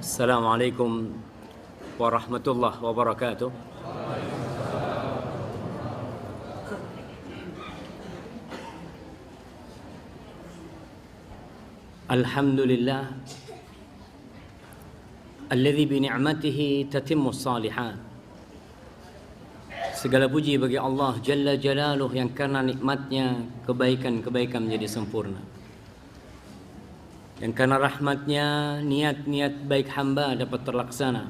Assalamualaikum warahmatullahi wabarakatuh. Alhamdulillah alladzi bi ni'matihi tatimmus shalihat. Segala puji bagi Allah Jalla Jalaluh yang karena nikmatnya kebaikan-kebaikan menjadi sempurna. Yang karena rahmatnya niat-niat baik hamba dapat terlaksana.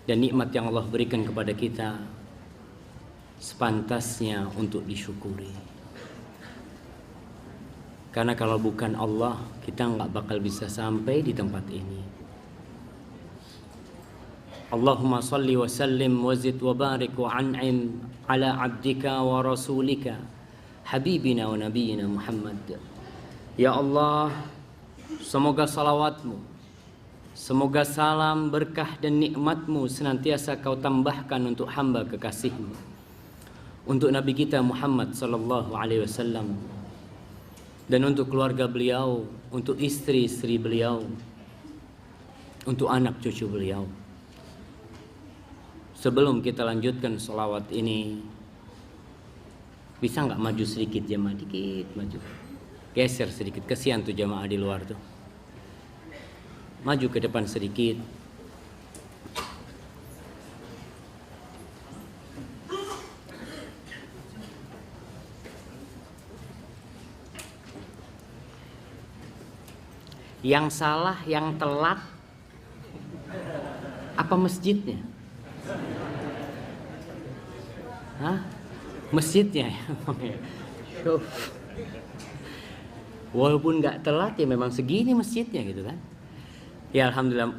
Dan nikmat yang Allah berikan kepada kita sepantasnya untuk disyukuri. Karena kalau bukan Allah, kita nggak bakal bisa sampai di tempat ini. Allahumma salli wa sallim wa zid wa barik wa an'im ala abdika wa rasulika habibina wa nabiyina Muhammad. Ya Allah, semoga salawatmu, semoga salam, berkah dan nikmatmu senantiasa kau tambahkan untuk hamba kekasihmu, untuk Nabi kita Muhammad sallallahu alaihi wasallam, dan untuk keluarga beliau, untuk istri-istri beliau, untuk anak cucu beliau. Sebelum kita lanjutkan salawat ini, bisa nggak maju sedikit jemaah, dikit maju. Geser sedikit, kesian tuh jamaah di luar tuh. Maju ke depan sedikit. Yang salah, yang telat, apa masjidnya? Hah? Masjidnya. Walaupun nggak telat ya memang segini masjidnya gitu kan. Ya alhamdulillah,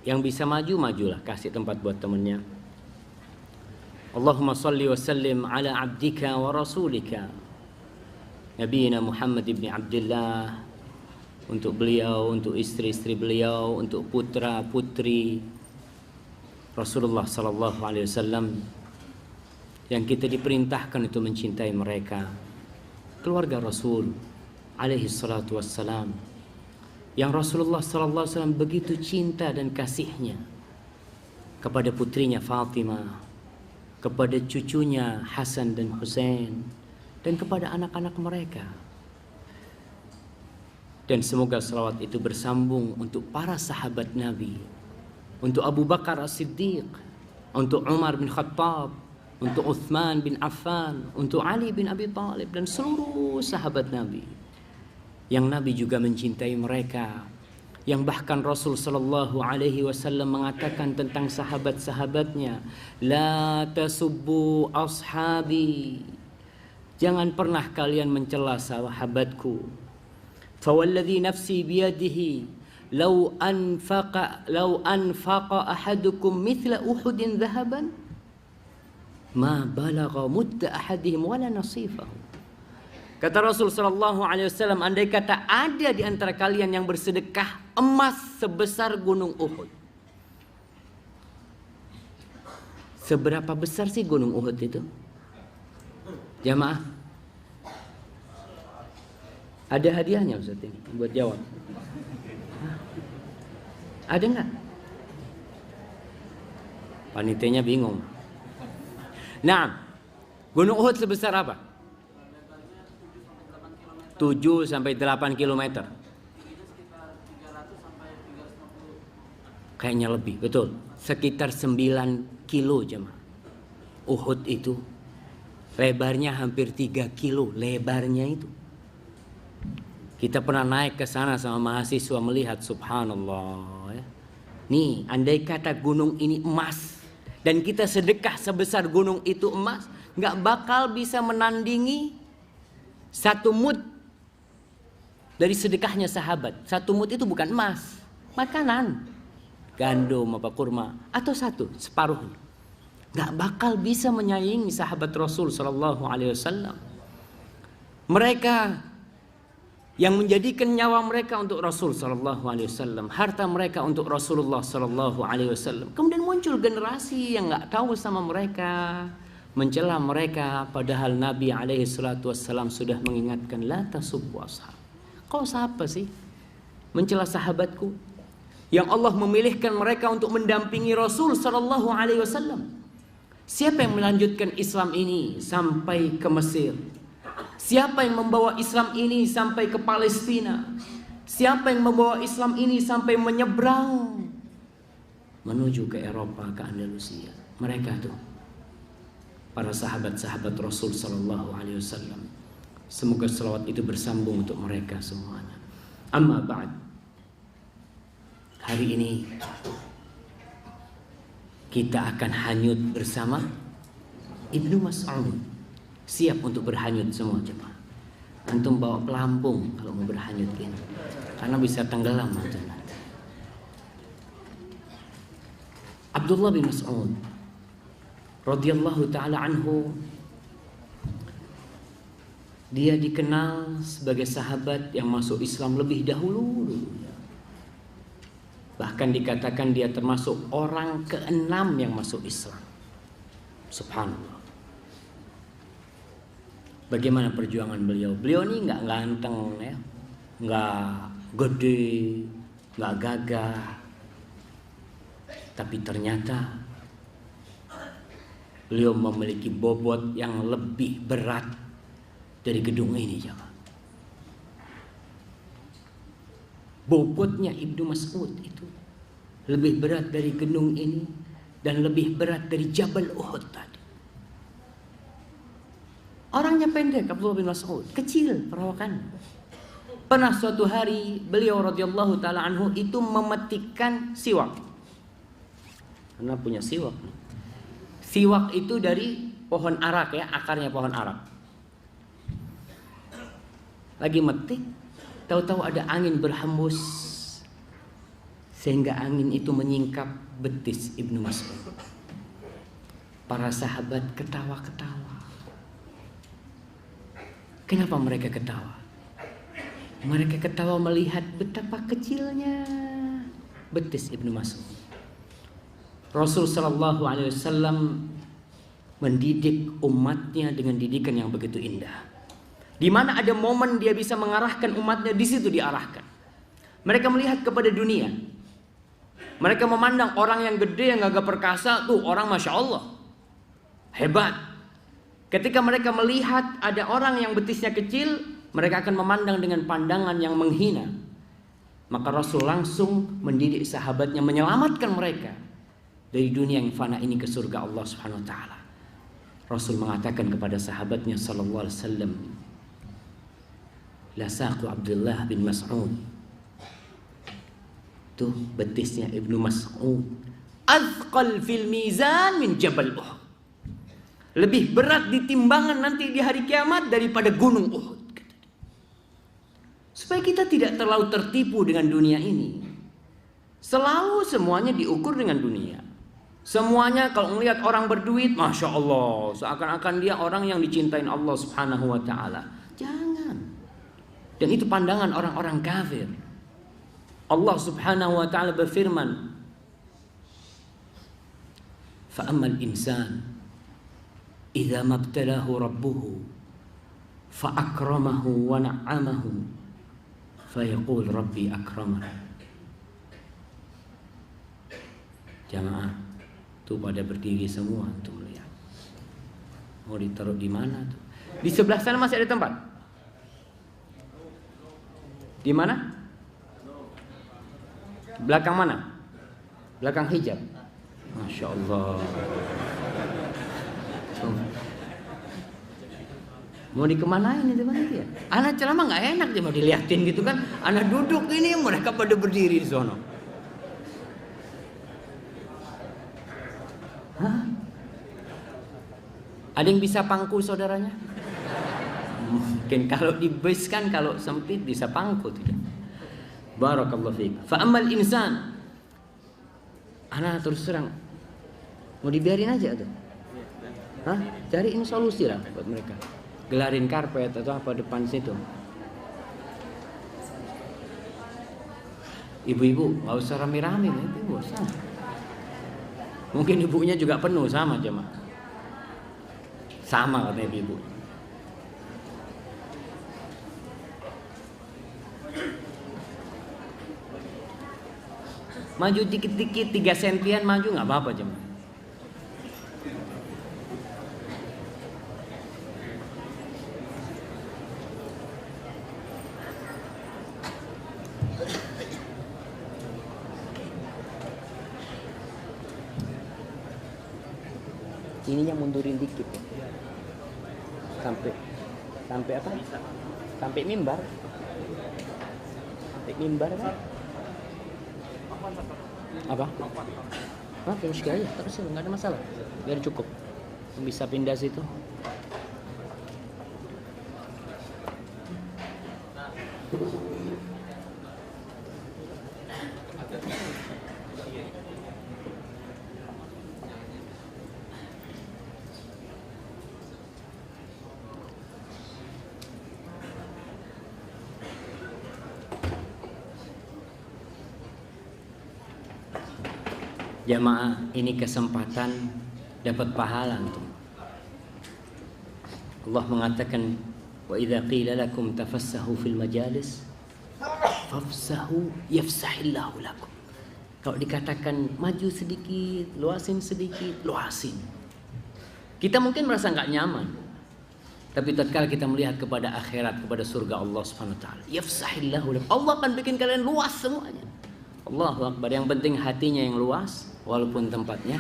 yang bisa maju majulah, kasih tempat buat temennya. Allahumma salli wa sallim ala abdika wa rasulika Nabiyina Muhammad ibn Abdullah, untuk beliau, untuk istri-istri beliau, untuk putra putri Rasulullah sallallahu alaihi wasallam yang kita diperintahkan untuk mencintai mereka, keluarga Rasul alaihi salatu wassalam, yang Rasulullah sallallahu alaihi wasallam begitu cinta dan kasihnya kepada putrinya Fatimah, kepada cucunya Hasan dan Husain, dan kepada anak-anak mereka. Dan semoga salawat itu bersambung untuk para sahabat Nabi, untuk Abu Bakar As-Siddiq, untuk Umar bin Khattab, untuk Uthman bin Affan, untuk Ali bin Abi Thalib, dan seluruh sahabat Nabi yang Nabi juga mencintai mereka, yang bahkan Rasul sallallahu alaihi wasallam mengatakan tentang sahabat-sahabatnya, la tasubbu ashabi, jangan pernah kalian mencela sahabatku. Fawalladhi nafsi biyadihi law anfaqa ahadukum mithla Uhudin dhahaban ma balagha mudda ahadihim wala nasifahu. Kata Rasul sallallahu alaihi wasallam, andai kata ada di antara kalian yang bersedekah emas sebesar gunung Uhud. Seberapa besar sih gunung Uhud itu? Jamaah, ada hadiahnya Ustaz ini buat jawab. Ada enggak? Panitianya bingung. Nah, gunung Uhud sebesar apa? 7 sampai 8 km. Kayaknya lebih, betul. Sekitar 9 kilo jemaah. Uhud itu lebarnya hampir 3 kilo, lebarnya itu. Kita pernah naik ke sana sama mahasiswa melihat, subhanallah ya. Nih, andai kata gunung ini emas dan kita sedekah sebesar gunung itu emas, nggak bakal bisa menandingi 1 mud dari sedekahnya sahabat. 1 mud itu bukan emas, makanan, gandum apa kurma, atau separuhnya. Nggak bakal bisa menyaingi sahabat Rasul sallallahu alaihi wasallam. Mereka yang menjadikan nyawa mereka untuk Rasul sallallahu alaihi wasallam, harta mereka untuk Rasulullah sallallahu alaihi wasallam. Kemudian muncul generasi yang nggak tahu sama mereka, mencela mereka, padahal Nabi alaihi salatu wassalam sudah mengingatkan, la tasubbu ashab. Kau siapa sih mencela sahabatku yang Allah memilihkan mereka untuk mendampingi Rasul sallallahu alaihi wasallam? Siapa yang melanjutkan Islam ini sampai ke Mesir? Siapa yang membawa Islam ini sampai ke Palestina? Siapa yang membawa Islam ini sampai menyeberang menuju ke Eropa, ke Andalusia? Mereka tuh para sahabat-sahabat Rasul sallallahu alaihi wasallam. Semoga selawat itu bersambung untuk mereka semuanya. Amma ba'd. Hari ini kita akan hanyut bersama Ibnu Mas'ud. Siap untuk berhanyut semua jemaah. Antum bawa pelampung kalau mau berhanyut ini, karena bisa tenggelam antum. Abdullah bin Mas'ud radhiyallahu taala anhu, dia dikenal sebagai sahabat yang masuk Islam lebih dahulu. Bahkan dikatakan dia termasuk orang ke-6 yang masuk Islam. Subhanallah. Bagaimana perjuangan beliau? Beliau ini nggak ganteng ya, nggak gede, nggak gagah, tapi ternyata beliau memiliki bobot yang lebih berat dari gedung ini, jangan. Bobotnya Ibnu Mas'ud itu lebih berat dari gedung ini dan lebih berat dari Jabal Uhud tadi. Orangnya pendek, Abdullah bin Mas'ud, kecil perawakan. Pernah suatu hari beliau radhiyallahu taala anhu itu memetikkan siwak. Karena punya siwak. Siwak itu dari pohon arak ya, akarnya pohon arak. Lagi metik, tahu-tahu ada angin berhembus sehingga angin itu menyingkap betis Ibnu Mas'ud. Para sahabat ketawa-ketawa. Kenapa mereka ketawa? Mereka ketawa melihat betapa kecilnya betis Ibnu Mas'ud. Rasul sallallahu alaihi wasallam mendidik umatnya dengan didikan yang begitu indah. Di mana ada momen dia bisa mengarahkan umatnya, di situ diarahkan. Mereka melihat kepada dunia. Mereka memandang orang yang gede, yang gagah perkasa, tuh orang Masya Allah, hebat. Ketika mereka melihat ada orang yang betisnya kecil, mereka akan memandang dengan pandangan yang menghina. Maka Rasul langsung mendidik sahabatnya, menyelamatkan mereka dari dunia yang fana ini ke surga Allah Subhanahu wa taala. Rasul mengatakan kepada sahabatnya sallallahu alaihi wasallam, la saqu Abdullah bin Mas'ud, tuh betisnya Ibnu Mas'ud, azqal fil mizan min Jabal Uhud, lebih berat di timbangan nanti di hari kiamat daripada gunung Uhud. Supaya kita tidak terlalu tertipu dengan dunia ini. Selalu semuanya diukur dengan dunia. Semuanya kalau melihat orang berduit, Masya Allah, seakan-akan dia orang yang dicintain Allah Subhanahu wa ta'ala. Jangan. Dan itu pandangan orang-orang kafir. Allah Subhanahu wa ta'ala berfirman, فَأَمَّا الْإِنسَانِ إِذَا مَبْتَلَاهُ رَبُّهُ فَأَكْرَمَهُ وَنَعَّمَهُ فَيَقُولُ رَبِّي أَكْرَمَنِ. Jamaah tuh pada berdiri semua untuk melihat. Mau ditaruh di mana tuh? Di sebelah sana masih ada tempat. Di mana? Belakang mana? Belakang hijab. Masya Allah. Mau dikemanain itu mana dia? Anak ceramah nggak enak dia mau diliatin gitu kan. Anak duduk ini, mereka pada berdiri di sono. Hah? Ada yang bisa pangku saudaranya? Mungkin kalau di bus kan, kalau sempit bisa pangku tidak. Barakallahu fiik. Fa ammal insan. Anak terus terang mau dibiarin aja tuh. Hah? Cariin solusi lah buat mereka. Gelarin karpet atau apa depan situ. Ibu-ibu nggak usah rame-rame, ibu sana. Mungkin ibunya juga penuh sama jemaah. Sama katanya ibu. Maju dikit-dikit 3 sentian maju nggak apa-apa jemaah. Ininya mundurin dikit ya. Sampai apa? Sampai mimbar. Sampai mimbar kan? Apa? Oke, musykilah ya, terus nggak ada masalah. Biar cukup. Bisa pindah situ. Jamaah, ini kesempatan dapat pahala antum. Allah mengatakan, wa idza qila lakum tafassahu fil majalis fafsahu yafsahillahu lakum. Kalau dikatakan maju sedikit, luasin sedikit, luasin. Kita mungkin merasa nggak nyaman, tapi tatkala kita melihat kepada akhirat, kepada surga Allah Subhanahu wa taala, yafsahillahu lakum. Allah akan bikin kalian luas semuanya. Allahu Akbar. Yang penting hatinya yang luas, walaupun tempatnya.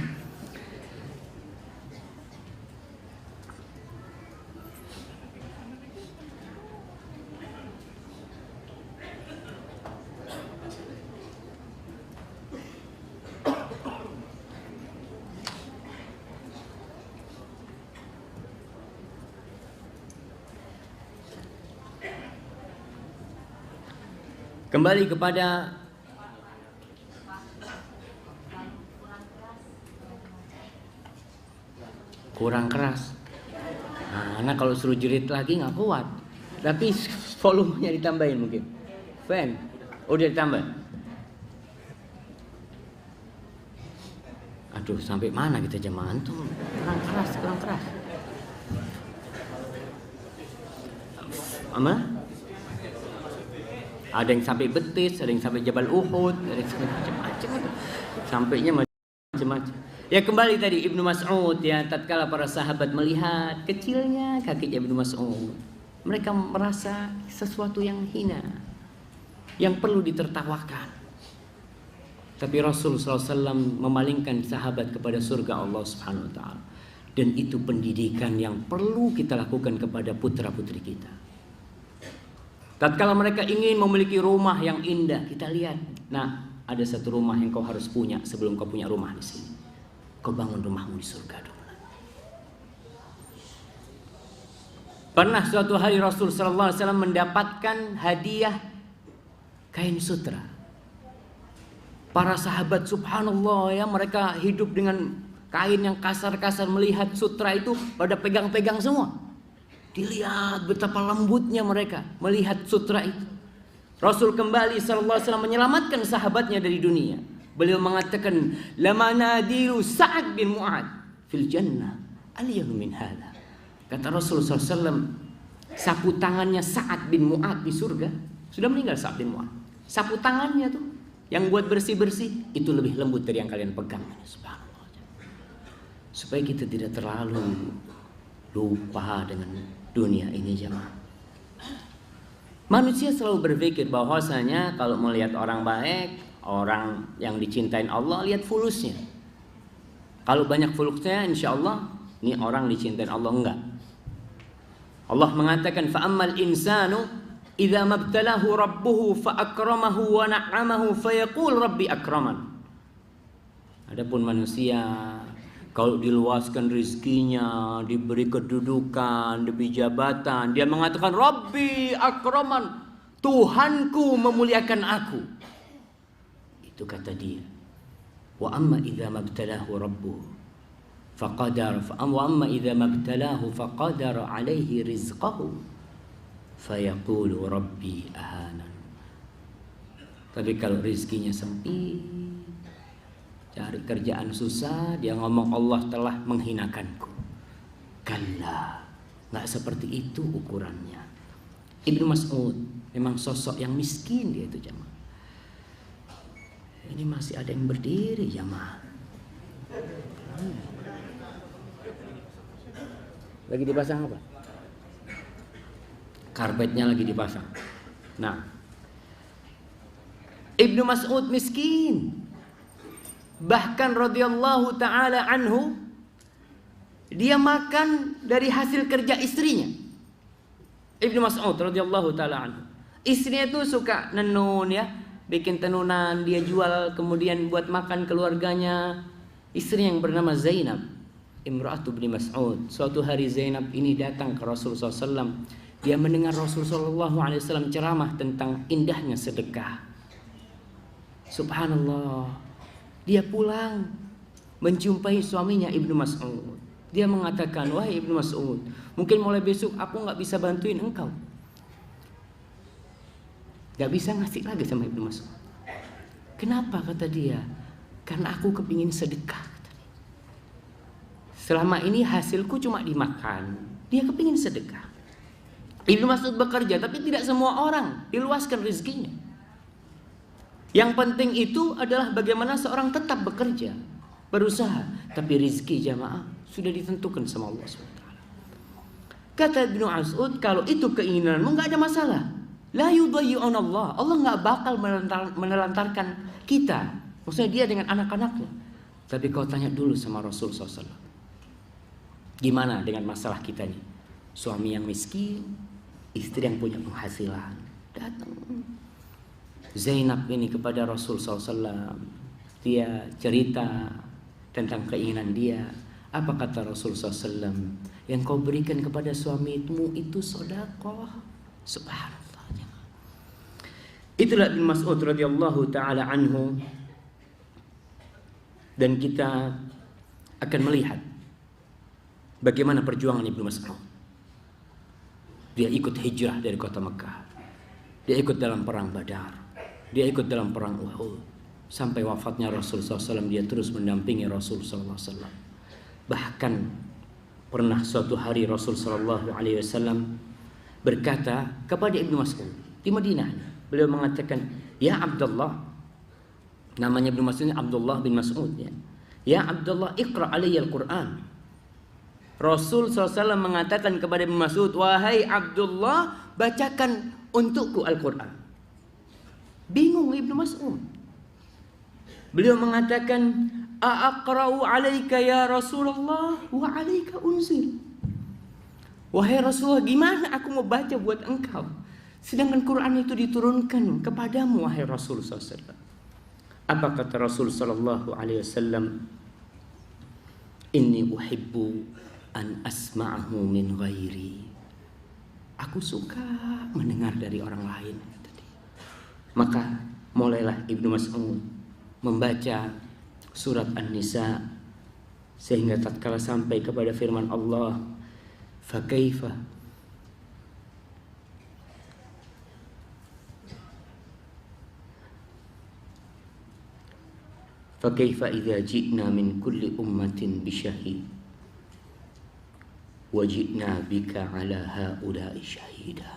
Kembali kepada kurang keras. Nah, anak kalau suruh jerit lagi nggak kuat. Tapi volumenya ditambahin mungkin. Fan, udah ditambah. Aduh, sampai mana kita jemaah tuh? Kurang keras, kurang keras. Ama? Ada yang sampai betis, ada yang sampai Jabal Uhud, ada yang sampai macam-macam. Sampainya macam-macam. Ya kembali tadi Ibnu Mas'ud ya, tatkala para sahabat melihat kecilnya kaki Ibnu Mas'ud, mereka merasa sesuatu yang hina, yang perlu ditertawakan. Tapi Rasul SAW memalingkan sahabat kepada surga Allah Subhanahu Wa Taala, dan itu pendidikan yang perlu kita lakukan kepada putra putri kita. Tatkala mereka ingin memiliki rumah yang indah, kita lihat, nah ada satu rumah yang kau harus punya sebelum kau punya rumah di sini. Kau bangun rumahmu di surga dulu. Pernah suatu hari Rasul sallallahu alaihi wasallam mendapatkan hadiah kain sutra. Para sahabat subhanallah ya, mereka hidup dengan kain yang kasar-kasar, melihat sutra itu pada pegang-pegang semua. Dilihat betapa lembutnya mereka melihat sutra itu. Rasul kembali sallallahu alaihi wasallam menyelamatkan sahabatnya dari dunia. Beliau mengatakan, "Lama nadiru Sa'ad bin Mu'ad fil jannah aliyah min hadha." Kata Rasulullah SAW, sapu tangannya Sa'ad bin Mu'ad di surga. Sudah meninggal Sa'ad bin Mu'ad. Sapu tangannya tuh yang buat bersih-bersih itu lebih lembut dari yang kalian pegang. Subhanallah. Supaya kita tidak terlalu lupa dengan dunia ini jemaah. Manusia selalu berpikir bahwasanya kalau melihat orang baik, orang yang dicintain Allah, lihat fulusnya. Kalau banyak fulusnya, insya Allah ini orang dicintain Allah. Enggak. Allah mengatakan, fa'ammal insanu idza mabtalahu rabbuhu fa'akramahu wa na'amahu fayaqul rabbi akraman. Adapun manusia, kalau diluaskan rezekinya, diberi kedudukan, diberi jabatan, dia mengatakan rabbi akraman, Tuhanku memuliakan aku. Itu kata dia. Wa amma idza mabtalahu rabbuhu faqadara wa amma idza mabtalahu faqadara alaihi rizqahu fayaqulu rabbi ahanan. Tapi kalau rezekinya sempit, cari kerjaan susah, dia ngomong Allah telah menghinakanku. Kalla, enggak seperti itu ukurannya. Ibnu Mas'ud memang sosok yang miskin dia itu jemaah. Ini Ini masih ada yang berdiri jamaah. Lagi dipasang apa? Karpetnya lagi dipasang. Nah, Ibnu Mas'ud miskin. Bahkan radhiyallahu ta'ala anhu, dia makan dari hasil kerja istrinya. Ibnu Mas'ud radhiyallahu ta'ala anhu. Istrinya itu suka nenun ya, bikin tenunan, dia jual kemudian buat makan keluarganya. Istri yang bernama Zainab, Imra'atu bin Mas'ud. Suatu hari Zainab ini datang ke Rasulullah SAW. Dia mendengar Rasulullah SAW ceramah tentang indahnya sedekah. Subhanallah. Dia pulang menjumpai suaminya Ibnu Mas'ud. Dia mengatakan, wahai Ibnu Mas'ud, mungkin mulai besok aku nggak bisa bantuin engkau. Gak bisa ngasih lagi sama Ibnu Mas'ud. Kenapa kata dia? Karena aku kepingin sedekah. Selama ini hasilku cuma dimakan. Dia kepingin sedekah. Ibnu Mas'ud bekerja, tapi tidak semua orang diluaskan rezekinya. Yang penting itu adalah bagaimana seorang tetap bekerja, berusaha. Tapi rezeki jamaah sudah ditentukan sama Allah SWT. Kata Ibnu Mas'ud, kalau itu keinginanmu nggak ada masalah. La yudayyi'un Allah. Allah nggak bakal menelantarkan kita. Maksudnya dia dengan anak-anaknya. Tapi kau tanya dulu sama Rasul SAW. Gimana dengan masalah kita nih? Suami yang miskin, istri yang punya penghasilan. Datang Zainab ini kepada Rasul SAW. Dia cerita tentang keinginan dia. Apa kata Rasul SAW? Yang kau berikan kepada suamimu itu sedekah. Subhanallah. Itulah Ibnu Mas'ud radhiyallahu ta'ala anhu. Dan kita akan melihat bagaimana perjuangan Ibnu Mas'ud. Dia ikut hijrah dari kota Mekah. Dia ikut dalam perang Badar. Dia ikut dalam perang Uhud. Sampai wafatnya Rasulullah SAW, dia terus mendampingi Rasulullah SAW. Bahkan pernah suatu hari Rasulullah SAW berkata kepada Ibnu Mas'ud di Madinah. Beliau mengatakan, ya Abdullah, namanya Ibnu Mas'ud Abdullah bin Mas'ud ya. Ya Abdullah, iqra alayya al-Quran. Rasul SAW mengatakan kepada Ibnu Mas'ud, wahai Abdullah, bacakan untukku Al-Quran. Bingung Ibnu Mas'ud. Beliau mengatakan, a'aqra'u alayka ya Rasulullah wa alayka unzil. Wahai Rasulullah, gimana aku mau baca buat engkau? Sedangkan Quran itu diturunkan kepadamu wahai Rasul SAW. Apa kata Rasul SAW? Inni uhibbu an asma'ahu min ghairi. Aku suka mendengar dari orang lain. Maka mulailah Ibnu Mas'ud membaca surat An-Nisa sehingga tatkala sampai kepada firman Allah, fakaifa فكيف إذا جئنا من كل أمة بشهيد وجئنا بك على هؤلاء شهيدا.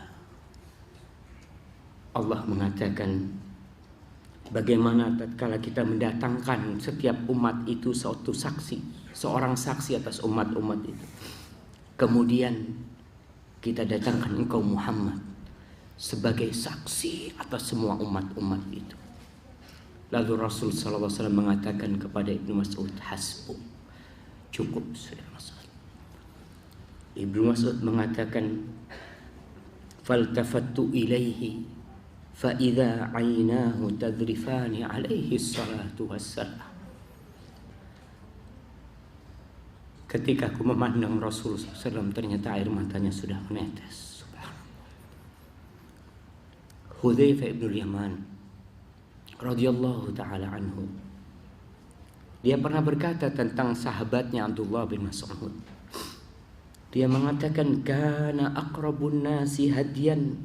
Allah mengatakan, bagaimana tatkala kita mendatangkan setiap umat itu suatu saksi, seorang saksi atas umat-umat itu. Kemudian kita datangkan engkau Muhammad sebagai saksi atas semua umat-umat itu. Lalu Rasul SAW mengatakan kepada Ibnu Mas'ud, hasbu, cukup sudah Mas'ud. Ibnu Mas'ud mengatakan, faltafattu ilaihi fa idza aynahu tadrifani alaihi salatu wassalam. Ketika aku memandang Rasul SAW, ternyata air matanya sudah menetes. Subhanallah. Hudzaifah ibn Yaman radhiyallahu ta'ala anhu, dia pernah berkata tentang sahabatnya Abdullah bin Mas'ud. Dia mengatakan, kana aqrabun nasi hadiyan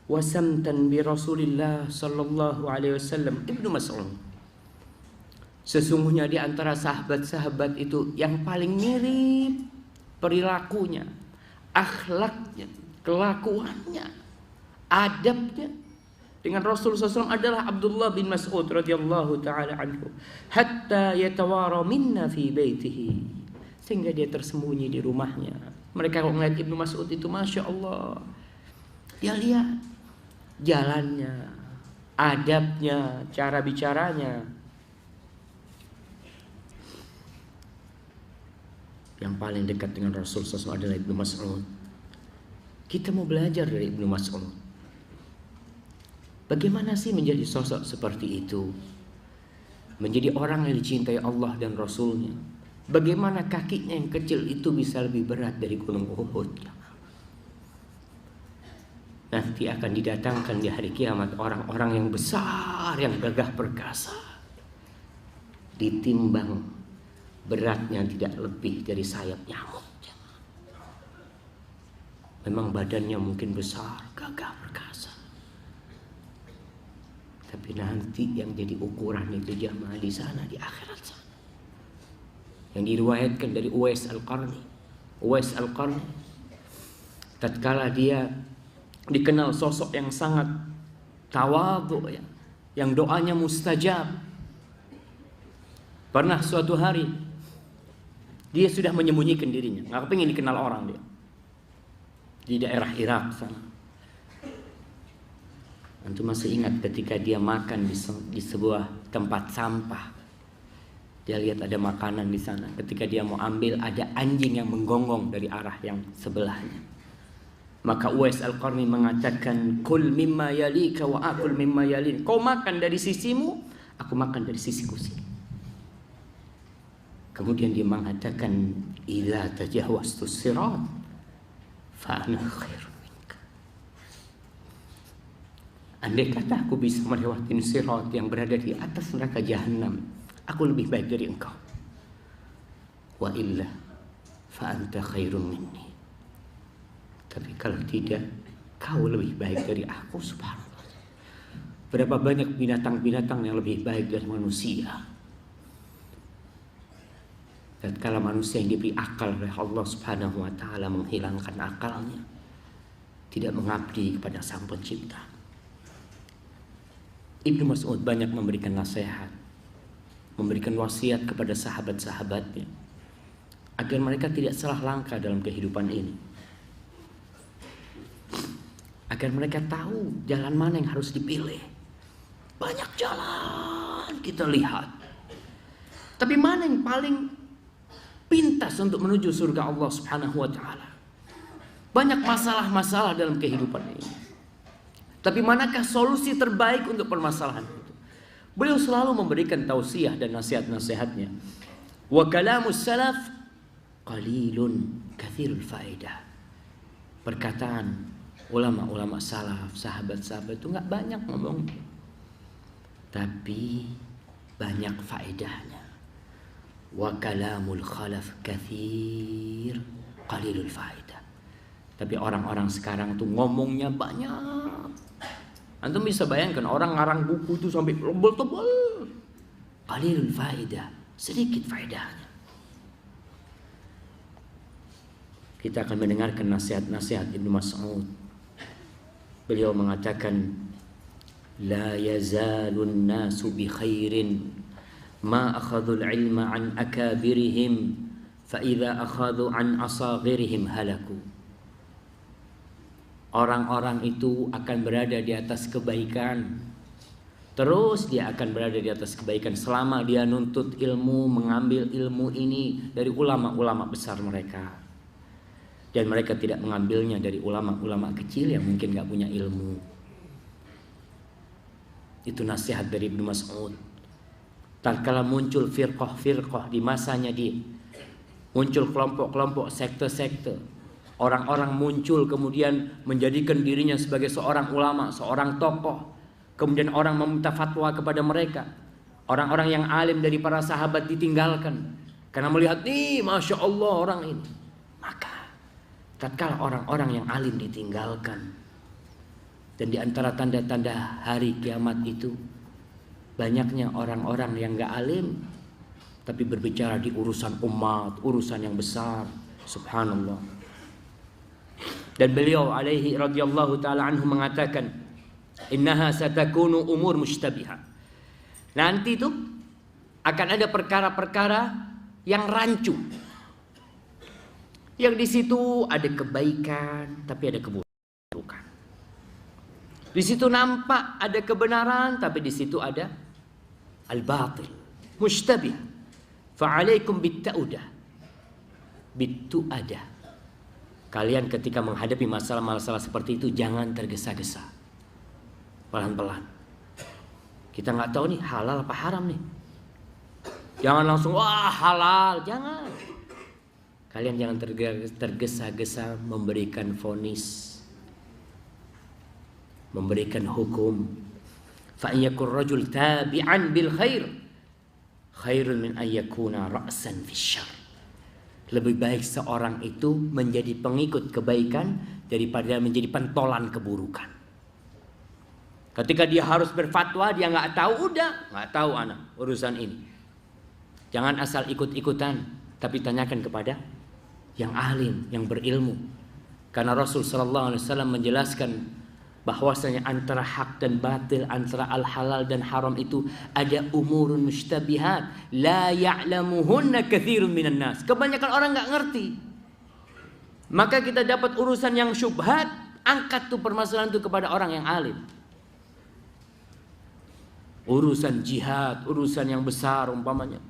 wa samtan bi Rasulillah sallallahu alaihi wasallam Ibnu Mas'ud. Sesungguhnya di antara sahabat-sahabat itu yang paling mirip perilakunya, akhlaknya, kelakuannya, adabnya dengan Rasulullah SAW adalah Abdullah bin Mas'ud radhiyallahu taala anhu, hatta yatawara minna fi baitihi, sehingga dia tersembunyi di rumahnya. Mereka kalau melihat Ibnu Mas'ud itu, masya Allah, dia lihat jalannya, adabnya, cara bicaranya. Yang paling dekat dengan Rasulullah SAW adalah Ibnu Mas'ud. Kita mau belajar dari Ibnu Mas'ud. Bagaimana sih menjadi sosok seperti itu? Menjadi orang yang dicintai Allah dan Rasulnya. Bagaimana kakinya yang kecil itu bisa lebih berat dari gunung Uhud? Nanti akan didatangkan di hari kiamat orang-orang yang besar, yang gagah perkasa, ditimbang beratnya tidak lebih dari sayap nyamuk. Memang badannya mungkin besar, gagah perkasa, tapi nanti yang jadi ukuran itu jamaah di sana, di akhirat sana. Yang diriwayatkan dari Uwais Al-Qarni. Uwais Al-Qarni, tatkala dia dikenal sosok yang sangat tawadhu, ya, yang doanya mustajab. Pernah suatu hari dia sudah menyembunyikan dirinya, nggak pengen dikenal orang dia, di daerah Irak sana. Antum masih ingat ketika dia makan di sebuah tempat sampah. Dia lihat ada makanan di sana. Ketika dia mau ambil, ada anjing yang menggonggong dari arah yang sebelahnya. Maka Uwais Al-Qarni mengatakan, "Kul mimma yalika wa akul mimma yalin." Kau makan dari sisimu, aku makan dari sisiku sini. Kemudian dia mengatakan, "Idza tajawaztu sirat fa ana khairun minka." Andai kata aku bisa melewati sirat yang berada di atas neraka jahanam, aku lebih baik dari engkau. Wa illa fa anta khairun minni. Tapi kalau tidak, kau lebih baik dari aku, subhanallah. Berapa banyak binatang-binatang yang lebih baik dari manusia. Dan kalau manusia yang diberi akal oleh Allah subhanahu wa ta'ala menghilangkan akalnya, tidak mengabdi kepada Sang Pencipta. Ibnu Mas'ud banyak memberikan nasihat, memberikan wasiat kepada sahabat-sahabatnya, agar mereka tidak salah langkah dalam kehidupan ini, agar mereka tahu jalan mana yang harus dipilih. Banyak jalan kita lihat, tapi mana yang paling pintas untuk menuju surga Allah subhanahu wa ta'ala? Banyak masalah-masalah dalam kehidupan ini, tapi manakah solusi terbaik untuk permasalahan itu? Beliau selalu memberikan tausiah dan nasihat-nasihatnya. Wa kalamus salaf qalilun kathirul faedah. Perkataan ulama-ulama salaf, sahabat-sahabat itu nggak banyak ngomong, tapi banyak faedahnya. Wa kalamul khalaf kathir qalilul faedah. Tapi orang-orang sekarang tuh ngomongnya banyak. Antum bisa bayangkan orang ngarang buku itu sampai tebal-tebal. Qalilul faedah, sedikit faedahnya. Kita akan mendengarkan nasihat-nasihat Ibnu Mas'ud. Beliau mengatakan, la yazalun nasu bi khairin ma akhadul ilma an akabirihim fa idza akhadhu an asaghirihim halaku. Orang-orang itu akan berada di atas kebaikan, terus dia akan berada di atas kebaikan selama dia nuntut ilmu, mengambil ilmu ini dari ulama-ulama besar mereka, dan mereka tidak mengambilnya dari ulama-ulama kecil yang mungkin gak punya ilmu. Itu nasihat dari Ibnu Mas'ud. Tatkala muncul firqah-firqah di masanya dia, muncul kelompok-kelompok, sekte-sekte, orang-orang muncul kemudian menjadikan dirinya sebagai seorang ulama, seorang tokoh. Kemudian orang meminta fatwa kepada mereka. Orang-orang yang alim dari para sahabat ditinggalkan karena melihat, nih Masya Allah orang ini. Maka tatkala orang-orang yang alim ditinggalkan, dan di antara tanda-tanda hari kiamat itu, banyaknya orang-orang yang gak alim tapi berbicara di urusan umat, urusan yang besar. Subhanallah. Dan beliau alaihi radhiyallahu ta'ala anhu mengatakan, Innaha satakunu umur mushtabihah. Nanti tuh akan ada perkara-perkara yang rancu. Yang di situ ada kebaikan, tapi ada keburukan. Di situ nampak ada kebenaran, tapi di situ ada al-batil, mushtabih. Fa'alaikum bitta'udah, bittu'adah. Kalian ketika menghadapi masalah-masalah seperti itu jangan tergesa-gesa, pelan-pelan. Kita nggak tahu nih halal apa haram nih. Jangan langsung wah halal, jangan. Kalian jangan tergesa-gesa memberikan vonis, memberikan hukum. Fa yakun rajul tabi'an bil khair khairun min ayyakuna ra'san fisyarr. Lebih baik seorang itu menjadi pengikut kebaikan daripada menjadi pentolan keburukan. Ketika dia harus berfatwa, dia nggak tahu, udah nggak tahu anak urusan ini. Jangan asal ikut-ikutan, tapi tanyakan kepada yang alim, yang berilmu. Karena Rasul sallallahu alaihi wasallam menjelaskan bahwasanya antara hak dan batil, antara al-halal dan haram itu ada umurun mushtabihat la ya'lamuhunna katsirun minan nas. Kebanyakan orang nggak ngerti. Maka kita dapat urusan yang syubhat, angkat tuh permasalahan itu kepada orang yang alim. Urusan jihad, urusan yang besar umpamanya.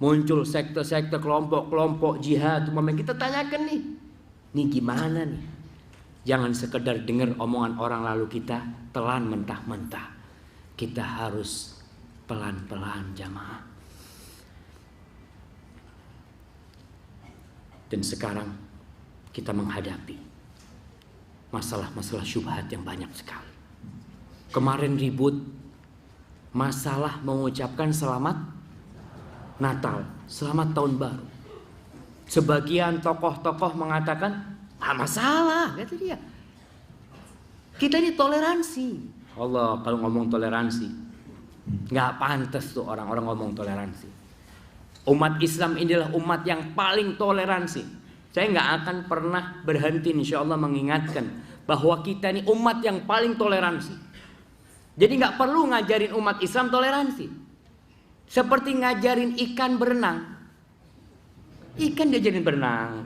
Muncul sekte-sekte, kelompok-kelompok jihad, umpamanya kita tanyakan nih. Nih gimana nih? Jangan sekedar dengar omongan orang lalu kita telan mentah-mentah. Kita harus pelan-pelan jamaah. Dan sekarang kita menghadapi masalah-masalah syubhat yang banyak sekali. Kemarin ribut masalah mengucapkan selamat Natal, selamat tahun baru. Sebagian tokoh-tokoh mengatakan masalah, kata dia. Kita ini toleransi. Allah kalau ngomong toleransi, nggak pantas tuh orang-orang ngomong toleransi. Umat Islam inilah umat yang paling toleransi. Saya nggak akan pernah berhenti insya Allah mengingatkan bahwa kita ini umat yang paling toleransi. Jadi nggak perlu ngajarin umat Islam toleransi. Seperti ngajarin ikan berenang. Ikan diajarin berenang.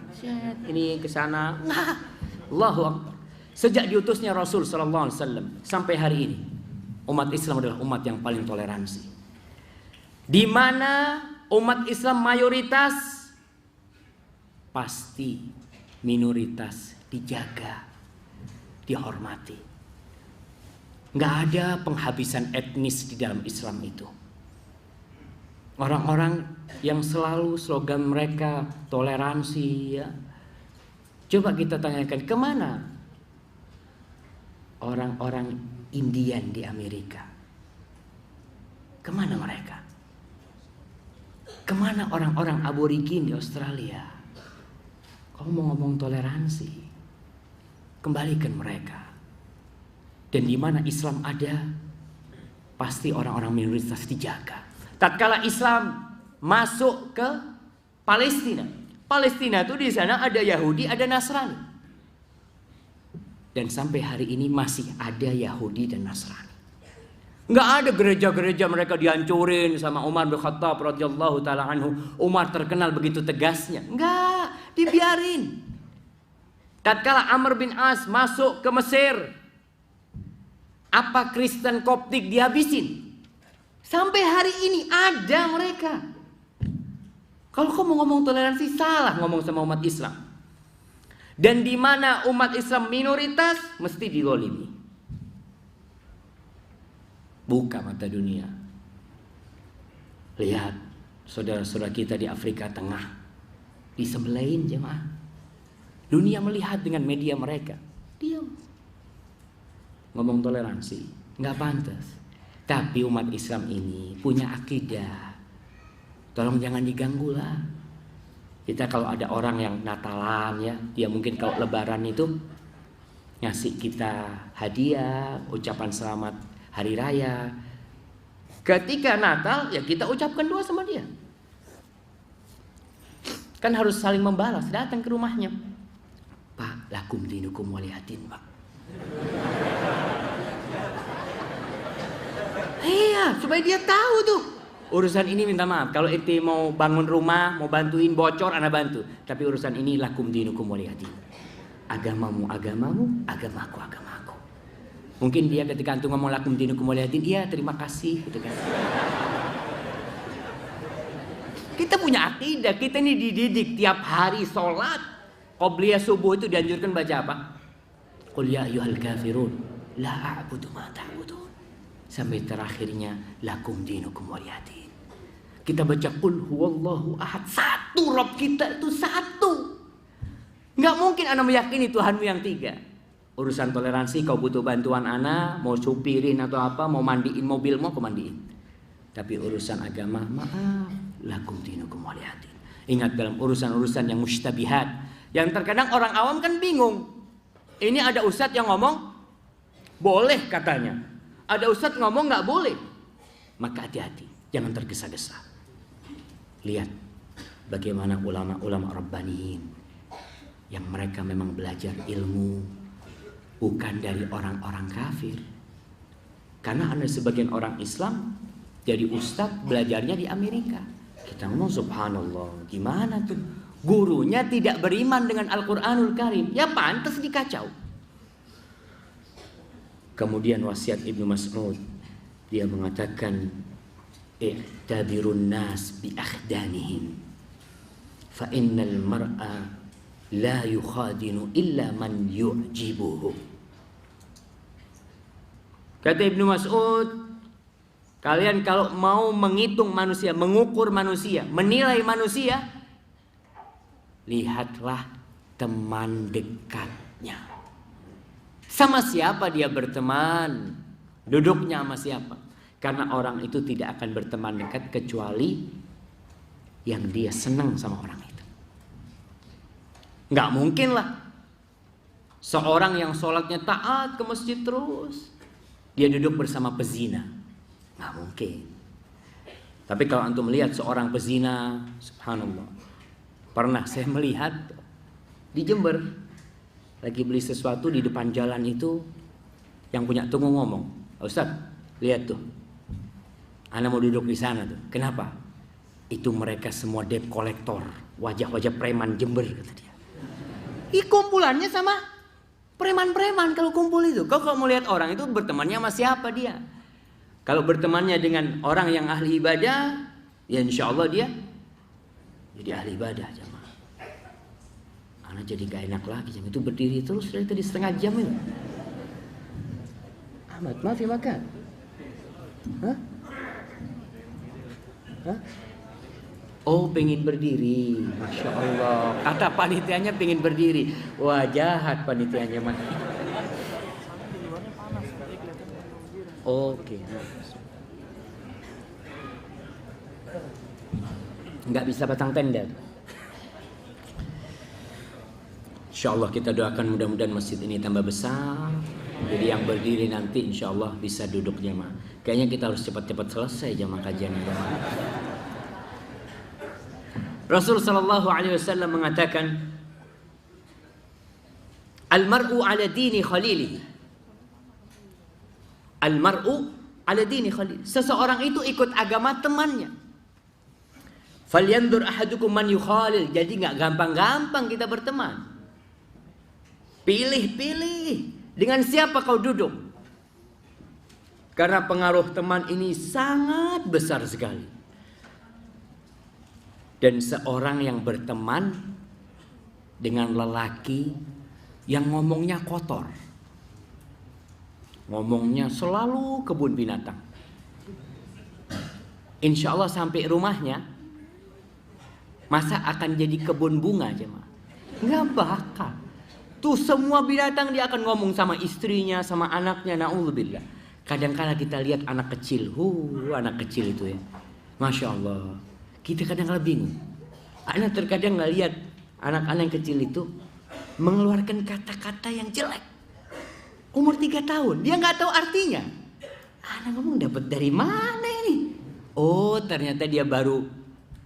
Ini ke sana. Nah, Allahu Akbar. Sejak diutusnya Rasul sallallahu alaihi wasallam sampai hari ini, umat Islam adalah umat yang paling toleransi. Di mana umat Islam mayoritas, pasti minoritas dijaga, dihormati. Nggak ada penghabisan etnis di dalam Islam itu. Orang-orang yang selalu slogan mereka toleransi, ya. Coba kita tanyakan kemana orang-orang Indian di Amerika? Kemana mereka? Kemana orang-orang aborigin di Australia? Kau mau ngomong toleransi? Kembalikan mereka. Dan di mana Islam ada, pasti orang-orang minoritas dijaga. Tatkala Islam masuk ke Palestina, Palestina itu di sana ada Yahudi, ada Nasrani. Dan sampai hari ini masih ada Yahudi dan Nasrani. Nggak ada gereja-gereja mereka dihancurin sama Umar bin Khattab radhiyallahu taala anhu. Umar terkenal begitu tegasnya. Nggak, dibiarin. Tatkala Amr bin As masuk ke Mesir, apa Kristen Koptik dihabisin? Sampai hari ini ada mereka. Kalau kau mau ngomong toleransi, salah ngomong sama umat Islam. Dan di mana umat Islam minoritas, mesti dilolimi. Buka mata dunia. Lihat saudara-saudara kita di Afrika Tengah, disembelahin jemaah. Dunia melihat dengan media mereka. Diam. Ngomong toleransi, nggak pantas. Tapi umat Islam ini punya akidah. Tolong jangan diganggu lah. Kita kalau ada orang yang Natalan ya, dia mungkin kalau Lebaran itu ngasih kita hadiah, ucapan selamat hari raya. Ketika Natal ya kita ucapkan doa sama dia. Kan harus saling membalas, datang ke rumahnya. Pak, lakum dinukum waliyatin, Pak. Iya, supaya dia tahu tuh. Urusan ini minta maaf. Kalau ente mau bangun rumah, mau bantuin bocor, ana bantu. Tapi urusan ini lakum dinukum waliyadin. Agamamu, agamamu, agamaku, agamaku. Mungkin dia ketika antum ngomong lakum dinukum waliyadin, iya terima kasih gitu kan. Kita punya akidah, kita ini dididik tiap hari sholat. Qobliyah subuh itu dianjurkan baca apa? Qul ya ayyuhal kafirun la a'budu ma ta'budun. Sampai terakhirnya lakum dinukum waliyadin. Kita baca qul huwallahu ahad. Satu Rob kita itu satu. Nggak mungkin ana meyakini Tuhanmu yang tiga. Urusan toleransi kau butuh bantuan ana, mau supirin atau apa, mau mandiin mobilmu aku mandiin. Tapi urusan agama, maaf, lakum dinukum waliyadin. Ingat dalam urusan-urusan yang mustabihat, yang terkadang orang awam kan bingung. Ini ada ustadz yang ngomong boleh katanya, ada ustadz ngomong nggak boleh. Maka hati-hati, jangan tergesa-gesa. Lihat bagaimana ulama-ulama rabbaniin yang mereka memang belajar ilmu bukan dari orang-orang kafir. Karena ada sebagian orang Islam jadi ustadz belajarnya di Amerika. Kita ngomong subhanallah, gimana tuh? Gurunya tidak beriman dengan Al-Quranul Karim, ya pantas dikacau. Kemudian wasiat Ibnu Mas'ud, dia mengatakan i'tabirun nas bi akhdanihim fa innal mar'a la yukhadinu illa man yu'jibuhu. Kata Ibnu Mas'ud, kalian kalau mau menghitung manusia, mengukur manusia, menilai manusia, lihatlah teman dekatnya. Sama siapa dia berteman, duduknya sama siapa. Karena orang itu tidak akan berteman dekat kecuali yang dia senang sama orang itu. Nggak mungkin lah seorang yang sholatnya taat ke masjid terus, dia duduk bersama pezina. Nggak mungkin. Tapi kalau antum melihat seorang pezina, subhanallah. Pernah saya melihat di Jember, lagi beli sesuatu di depan jalan itu, yang punya toko ngomong, Ustaz, lihat tuh, ana mau duduk di sana tuh. Kenapa? Itu mereka semua debt collector, wajah-wajah preman Jember, kata dia. Kumpulannya sama preman-preman kalau kumpul itu. Kau kalau mau lihat orang itu bertemannya sama siapa dia? Kalau bertemannya dengan orang yang ahli ibadah, ya insya Allah dia jadi ahli ibadah. Jamaah, anak jadi gak enak lagi jam itu berdiri terus dari tadi setengah jam itu. Ahmad, maaf ya makan. Hah? Oh, pengen berdiri, masya Allah. Kata panitianya pengen berdiri. Wah, jahat panitianya mah. Oke. Nggak bisa pasang tenda. Insya Allah kita doakan mudah-mudahan masjid ini tambah besar. Jadi yang berdiri nanti insya Allah bisa duduk jamaah. Kayaknya kita harus cepat-cepat selesai jamaah kajian jamaah. Rasul sallallahu alaihi wasallam mengatakan, "Al-mar'u 'ala dini khalilihi." Al-mar'u 'ala dini khalilihi. Seseorang itu ikut agama temannya. Falyandur ahadukum man yukhalil. Jadi enggak gampang-gampang kita berteman. Pilih-pilih dengan siapa kau duduk. Karena pengaruh teman ini sangat besar sekali. Dan seorang yang berteman dengan lelaki yang ngomongnya kotor, ngomongnya selalu kebun binatang, insya Allah sampai rumahnya masa akan jadi kebun bunga aja mah? Nggak bakal. Tuh semua binatang dia akan ngomong sama istrinya, sama anaknya. Na'udzubillah. Kadang-kadang kita lihat anak kecil, anak kecil itu ya, masya Allah. Kita kadang-kadang bingung. Anak terkadang nggak lihat anak-anak yang kecil itu mengeluarkan kata-kata yang jelek. Umur 3 tahun, dia nggak tahu artinya. Anak ngomong dapat dari mana ini? Oh, ternyata dia baru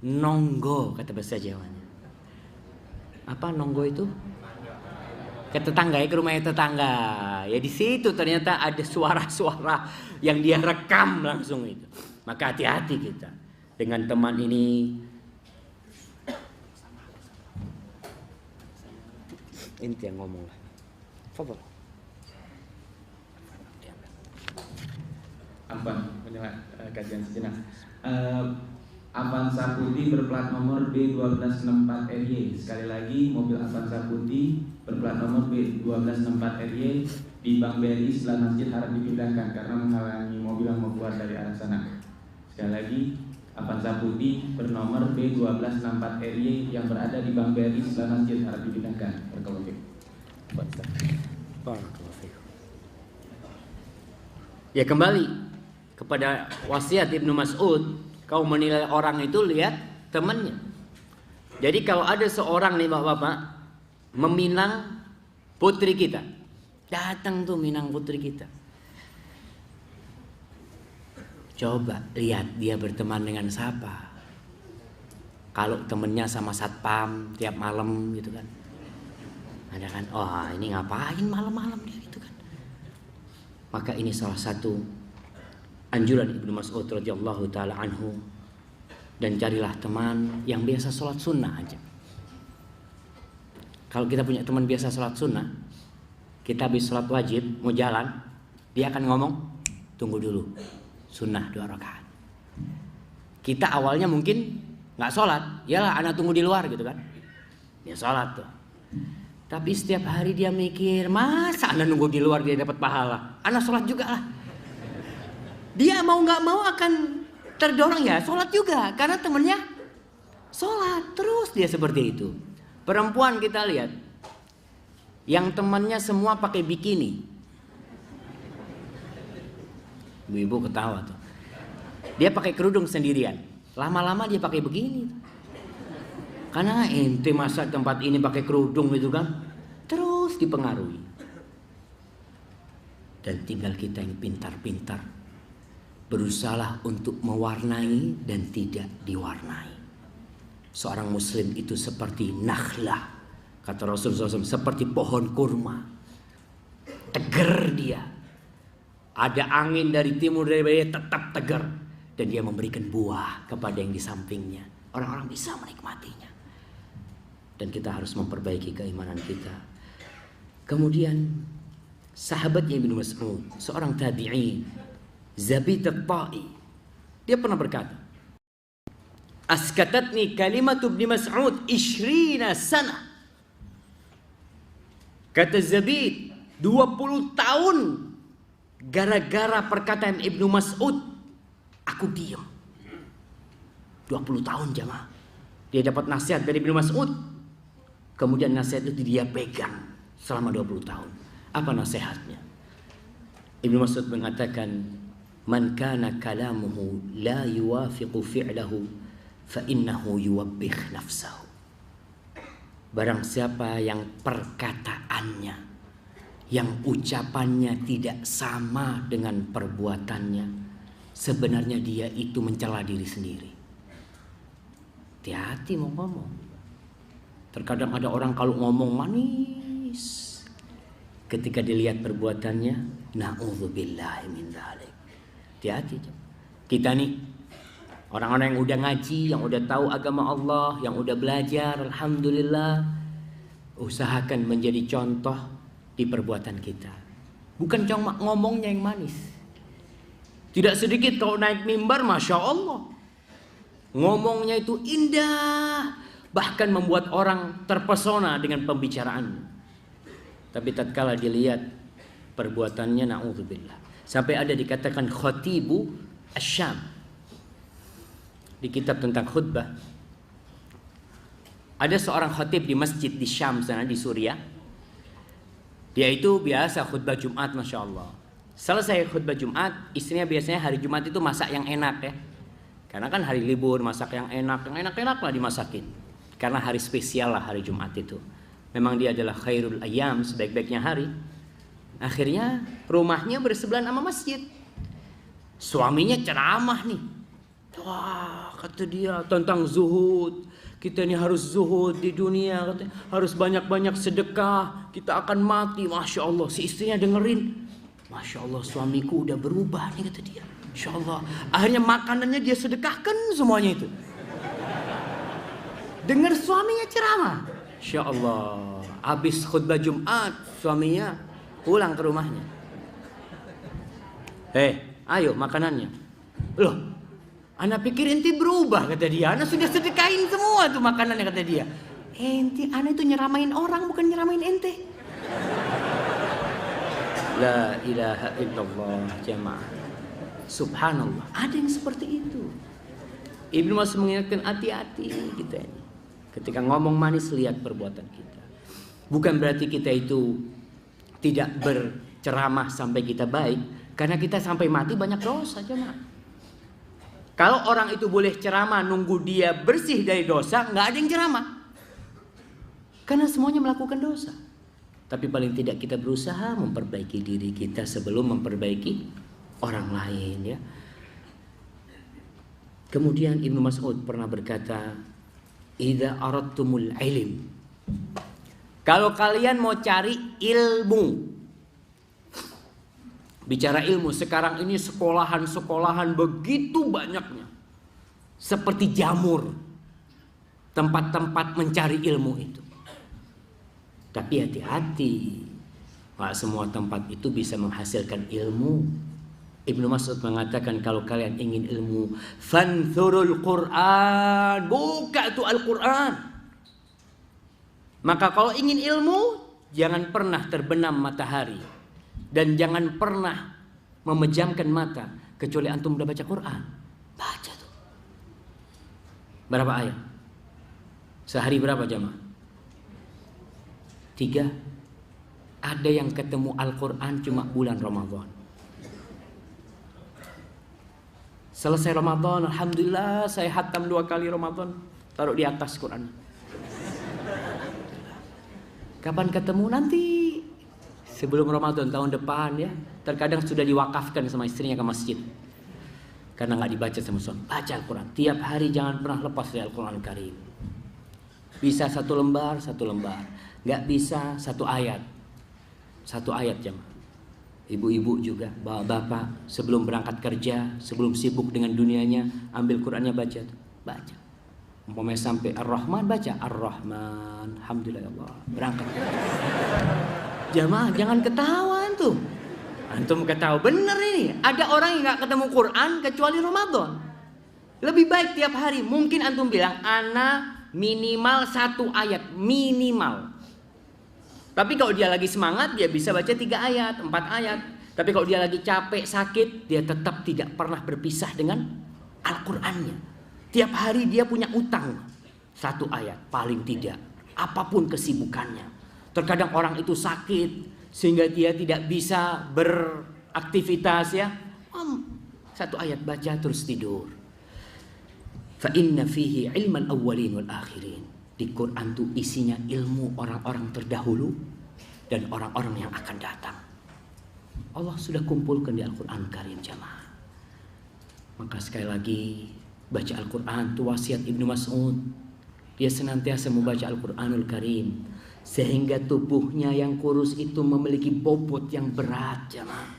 nonggo, kata bahasa Jawanya. Apa nonggo itu? ke tetangga, ya ke rumahnya tetangga. Ya di situ ternyata ada suara-suara yang dia rekam langsung itu. Maka hati-hati kita dengan teman ini. Inti yang ngomong lah. Fadhol. Afwan, kajian sejenak. Avanza putih berplat nomor B1264RY. Sekali lagi, mobil Avanza putih berplat nomor B1264RY di Bank BRI sebelah masjid harap dipindahkan karena menghalangi mobil yang mau keluar dari arah sana. Sekali lagi, Avanza putih bernomor B1264RY yang berada di Bank BRI sebelah masjid harap dipindahkan. Ya kembali kepada wasiat Ibnu Mas'ud, kau menilai orang itu lihat temannya. Jadi kalau ada seorang nih bapak-bapak meminang putri kita, datang tuh minang putri kita, coba lihat dia berteman dengan siapa. Kalau temennya sama satpam tiap malam gitu kan, ada kan, oh ini ngapain malam-malam dia gitu kan. Maka ini salah satu anjuran Ibnu Mas'ud radhiyallahu taala anhu. Dan carilah teman yang biasa sholat sunnah aja. Kalau kita punya teman biasa sholat sunnah, kita habis sholat wajib mau jalan, dia akan ngomong, tunggu dulu, sunnah 2 rakaat. Kita awalnya mungkin nggak sholat, yalah anak tunggu di luar gitu kan, dia sholat tuh. Tapi setiap hari dia mikir, masa anak nunggu di luar dia dapat pahala, anak sholat juga lah. Dia mau nggak mau akan terdorong ya sholat juga karena temennya sholat terus, dia seperti itu. Perempuan kita lihat yang temannya semua pakai bikini, ibu-ibu ketawa tuh, dia pakai kerudung sendirian, lama-lama dia pakai begini karena ente masa tempat ini pakai kerudung gitu kan, terus dipengaruhi. Dan tinggal kita yang pintar-pintar berusaha untuk mewarnai dan tidak diwarnai. Seorang muslim itu seperti nakhlah, kata Rasulullah SAW, seperti pohon kurma. Tegar dia. Ada angin dari timur dari barat tetap tegar. Dan dia memberikan buah kepada yang di sampingnya. Orang-orang bisa menikmatinya. Dan kita harus memperbaiki keimanan kita. Kemudian sahabatnya Ibnu Mas'ud, seorang tabi'in, Zabit al-Ta'i, dia pernah berkata, askatatni kalimat Ibnu Mas'ud 20 sana. Kata Zabit, 20 tahun gara-gara perkataan Ibnu Mas'ud aku diam. 20 tahun jamaah. Dia dapat nasihat dari Ibnu Mas'ud, kemudian nasihat itu dia pegang selama 20 tahun. Apa nasihatnya? Ibnu Mas'ud mengatakan, man kana kalamuhu la yuwafiqu fi'lahu fa innahu yuwabbih nafsahu. Barang siapa yang perkataannya, yang ucapannya tidak sama dengan perbuatannya, sebenarnya dia itu mencela diri sendiri. Hati-hati mau ngomong. Terkadang ada orang kalau ngomong manis, ketika dilihat perbuatannya, na'udzubillahi min dzalik. Hati-hati. Kita nih orang-orang yang udah ngaji, yang udah tahu agama Allah, yang udah belajar, alhamdulillah, usahakan menjadi contoh di perbuatan kita. Bukan cuma ngomongnya yang manis. Tidak sedikit kalau naik mimbar, masya Allah, ngomongnya itu indah, bahkan membuat orang terpesona dengan pembicaraannya. Tapi tatkala dilihat perbuatannya, na'udzubillah. Sampai ada dikatakan khatibu asyam di kitab tentang khutbah. Ada seorang khatib di masjid di Syam sana, di Suriah. Dia itu biasa khutbah Jumat, masya Allah. Selesai khutbah Jumat, istrinya biasanya hari Jumat itu masak yang enak ya. Karena kan hari libur, masak yang enak lah dimasakin. Karena hari spesial lah hari Jumat itu. Memang dia adalah khairul ayyam, sebaik-baiknya hari. Akhirnya rumahnya bersebelahan sama masjid. Suaminya ceramah nih. Wah, kata dia tentang zuhud. Kita ini harus zuhud di dunia, katanya. Harus banyak-banyak sedekah. Kita akan mati. Masya Allah, si istrinya dengerin. Masya Allah, suamiku udah berubah nih, kata dia. Masya Allah. Akhirnya makanannya dia sedekahkan semuanya itu. Dengar suaminya ceramah. Masya Allah. Habis khutbah Jumat, suaminya pulang ke rumahnya. Ayo makanannya. Loh, ana pikir enti berubah, kata dia. Ana sudah sedekahin semua tuh makanannya, kata dia. Enti, ana itu nyeramain orang, bukan nyeramain ente. La ilaha illallah jamaah. Subhanallah, ada yang seperti itu. Ibnu Mas'ud mengingatkan, hati-hati kita ini. Ketika ngomong manis, lihat perbuatan kita. Bukan berarti kita itu tidak berceramah sampai kita baik. Karena kita sampai mati banyak dosa, jemaah. Kalau orang itu boleh ceramah nunggu dia bersih dari dosa, nggak ada yang ceramah. Karena semuanya melakukan dosa. Tapi paling tidak kita berusaha memperbaiki diri kita sebelum memperbaiki orang lain, ya. Kemudian Ibnu Mas'ud pernah berkata, "Idza aradtumul ilm." Kalau kalian mau cari ilmu. Bicara ilmu, sekarang ini sekolahan-sekolahan begitu banyaknya. Seperti jamur. Tempat-tempat mencari ilmu itu. Tapi hati-hati. Nggak semua tempat itu bisa menghasilkan ilmu. Ibnu Mas'ud mengatakan, kalau kalian ingin ilmu, fanthurul Qur'an. Buka itu Al-Quran. Maka kalau ingin ilmu, jangan pernah terbenam matahari. Dan jangan pernah memejamkan mata kecuali antum udah baca Quran. Baca tuh. Berapa ayat? Sehari berapa jamaah? 3. Ada yang ketemu Al-Quran cuma bulan Ramadan. Selesai Ramadan, alhamdulillah saya khatam 2 kali Ramadan. Taruh di atas Quran. Kapan ketemu? Nanti. Sebelum Ramadan tahun depan, ya. Terkadang sudah diwakafkan sama istrinya ke masjid. Karena nggak dibaca sama suami. Baca Al-Quran. Tiap hari jangan pernah lepas dari Al-Quran Karim. Bisa 1 lembar, 1 lembar. Nggak bisa 1 ayat. 1 ayat jemaah. Ibu-ibu juga, bapak-bapak, sebelum berangkat kerja, sebelum sibuk dengan dunianya, ambil Qurannya baca. Baca. Umpamanya sampai Ar-Rahman, baca Ar-Rahman. Alhamdulillah Allah. Berangkat. Jamaah jangan ketawa tuh. Antum ketawa bener ini. Ada orang yang nggak ketemu Quran kecuali Ramadan. Lebih baik tiap hari. Mungkin antum bilang, ana minimal 1 ayat, minimal. Tapi kalau dia lagi semangat, dia bisa baca 3 ayat, 4 ayat. Tapi kalau dia lagi capek, sakit, dia tetap tidak pernah berpisah dengan Al-Qurannya. Tiap hari dia punya utang 1 ayat, paling tidak. Apapun kesibukannya. Terkadang orang itu sakit sehingga dia tidak bisa beraktivitas, ya. 1 ayat baca terus tidur. Fa inna fihi ilman awwalin wal akhirin. Di Quran itu isinya ilmu orang-orang terdahulu dan orang-orang yang akan datang. Allah sudah kumpulkan di Al-Quran Karim jamaah. Maka sekali lagi baca Al-Quran itu wasiat Ibnu Mas'ud. Dia senantiasa membaca Al-Quranul Karim. Sehingga tubuhnya yang kurus itu memiliki bobot yang berat jemaah.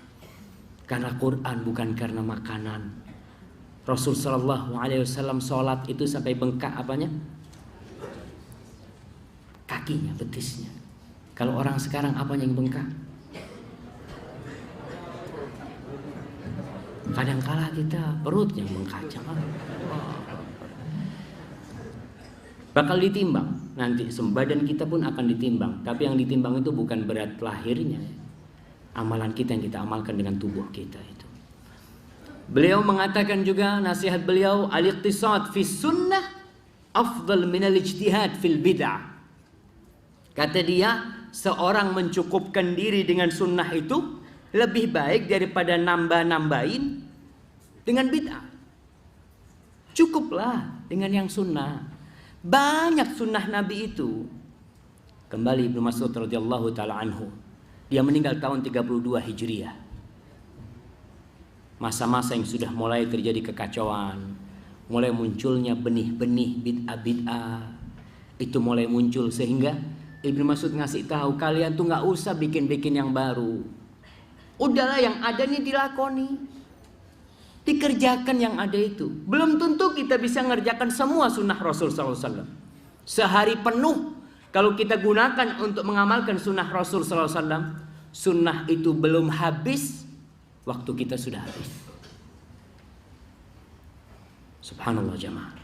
Karena Quran bukan karena makanan. Rasul sallallahu alaihi wasallam sholat itu sampai bengkak apanya? Kakinya, betisnya. Kalau orang sekarang apanya yang bengkak? Kadang-kala kita perut yang bengkak jemaah. Bakal ditimbang. Nanti badan kita pun akan ditimbang. Tapi yang ditimbang itu bukan berat lahirnya, ya. Amalan kita yang kita amalkan dengan tubuh kita itu. Beliau mengatakan juga, nasihat beliau, al-iqtisad fi sunnah afdal min al-ijtihad fil bid'ah. Kata dia, seorang mencukupkan diri dengan sunnah itu lebih baik daripada nambah-nambahin dengan bid'ah. Cukuplah dengan yang sunnah. Banyak sunnah Nabi itu. Kembali Ibnu Mas'ud radhiyallahu taala anhu. Dia meninggal tahun 32 Hijriah. Masa-masa yang sudah mulai terjadi kekacauan, mulai munculnya benih-benih bid'ah-bid'ah itu mulai muncul, sehingga Ibnu Mas'ud ngasih tahu kalian tuh nggak usah bikin-bikin yang baru. Udahlah yang ada nih dilakoni, dikerjakan yang ada itu. Belum tentu kita bisa ngerjakan semua sunnah Rasul SAW. Sehari penuh kalau kita gunakan untuk mengamalkan sunnah Rasul SAW, sunnah itu belum habis, waktu kita sudah habis. Subhanallah jamaah.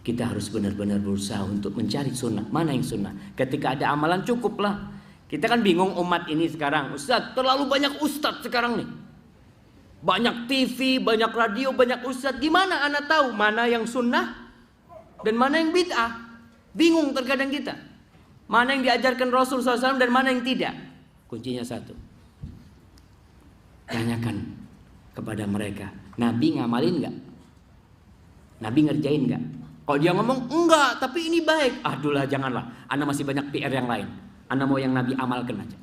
Kita harus benar-benar berusaha untuk mencari sunnah. Mana yang sunnah? Ketika ada amalan cukuplah. Kita kan bingung umat ini sekarang. Ustaz, terlalu banyak ustaz sekarang nih. Banyak TV, banyak radio, banyak ustaz. Gimana anak tahu mana yang sunnah dan mana yang bid'ah? Bingung terkadang kita. Mana yang diajarkan Rasul SAW dan mana yang tidak? Kuncinya satu. Tanyakan kepada mereka. Nabi ngamalin nggak? Nabi ngerjain nggak? Kalau dia ngomong enggak, tapi ini baik. Adulah janganlah. Anda masih banyak PR yang lain. Anda mau yang Nabi amalkan aja.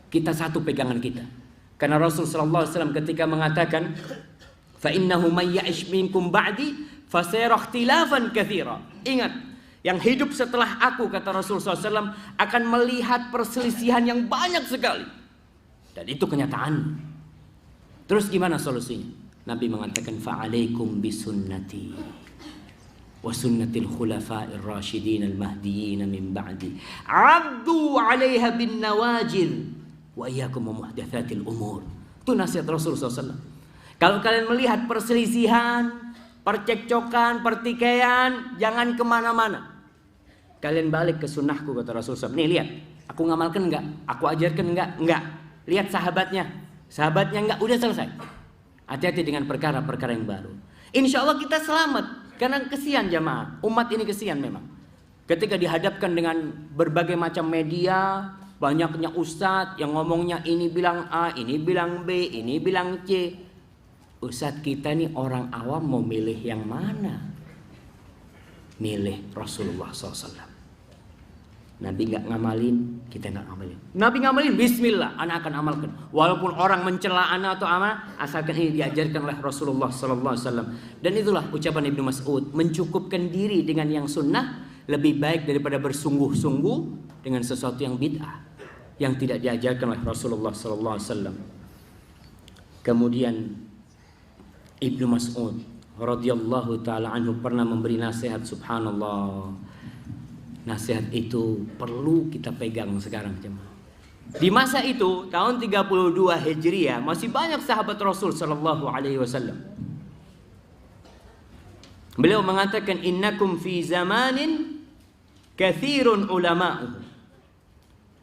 Kita satu pegangan kita. Karena Rasul SAW ketika mengatakan, fa innahu may ya'ish minkum ba'di fasayara ikhtilafan katsira. Ingat, yang hidup setelah aku, kata Rasul SAW, akan melihat perselisihan yang banyak sekali. Dan itu kenyataan. Terus gimana solusinya? Nabi mengatakan, fa'alaikum bisunnati wa sunnatil khulafa'ir rasyidin al-mahdiyyin min ba'di. 'Addu 'alaiha bin nawajid wa iyyakum muhdatsatil umur. Itu nasihat Rasul SAW. Kalau kalian melihat perselisihan, percekcokan, pertikaian, jangan kemana-mana. Kalian balik ke sunnahku, kata Rasul SAW. Nih lihat, aku ngamalkan enggak? Aku ajarkan enggak? Enggak. Lihat sahabatnya. Sahabatnya enggak, udah selesai. Hati-hati dengan perkara-perkara yang baru. Insya Allah kita selamat. Karena kesian jamaah, umat ini kesian memang. Ketika dihadapkan dengan berbagai macam media, banyaknya ustadz yang ngomongnya ini bilang A, ini bilang B, ini bilang C. Ustadz kita nih orang awam mau milih yang mana? Milih Rasulullah SAW. Nabi nggak ngamalin, kita nggak ngamalin. Nabi ngamalin, bismillah, anak akan amalkan. Walaupun orang mencela anak atau amal, asalkan ini diajarkan oleh Rasulullah SAW. Dan itulah ucapan Ibnu Mas'ud, mencukupkan diri dengan yang sunnah lebih baik daripada bersungguh-sungguh dengan sesuatu yang bid'ah, yang tidak diajarkan oleh Rasulullah SAW. Kemudian Ibnu Mas'ud radhiyallahu taala anhu pernah memberi nasihat, subhanallah. Nasihat itu perlu kita pegang sekarang jemaah. Di masa itu tahun 32 Hijriah masih banyak sahabat Rasul sallallahu alaihi wasallam. Beliau mengatakan innakum fi zamanin katsirun ulama'uhu.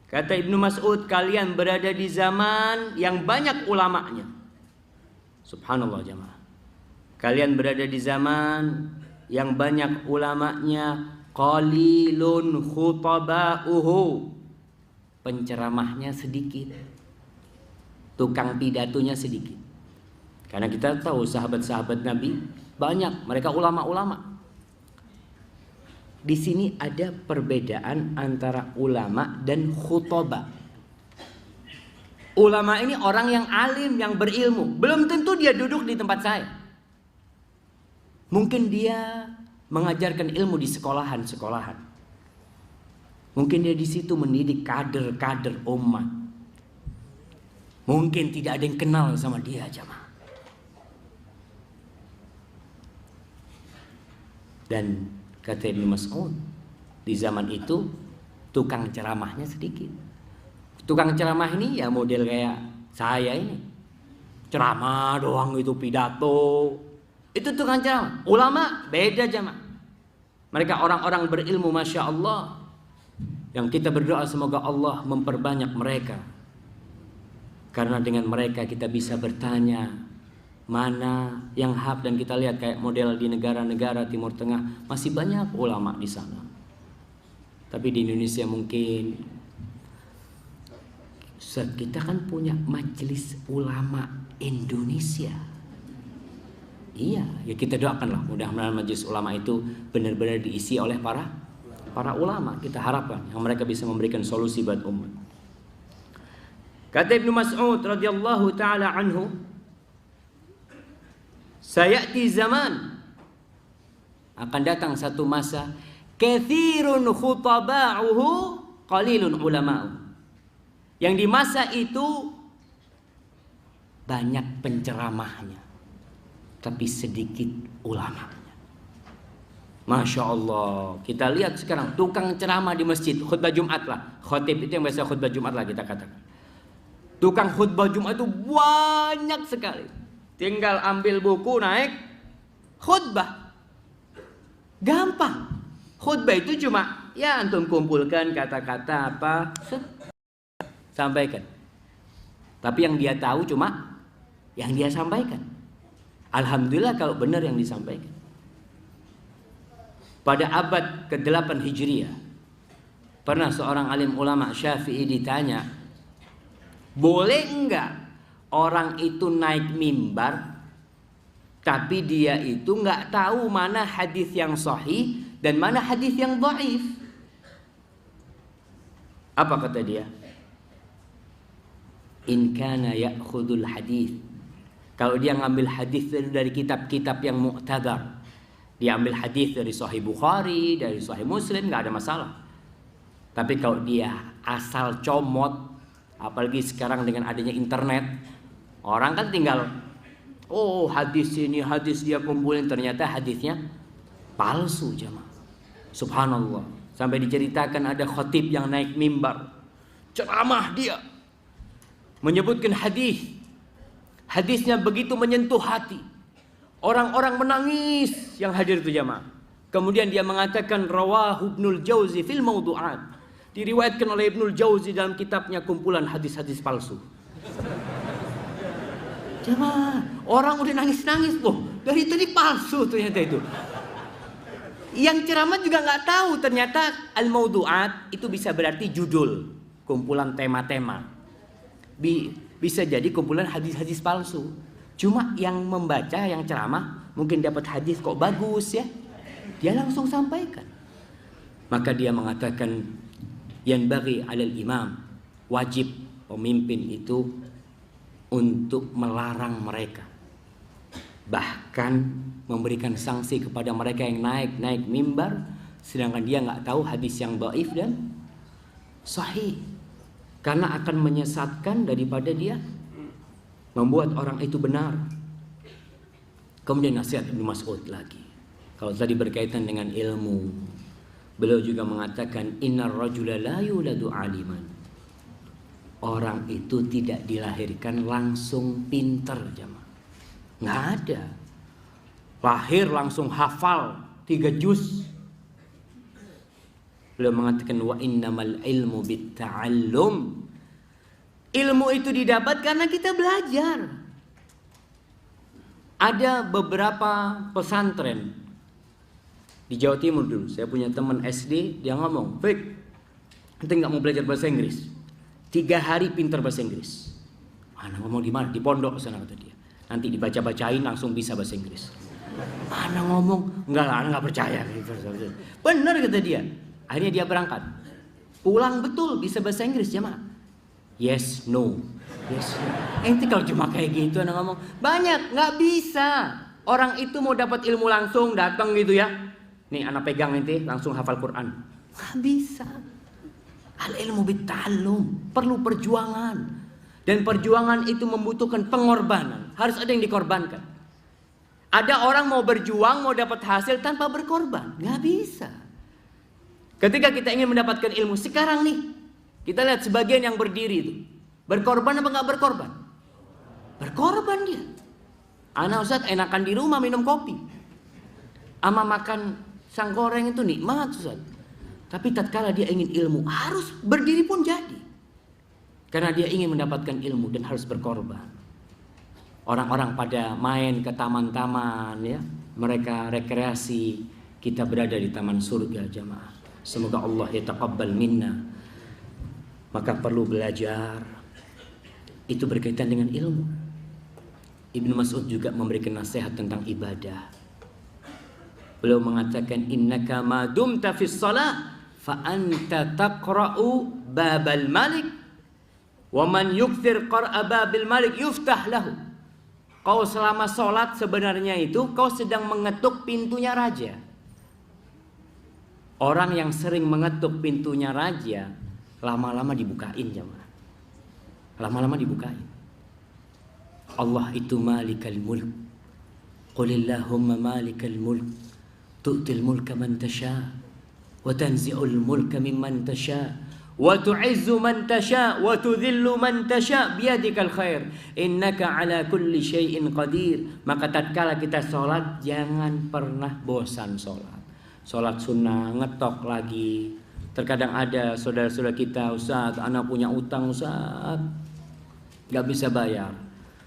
Kata Ibnu Mas'ud, kalian berada di zaman yang banyak ulamanya. Subhanallah jemaah. Kalian berada di zaman yang banyak ulamanya. Qalilun khutaba'uhu, penceramahnya sedikit, tukang pidatonya sedikit. Karena kita tahu sahabat-sahabat Nabi banyak, mereka ulama-ulama. Di sini ada perbedaan antara ulama dan khutbah. Ulama ini orang yang alim, yang berilmu. Belum tentu dia duduk di tempat saya. Mungkin dia mengajarkan ilmu di sekolahan-sekolahan. Mungkin dia di situ mendidik kader-kader umat. Mungkin tidak ada yang kenal sama dia jemaah. Dan kata Ibnu Mas'ud, di zaman itu tukang ceramahnya sedikit. Tukang ceramah ini ya model kayak saya ini. Ceramah doang itu, pidato. Itu tukang ceramah. Ulama beda jemaah. Mereka orang-orang berilmu, masya Allah. Yang kita berdoa semoga Allah memperbanyak mereka. Karena dengan mereka kita bisa bertanya mana yang hak, dan kita lihat kayak model di negara-negara Timur Tengah masih banyak ulama di sana. Tapi di Indonesia mungkin kita kan punya Majelis Ulama Indonesia. Iya, ya kita doakanlah mudah-mudahan Majelis Ulama itu benar-benar diisi oleh para ulama. Kita harapkan yang mereka bisa memberikan solusi buat umat. Kata Ibnu Mas'ud radhiyallahu taala anhu, sayati zaman Akan datang satu masa, katsirun khutaba'uhu qalilun ulama'u. Yang di masa itu banyak penceramahnya, tapi sedikit ulamanya. Masya Allah. Kita lihat sekarang tukang ceramah di masjid, khutbah Jumat lah. Khotib itu yang biasa khutbah Jumat lah kita katakan. Tukang khutbah Jumat itu banyak sekali. Tinggal ambil buku, naik khutbah. Gampang. Khutbah itu cuma ya antum kumpulkan kata-kata apa, sampaikan. Tapi yang dia tahu cuma yang dia sampaikan. Alhamdulillah kalau benar yang disampaikan. Pada abad ke-8 Hijriah, pernah seorang alim ulama Syafi'i ditanya, boleh enggak orang itu naik mimbar tapi dia itu enggak tahu mana hadis yang sahih dan mana hadis yang dhaif? Apa kata dia? In kana ya'khudul hadis. Kalau dia ngambil hadis dari kitab-kitab yang mu'tabar, dia ambil hadis dari Sahih Bukhari, dari Sahih Muslim, nggak ada masalah. Tapi kalau dia asal comot, apalagi sekarang dengan adanya internet, orang kan tinggal, oh hadis ini, hadis dia kumpulin, ternyata hadisnya palsu jemaah. Subhanallah. Sampai diceritakan ada khatib yang naik mimbar, ceramah dia, menyebutkan hadis. Hadisnya begitu menyentuh hati. Orang-orang menangis yang hadir itu jamaah. Kemudian dia mengatakan rawahu Ibnul Jauzi fil mawdu'at. Diriwayatkan oleh Ibnul Jauzi dalam kitabnya kumpulan hadis-hadis palsu. Jamaah, orang udah nangis-nangis tuh. Dari tadi palsu ternyata itu. Yang ceramah juga nggak tahu ternyata al-mawdu'at itu bisa berarti judul, kumpulan tema-tema. Bisa jadi kumpulan hadis-hadis palsu. Cuma yang membaca, yang ceramah mungkin dapat hadis kok bagus ya, dia langsung sampaikan. Maka dia mengatakan yang bagi alal imam, wajib pemimpin itu untuk melarang mereka, bahkan memberikan sanksi kepada mereka yang naik mimbar sedangkan dia nggak tahu hadis yang dhaif dan sahih, karena akan menyesatkan daripada dia membuat orang itu benar. Kemudian nasihat Ibnu Mas'ud lagi. Kalau tadi berkaitan dengan ilmu, beliau juga mengatakan innar rajula la yuladu aliman. Orang itu tidak dilahirkan langsung pinter jemaah. Nggak ada. Lahir langsung hafal 3 juz. Beliau mengatakan wa innamal ilmu bitta'allum. Ilmu itu didapat karena kita belajar. Ada beberapa pesantren di Jawa Timur dulu. Saya punya teman SD, dia ngomong, Fik, nanti nggak mau belajar bahasa Inggris. 3 hari pintar bahasa Inggris. Mana ngomong di mana? Di pondok sana kata dia. Nanti dibaca-bacain langsung bisa bahasa Inggris. Mana ngomong, enggak lah, nggak percaya. Benar kata dia. Akhirnya dia berangkat. Pulang betul bisa bahasa Inggris jemaah. Yes, no. Yes, no. Ente kalau cuma kayak gitu anak ngomong, banyak nggak bisa. Orang itu mau dapat ilmu langsung datang gitu ya. Nih anak pegang ente langsung hafal Quran. Nggak bisa. Al ilmu bitta'allum, perlu perjuangan. Dan perjuangan itu membutuhkan pengorbanan. Harus ada yang dikorbankan. Ada orang mau berjuang, mau dapat hasil tanpa berkorban. Nggak bisa. Ketika kita ingin mendapatkan ilmu sekarang nih, kita lihat sebagian yang berdiri itu berkorban apa nggak berkorban? Berkorban dia. Anak Ustaz enakan di rumah minum kopi, ama makan sang goreng itu nikmat Ustaz. Tapi tatkala dia ingin ilmu harus berdiri pun jadi, karena dia ingin mendapatkan ilmu dan harus berkorban. Orang-orang pada main ke taman-taman ya, mereka rekreasi, kita berada di taman surga jamaah. Semoga Allah yataqabbal minna. Maka perlu belajar. Itu berkaitan dengan ilmu. Ibnu Mas'ud juga memberikan nasihat tentang ibadah. Beliau mengatakan innaka ma dumta fis shalah fa anta taqra'u babal malik wa man yukthir qara'a babil malik yuftah lahu. Kau selama sholat sebenarnya itu kau sedang mengetuk pintunya raja. Orang yang sering mengetuk pintunya raja, lama-lama dibukain jemaah. Lama-lama dibukain. Allah itu malikal mulk. Qulillahumma malikal mulk. Tu'til mulka man tasha. Wa tanzi'ul mulka mimman tasha. Wa tu'izzu man tasha. Wa tudhillu man tasha. Biyadikal khair. Innaka ala kulli syai'in qadir. Maka tatkala kita sholat, jangan pernah bosan sholat. Sholat sunnah, ngetok lagi. Terkadang ada saudara-saudara kita, Ustaz, anak punya utang Ustaz, gak bisa bayar.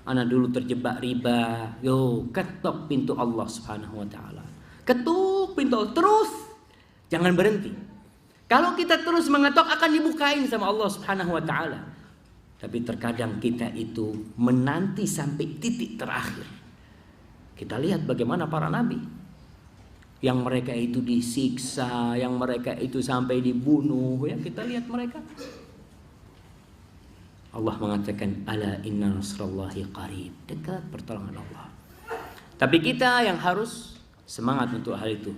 Anak dulu terjebak riba. Yo, ketok pintu Allah Subhanahu wa ta'ala. Ketuk pintu terus. Jangan berhenti. Kalau kita terus mengetok akan dibukain sama Allah Subhanahu wa ta'ala. Tapi terkadang kita itu menanti sampai titik terakhir. Kita lihat bagaimana para nabi. Yang mereka itu disiksa, yang mereka itu sampai dibunuh, ya kita lihat mereka. Allah mengatakan ala inna nasrallahi qarib, dekat pertolongan Allah. Tapi kita yang harus semangat untuk hal itu.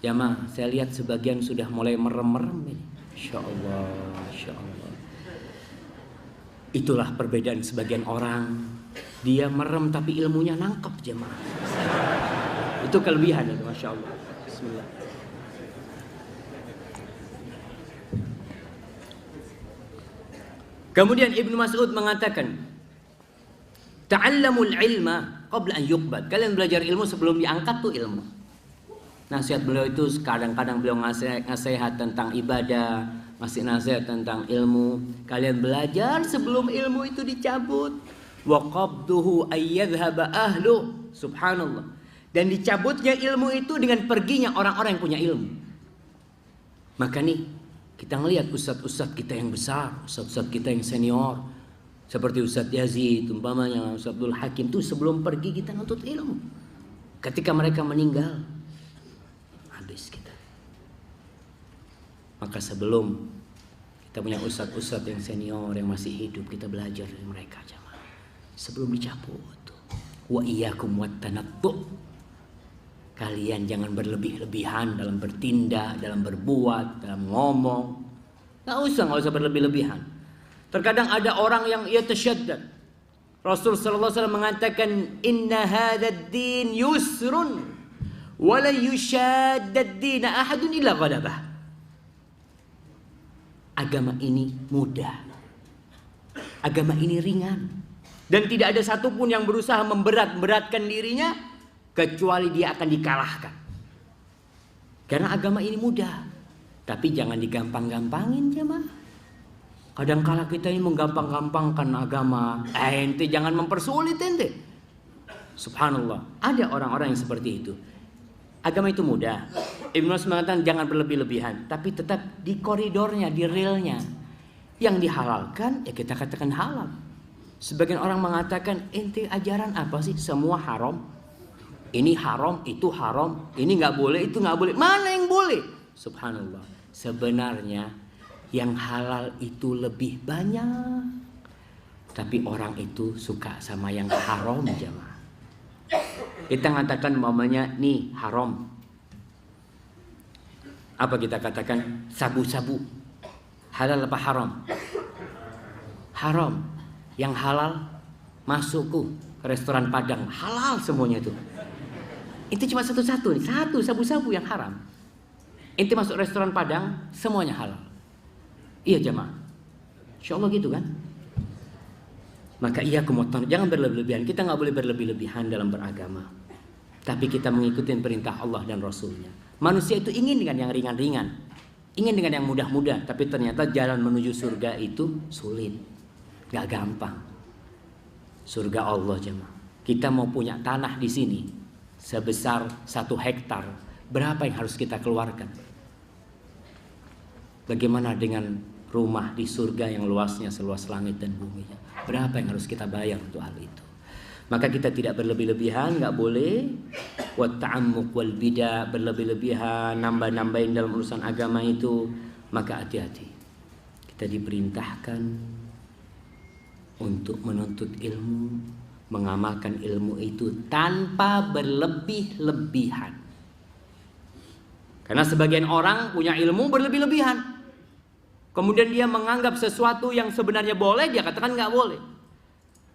Jamaah, saya lihat sebagian sudah mulai merem-merem ini. Insyaallah, insyaallah. Itulah perbedaan sebagian orang. Dia merem tapi ilmunya nangkep jemaah. Itu kelebihan ya, Masya Allah. Bismillah. Kemudian Ibnu Mas'ud mengatakan, ta'allamul ilma qabla an yuqbad. Kalian belajar ilmu sebelum diangkat tuh ilmu. Nasihat beliau itu kadang-kadang beliau nasihat tentang ibadah, ngasih nasihat tentang ilmu. Kalian belajar sebelum ilmu itu dicabut. Wa qabduhu ayyadhhaba ahlu. Subhanallah. Dan dicabutnya ilmu itu dengan perginya orang-orang yang punya ilmu. Maka nih kita ngelihat ustadz-ustadz kita yang besar, ustadz-ustadz kita yang senior, seperti Ustadz Yazid, umpamanya Ustadz Abdul Hakim, itu sebelum pergi kita nuntut ilmu. Ketika mereka meninggal, habis kita. Maka sebelum kita punya ustadz-ustadz yang senior yang masih hidup, kita belajar dari mereka jemaah. Sebelum dicabut. Wa iyyakum wattanattu. Kalian jangan berlebih-lebihan dalam bertindak, dalam berbuat, dalam ngomong. Nggak usah berlebih-lebihan. Terkadang ada orang yang ia tasyaddad. Rasul sallallahu alaihi wasallam mengatakan, "Inna hadzal din yusrun wa la yushaddad din ahadun illa ghalabah." Agama ini mudah. Agama ini ringan. Dan tidak ada satupun yang berusaha memberat-beratkan dirinya kecuali dia akan dikalahkan. Karena agama ini mudah. Tapi jangan digampang-gampangin jemaah. Kadang-kala kita ini menggampang-gampangkan agama. Ente jangan mempersulit ente. Subhanallah. Ada orang-orang yang seperti itu. Agama itu mudah. Ibnu Mas'ud mengatakan jangan berlebih-lebihan. Tapi tetap di koridornya, di realnya. Yang dihalalkan ya kita katakan halal. Sebagian orang mengatakan ente ajaran apa sih? Semua haram. Ini haram, itu haram. Ini nggak boleh, itu nggak boleh. Mana yang boleh? Subhanallah. Sebenarnya yang halal itu lebih banyak. Tapi orang itu suka sama yang haram jemaah. Kita mengatakan mamanya nih haram. Apa kita katakan? Sabu-sabu. Halal apa haram? Haram. Yang halal masukku ke restoran Padang. Halal semuanya itu. Itu cuma satu-satu nih. Satu sabu-sabu yang haram. Ente masuk restoran Padang, semuanya halal. Iya jemaah. Insya Allah gitu kan. Maka iya kemotor. Jangan berlebih-lebihan. Kita nggak boleh berlebih-lebihan dalam beragama. Tapi kita mengikuti perintah Allah dan Rasulnya. Manusia itu ingin dengan yang ringan-ringan. Ingin dengan yang mudah-mudah. Tapi ternyata jalan menuju surga itu sulit. Gak gampang. Surga Allah jemaah. Kita mau punya tanah di sini sebesar 1 hektar, berapa yang harus kita keluarkan? Bagaimana dengan rumah di surga yang luasnya seluas langit dan bumi? Berapa yang harus kita bayar untuk hal itu? Maka kita tidak berlebih-lebihan, nggak boleh. Wat ta'ammuq wal bida, berlebih-lebihan, nambah-nambahin dalam urusan agama itu. Maka hati-hati. Kita diperintahkan untuk menuntut ilmu, mengamalkan ilmu itu tanpa berlebih-lebihan. Karena sebagian orang punya ilmu berlebih-lebihan. Kemudian dia menganggap sesuatu yang sebenarnya boleh, dia katakan nggak boleh.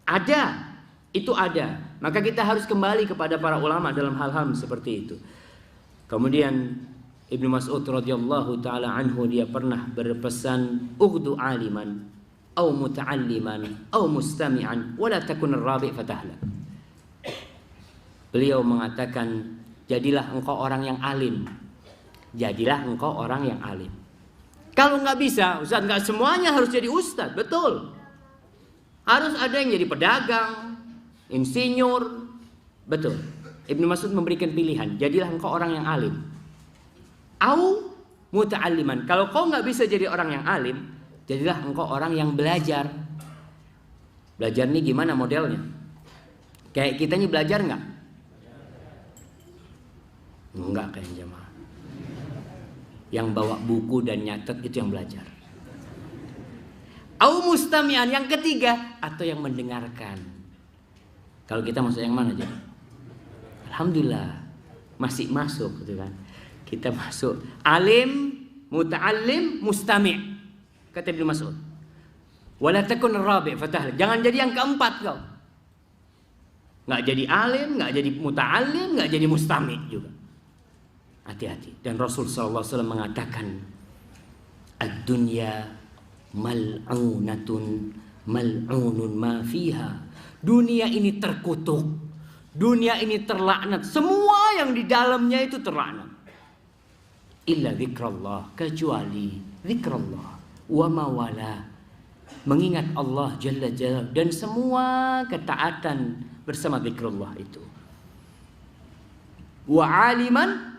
Ada, itu ada. Maka kita harus kembali kepada para ulama dalam hal-hal seperti itu. Kemudian Ibnu Mas'ud radhiyallahu taala anhu, dia pernah berpesan, "Ughdu aliman, au muta'alliman, au mustami'an, wa la takun ar-rabi' fatahla." Beliau mengatakan, jadilah engkau orang yang alim. Jadilah engkau orang yang alim. Kalau nggak bisa, Ustaz, nggak semuanya harus jadi ustaz, betul. Harus ada yang jadi pedagang, insinyur, betul. Ibnu Mas'ud memberikan pilihan, jadilah engkau orang yang alim. Au muta'alliman. Kalau kau nggak bisa jadi orang yang alim, jadilah engkau orang yang belajar. Belajar nih gimana modelnya? Kayak kita nih belajar nggak? Enggak kayak jamaah. Yang bawa buku dan nyatet itu yang belajar. Au mustami'an, yang ketiga, atau yang mendengarkan. Kalau kita masuk yang mana jadi? Alhamdulillah masih masuk gitu kan. Kita masuk alim, muta'allim, mustami'. Kata Ibnu Mas'ud. Wala takun rabi' fatah. Jangan jadi yang keempat kau. Enggak jadi alim, enggak jadi muta'allim, enggak jadi mustami' juga. Hati-hati. Dan Rasul SAW mengatakan, ad-dunya mal'unatun mal'unun ma fiha. Dunia ini terkutuk, dunia ini terlaknat, semua yang di dalamnya itu terlaknat. Illa zikrullah, kecuali zikrullah wa mawala, mengingat Allah Jalla Jalla, dan semua ketaatan bersama zikrullah itu. Wa aliman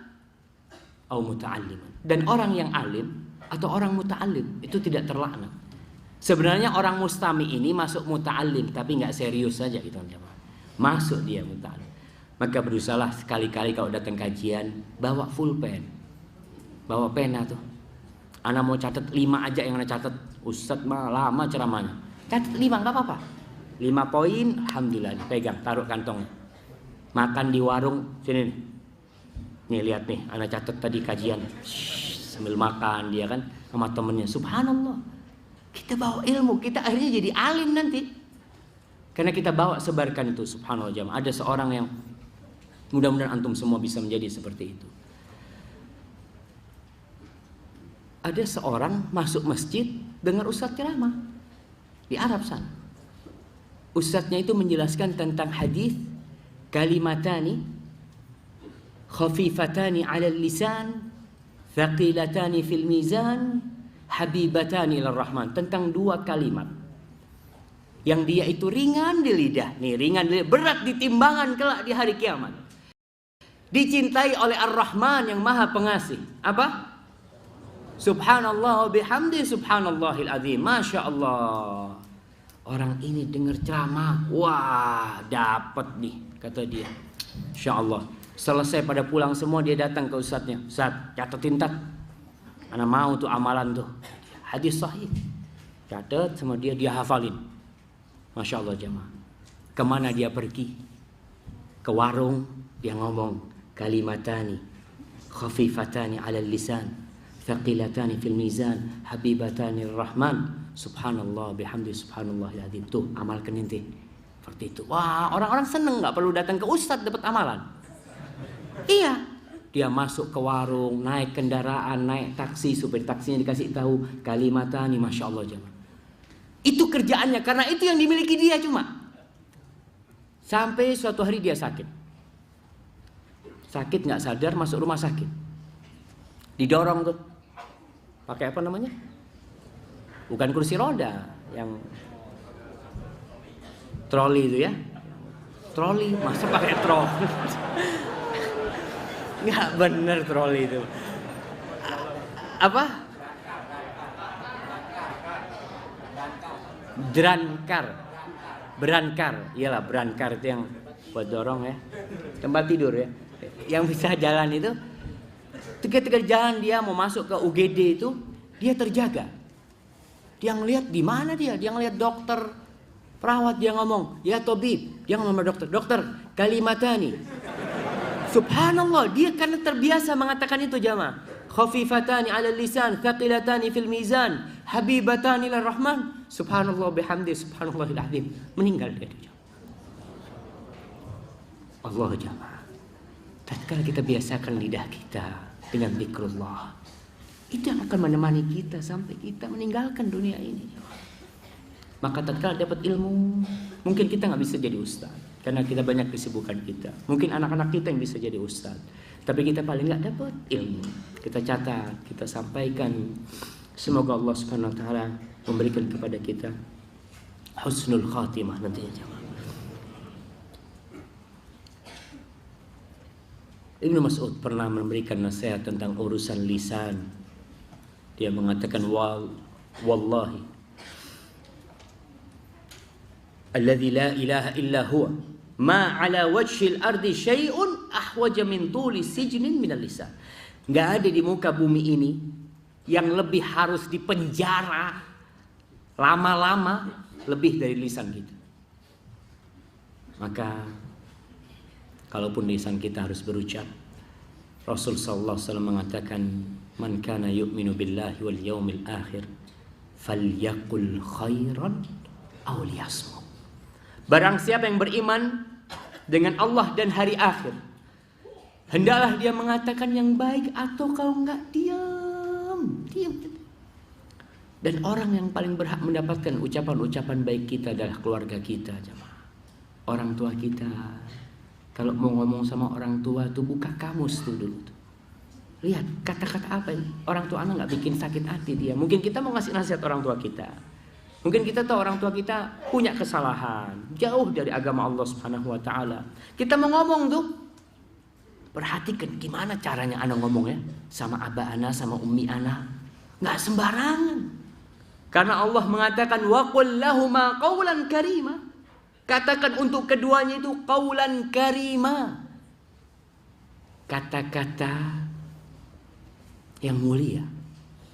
au muta'alliman, dan orang yang alim atau orang muta'allim itu tidak terlaknat. Sebenarnya orang mustami ini masuk muta'allim tapi nggak serius saja gitu teman-teman. Masuk dia muta'allim. Maka berusahalah sekali-kali kalau datang kajian bawa full pen. Bawa pena tuh. Ana mau catat 5 aja yang ana catat. Ustadz mah lama ceramahnya. Catat 5 nggak apa-apa. 5 poin, alhamdulillah, pegang, taruh kantong. Makan di warung sini nih. Nih lihat nih, ana catat tadi kajian. Sambil makan dia kan sama temennya. Subhanallah. Kita bawa ilmu, kita akhirnya jadi alim nanti. Karena kita bawa, sebarkan itu. Subhanallah jamaah. Ada seorang yang mudah-mudahan antum semua bisa menjadi seperti itu. Ada seorang masuk masjid dengar ustadz ceramah di Arab sana. Ustadznya itu menjelaskan tentang hadis kalimatani khafifatani 'ala lisan thaqilatani fil mizan habibatani ilar rahman, tentang 2 kalimat yang dia itu ringan di lidah, nih ringan di lidah, berat di timbangan kelak di hari kiamat, dicintai oleh Ar-Rahman yang Maha Pengasih. Apa? Subhanallah wa bihamdi subhanallahil azim. Masya Allah. Orang ini dengar ceramah, wah dapat nih kata dia. Insya Allah. Selesai pada pulang semua, dia datang ke ustadznya. Ustadz, catetin tak. Ana mau tuh amalan tuh. Hadis sahih. Catat sama dia hafalin. Masya Allah jemaah. Kemana dia pergi? Ke warung, dia ngomong kalimatani khafifatani 'ala lisan thaqilatani fil mizan habibatani rahman subhanallah bihamdi subhanallahil azim. Tuh amalkan nanti seperti itu. Wah, orang-orang seneng, nggak perlu datang ke ustadz dapat amalan. Iya, dia masuk ke warung, naik kendaraan, naik taksi, supir taksinya dikasih tahu kalimatani, masya Allah jemaah. Itu kerjaannya, karena itu yang dimiliki dia cuma. Sampai suatu hari dia sakit, nggak sadar, masuk rumah sakit, didorong tuh. Pakai apa namanya? Bukan kursi roda, yang troli itu ya. Troli, masa pakai troli? Nggak bener troli itu. Apa? Berankar. Iyalah, berankar itu yang buat dorong ya. Tempat tidur ya. Yang bisa jalan itu. Ketika jalan dia mau masuk ke UGD itu, dia terjaga. Dia ngelihat di mana dia ngelihat dokter, perawat, dia ngomong, "Ya tabib." Dia ngomong sama dokter, "Dokter, kalimatani Subhanallah, dia karena terbiasa mengatakan itu jamaah. Khafifatani 'ala lisan, thaqilatani fil mizan, habibatani lir rahman. Subhanallah bihamdi, subhanallahil azim. Meninggal dia. Allah jamaah. Tatkala kita biasakan lidah kita dengan zikrullah, itu yang akan menemani kita sampai kita meninggalkan dunia ini. Maka tatkala dapat ilmu, mungkin kita nggak bisa jadi ustaz karena kita banyak kesibukan kita. Mungkin anak-anak kita yang bisa jadi ustaz, tapi kita paling nggak dapat ilmu. Kita catat, kita sampaikan. Semoga Allah Subhanahu Wa Taala memberikan kepada kita husnul khatimah nantinya jemaah. Ibnu Mas'ud pernah memberikan nasihat tentang urusan lisan. Dia mengatakan wallahi alladzi la ilaha illa huwa ma ala wajhil ardi syai'un ahwaja min tuli sijnin minal lisan. Enggak ada di muka bumi ini yang lebih harus dipenjara lama-lama lebih dari lisan kita. Maka kalaupun lisan kita harus berucap, Rasul sallallahu alaihi wasallam mengatakan, "Man kana yu'minu billahi wal yaumil akhir, falyaqul khairan aw liyasmut." Barang siapa yang beriman dengan Allah dan hari akhir, hendaklah dia mengatakan yang baik, atau kalau enggak diam. Dan orang yang paling berhak mendapatkan ucapan-ucapan baik kita adalah keluarga kita, jemaah. Orang tua kita. Kalau mau ngomong sama orang tua tuh buka kamus tuh dulu tuh. Lihat kata-kata apa ini. Orang tua anak nggak bikin sakit hati dia. Mungkin kita mau ngasih nasihat orang tua kita. Mungkin kita tahu orang tua kita punya kesalahan, jauh dari agama Allah Subhanahu Wa Taala. Kita mau ngomong tuh, perhatikan gimana caranya anak ngomongnya sama abah anak, sama umi anak. Nggak sembarangan. Karena Allah mengatakan wa qul lahuma qawlan karima. Katakan untuk keduanya itu qaulan karima. Kata-kata yang mulia.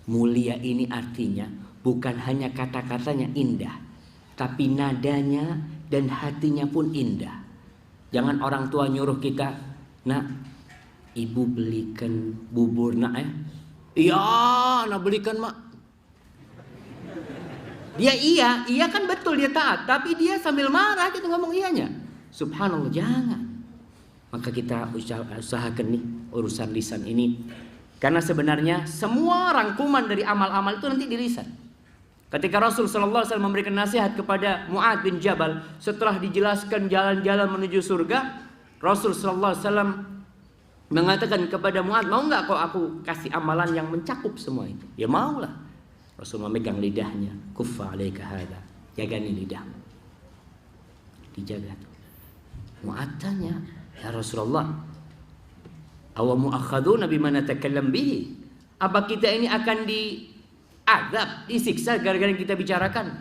Mulia ini artinya bukan hanya kata-katanya indah, tapi nadanya dan hatinya pun indah. Jangan orang tua nyuruh kita, "Nak, ibu belikan bubur nak ya." "Iya, nak belikan mak." Dia iya kan betul, dia taat, tapi dia sambil marah kita ngomong iyanya. Subhanallah, jangan. Maka kita usahakan nih urusan lisan ini, karena sebenarnya semua rangkuman dari amal-amal itu nanti di lisan. Ketika Rasul sallallahu alaihi wasallam memberikan nasihat kepada Mu'adz bin Jabal setelah dijelaskan jalan-jalan menuju surga, Rasul sallallahu alaihi wasallam mengatakan kepada Mu'adz, "Mau enggak kau aku kasih amalan yang mencakup semua itu?" "Ya maulah." Rasul memegang lidahnya, "Kuffa alaika hadza." Jaga nih lidahmu. Dijaga tuh. Mu'adz tanya, "Ya Rasulullah, aw mu'akhadzuna bima natakallam bihi?" Apa kita ini akan diazab, disiksa gara-gara yang kita bicarakan?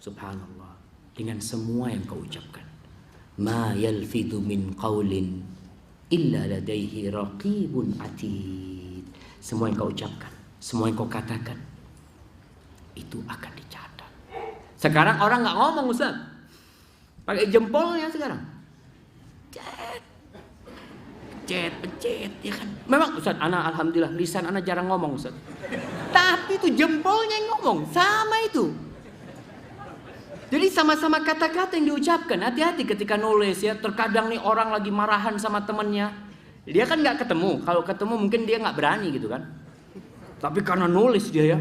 Subhanallah, dengan semua yang kau ucapkan. Ma yalfidhu min qaulin illa ladaihi raqibun atid. Semua yang kau ucapkan, semua yang kau katakan, itu akan dicatat. Sekarang orang nggak ngomong, Ustaz, pakai jempolnya sekarang. Pencet, ya kan. Memang Ustaz, anak alhamdulillah lisan anak jarang ngomong, Ustaz. Tapi itu jempolnya yang ngomong, sama itu. Jadi sama-sama kata-kata yang diucapkan. Hati-hati ketika nulis ya. Terkadang nih orang lagi marahan sama temennya, dia kan nggak ketemu. Kalau ketemu mungkin dia nggak berani gitu kan. Tapi karena nulis dia ya,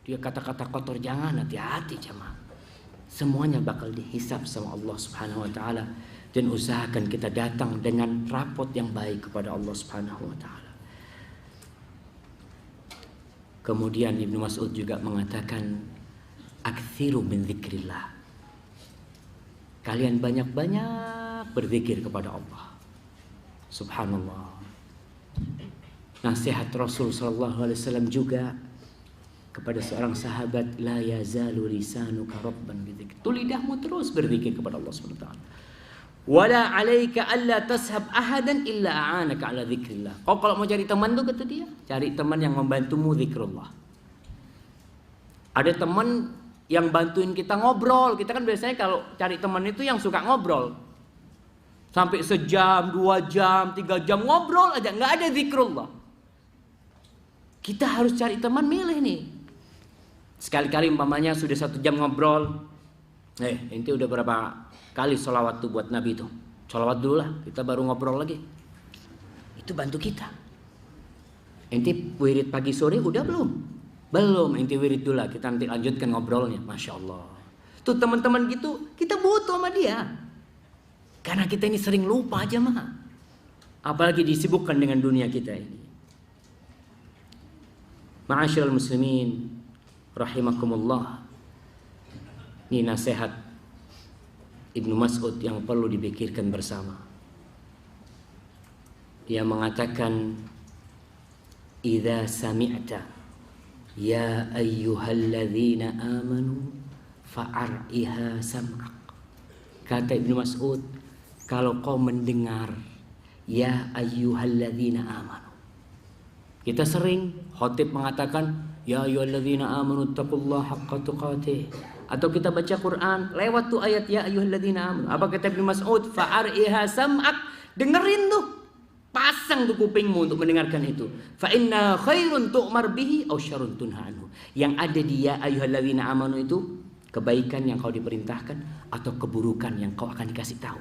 dia kata-kata kotor, jangan, hati-hati jemaah. Semuanya bakal dihisab sama Allah Subhanahu Wa Taala. Dan usahakan kita datang dengan rapot yang baik kepada Allah Subhanahu Wa Taala. Kemudian Ibnu Mas'ud juga mengatakan, "Aktsiru min dzikrillah." Kalian banyak-banyak berzikir kepada Allah. Subhanallah. Nasihat Rasul sallallahu alaihi wasallam juga kepada seorang sahabat, "La yazalu lisanuka rabban bidzikr." Tu lidahmu terus berzikir kepada Allah Subhanahu wa taala. "Wala 'alaika alla tashab ahadan illa a'anaka 'ala dzikrillah." Kau kalau mau cari teman tuh kata dia, cari teman yang membantumu zikrullah. Ada teman yang bantuin kita ngobrol. Kita kan biasanya kalau cari teman itu yang suka ngobrol. Sampai sejam, 2 jam, 3 jam ngobrol aja, nggak ada zikrullah. Kita harus cari teman milih nih. Sekali-kali umpamanya sudah 1 jam ngobrol, ente udah berapa kali sholawat tuh buat Nabi itu? Sholawat dulu lah, kita baru ngobrol lagi. Itu bantu kita. Ente wirid pagi sore udah belum? Belum, ente wirid dulu lah, kita nanti lanjutkan ngobrolnya. Masya Allah. Tuh teman-teman gitu, kita butuh sama dia. Karena kita ini sering lupa aja mah. Apalagi disibukkan dengan dunia kita ini. Ma'asyiral muslimin rahimakumullah. Ini nasihat Ibnu Mas'ud yang perlu dipikirkan bersama. Dia mengatakan, "Idza sami'ta ya ayyuhalladzina amanu fa'ar'iha sam'ak." Kata Ibnu Mas'ud, kalau kau mendengar ya ayyuhalladzina amanu. Kita sering khatib mengatakan ya ayyuhalladzina amanu taqullaha haqqa tuqatih. Atau kita baca Quran lewat tuh ayat ya ayyuhalladzina amanu. Apa kata Ibnu Mas'ud? Fa'ar'iha sam'ak. Dengerin tuh. Pasang tuh kupingmu untuk mendengarkan itu. Fa inna khairun tu'mar bihi aw syarrun tunha anhu. Yang ada di ya ayyuhalladzina amanu itu kebaikan yang kau diperintahkan atau keburukan yang kau akan dikasih tahu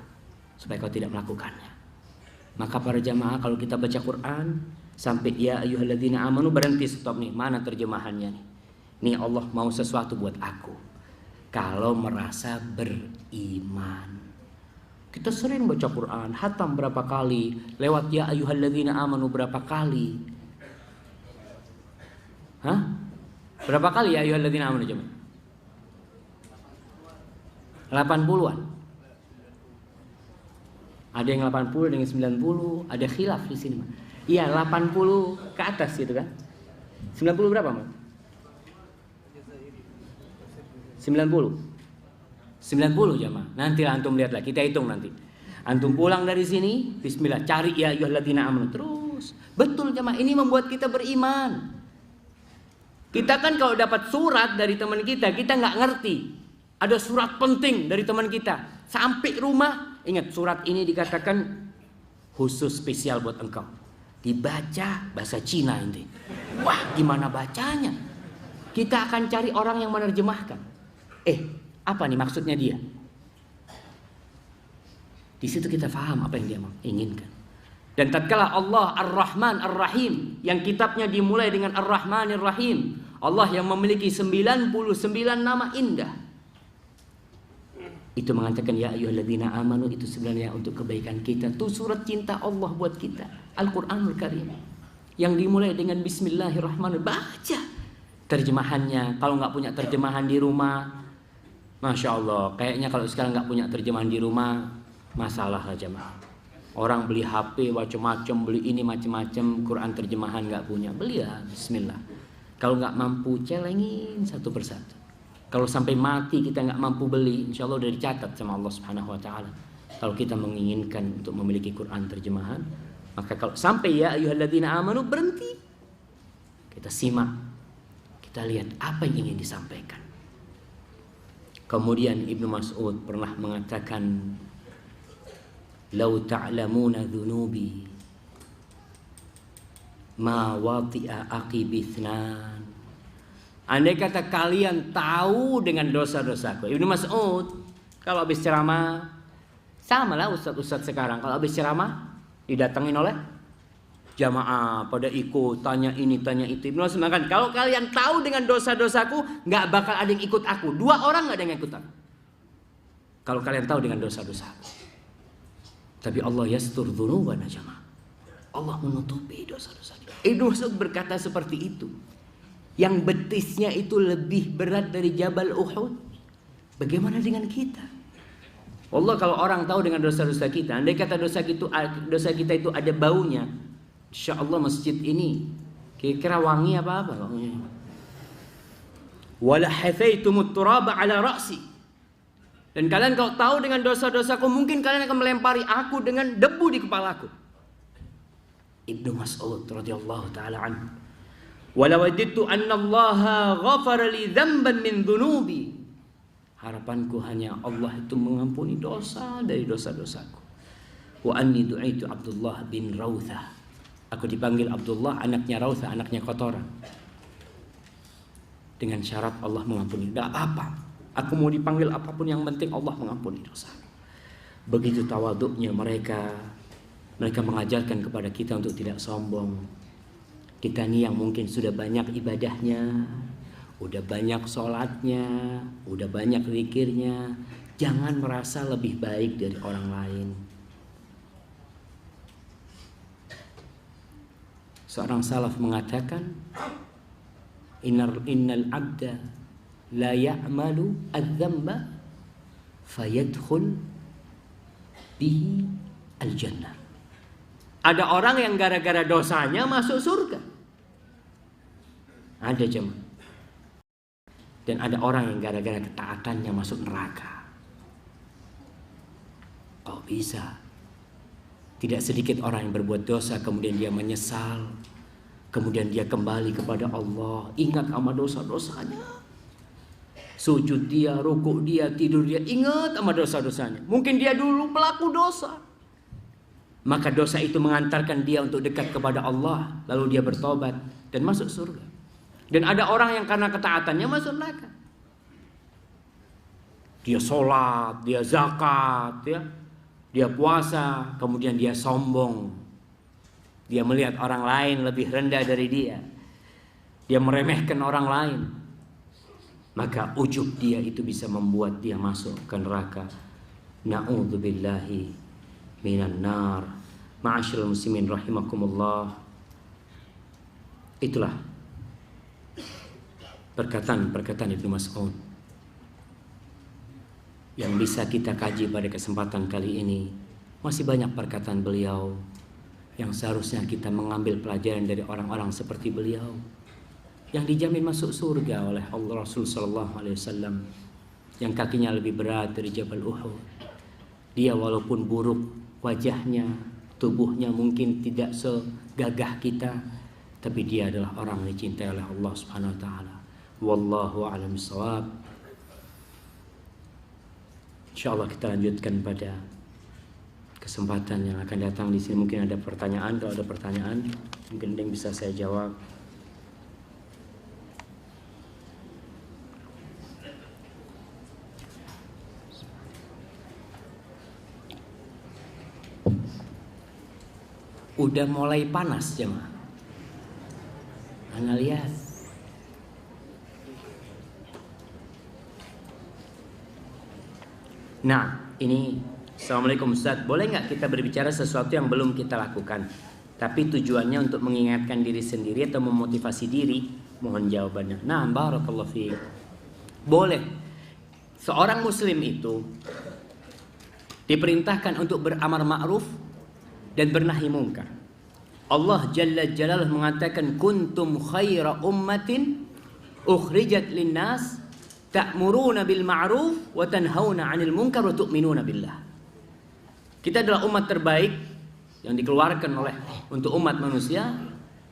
supaya kau tidak melakukannya. Maka para jamaah kalau kita baca Quran sampai ya ayyuhalladzina amanu berhenti, stop nih. Mana terjemahannya nih? Nih Allah mau sesuatu buat aku. Kalau merasa beriman. Kita sering baca Quran, hatam berapa kali, lewat ya ayyuhalladzina amanu berapa kali? Hah? Berapa kali ya ayyuhalladzina amanu coba? 80-an. Ada yang 80, ada yang 90, ada khilaf di sini. Iya, 80 ke atas gitu kan. 90 berapa, Mas? 90 jamaah. Nanti antum lihatlah, kita hitung nanti. Antum pulang dari sini, bismillah, cari ya ayyuhalladzina amanu terus. Betul jamaah, ini membuat kita beriman. Kita kan kalau dapat surat dari teman kita nggak ngerti. Ada surat penting dari teman kita. Sampai rumah, ingat surat ini dikatakan khusus spesial buat engkau. Dibaca bahasa Cina ini. Wah, gimana bacanya? Kita akan cari orang yang menerjemahkan. Apa nih maksudnya dia? Di situ kita faham apa yang dia inginkan. Dan tatkala Allah Ar-Rahman Ar-Rahim, yang kitabnya dimulai dengan Ar-Rahman Ar-Rahim, Allah yang memiliki 99 nama indah, itu mengatakan ya ayyuhalladzina amanu, itu sebenarnya untuk kebaikan kita. Itu surat cinta Allah buat kita, Al-Qur'anul Karim, yang dimulai dengan Bismillahirrahmanirrahim. Baca terjemahannya. Kalau nggak punya terjemahan di rumah, Masya Allah, kayaknya kalau sekarang nggak punya terjemahan di rumah, masalah aja mah. Orang beli HP macam-macam, beli ini macam-macam, Quran terjemahan nggak punya, beli ya, Bismillah. Kalau nggak mampu, celengin satu persatu. Kalau sampai mati kita nggak mampu beli, insya Allah udah dicatat sama Allah Subhanahu Wa Taala. Kalau kita menginginkan untuk memiliki Quran terjemahan, maka kalau sampai ya ayyuhalladzina amanu berhenti, kita simak, kita lihat apa yang ingin disampaikan. Kemudian Ibnu Mas'ud pernah mengatakan, "Lau ta'lamuna dhunubi ma wati'a aqibithnan." Andai kata kalian tahu dengan dosa-dosaku. Ibnu Mas'ud kalau habis ceramah, sama lah ustaz-ustaz sekarang, kalau habis ceramah didatengin oleh jamaah pada ikut, tanya ini tanya itu. Ibnu Mas'ud mengatakan, kalau kalian tahu dengan dosa-dosaku, nggak bakal ada yang ikut aku. 2 orang nggak ada yang ikut aku. Kalau kalian tahu dengan dosa-dosaku. Tapi Allah yastur dzunubana jamaah. Allah menutupi dosa-dosa. Ibnu Mas'ud berkata seperti itu. Yang betisnya itu lebih berat dari Jabal Uhud. Bagaimana dengan kita? Allah, kalau orang tahu dengan dosa-dosa kita, andai kata dosa kita itu ada baunya, insya Allah masjid ini kira-kira wangi apa-apa wanginya. Wala hathaitumut turaba ala ra'si. Dan kalian kalau tahu dengan dosa-dosaku, mungkin kalian akan melempari aku dengan debu di kepalaku. Ibnu Mas'ud radhiyallahu taala anhu. Wala wadidtu anna Allah ghafara li dzamban min dhunubi. Harapanku hanya Allah itu mengampuni dosa dari dosa-dosaku. Wa anni du'itu Abdullah bin Rawthah. Aku dipanggil Abdullah, anaknya Rawthah, anaknya kotoran. Dengan syarat Allah mengampuni. Tidak apa. Aku mau dipanggil apapun, yang penting Allah mengampuni dosa. Begitu tawaduknya mereka. Mereka mengajarkan kepada kita untuk tidak sombong. Kita ini yang mungkin sudah banyak ibadahnya, udah banyak sholatnya, udah banyak zikirnya, jangan merasa lebih baik dari orang lain. Seorang salaf mengatakan, innal abda la ya'malu adz-dzamba fayadkhul bihi al-jannah. Ada orang yang gara-gara dosanya masuk surga. Ada jemaah. Dan ada orang yang gara-gara ketaatannya masuk neraka. Kok bisa? Tidak sedikit orang yang berbuat dosa kemudian dia menyesal, kemudian dia kembali kepada Allah, ingat sama dosa-dosanya. Sujud dia, rukuk dia, tidur dia, ingat sama dosa-dosanya. Mungkin dia dulu pelaku dosa. Maka dosa itu mengantarkan dia untuk dekat kepada Allah, lalu dia bertobat dan masuk surga. Dan ada orang yang karena ketaatannya masuk neraka. Dia sholat, dia zakat, ya, dia puasa, kemudian dia sombong. Dia melihat orang lain lebih rendah dari dia. Dia meremehkan orang lain. Maka ujub dia itu bisa membuat dia masuk ke neraka. Na'udzubillahi minan nar. Ma'asyiral muslimin rahimakumullah. Itulah perkataan Ibnu Mas'ud yang bisa kita kaji pada kesempatan kali ini. Masih banyak perkataan beliau yang seharusnya kita mengambil pelajaran dari orang-orang seperti beliau yang dijamin masuk surga oleh Allah Rasul sallallahu alaihi wasallam, yang kakinya lebih berat dari Jabal Uhud. Dia walaupun buruk wajahnya, tubuhnya mungkin tidak segagah kita, tapi dia adalah orang yang dicintai oleh Allah Subhanahu wa taala. Wallahu a'lam bishawab. Insyaallah kita lanjutkan pada kesempatan yang akan datang. Di sini mungkin ada pertanyaan. Kalau ada pertanyaan, mungkin yang bisa saya jawab. Udah mulai panas jemaah. Anda lihat. Nah, ini Assalamualaikum Ustaz. Boleh nggak kita berbicara sesuatu yang belum kita lakukan, tapi tujuannya untuk mengingatkan diri sendiri atau memotivasi diri? Mohon jawabannya. Nah, barakallahu fiik. Boleh. Seorang muslim itu diperintahkan untuk beramar ma'ruf dan bernahi mungkar. Allah Jalla Jalaluhu mengatakan, kuntum khaira ummatin ukhrijat linnas ta'muruna bil ma'ruf wa tanhauna 'anil munkar wa tu'minuna billah. Kita adalah umat terbaik yang dikeluarkan oleh untuk umat manusia,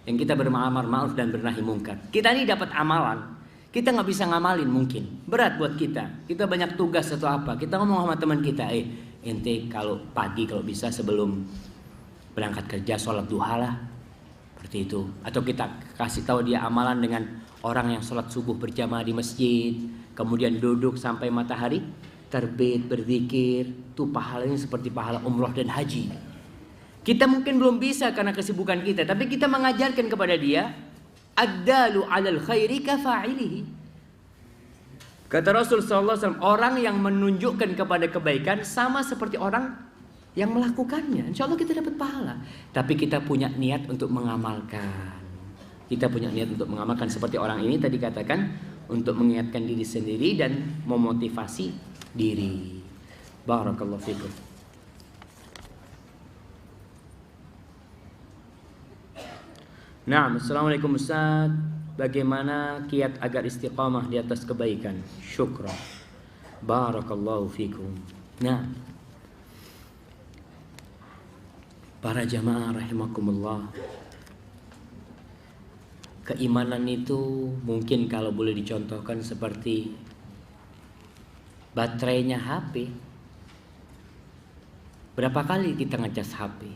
yang kita beramar ma'ruf dan bernahi mungkar. Kita ini dapat amalan. Kita nggak bisa ngamalin mungkin. Berat buat kita. Kita banyak tugas atau apa. Kita ngomong sama teman kita, ente kalau pagi kalau bisa sebelum berangkat kerja sholat duha lah, seperti itu. Atau kita kasih tahu dia amalan dengan orang yang sholat subuh berjamaah di masjid, kemudian duduk sampai matahari terbit berzikir. Tuh pahalanya seperti pahala umroh dan haji. Kita mungkin belum bisa karena kesibukan kita, tapi kita mengajarkan kepada dia, ad-dalu 'alal khairi kafa'ilihi. Kata Rasul sallallahu alaihi wasallam, orang yang menunjukkan kepada kebaikan sama seperti orang yang melakukannya. Insya Allah kita dapat pahala. Tapi kita punya niat untuk mengamalkan. Kita punya niat untuk mengamalkan seperti orang ini tadi katakan, untuk mengingatkan diri sendiri dan memotivasi diri. Barakallahu fikum. Nah, Assalamualaikum Ustaz. Bagaimana kiat agar istiqamah di atas kebaikan? Syukran. Barakallahu fikum. Nah, para jamaah rahimakumullah, keimanan itu mungkin kalau boleh dicontohkan seperti baterainya HP. Berapa kali kita ngecas HP?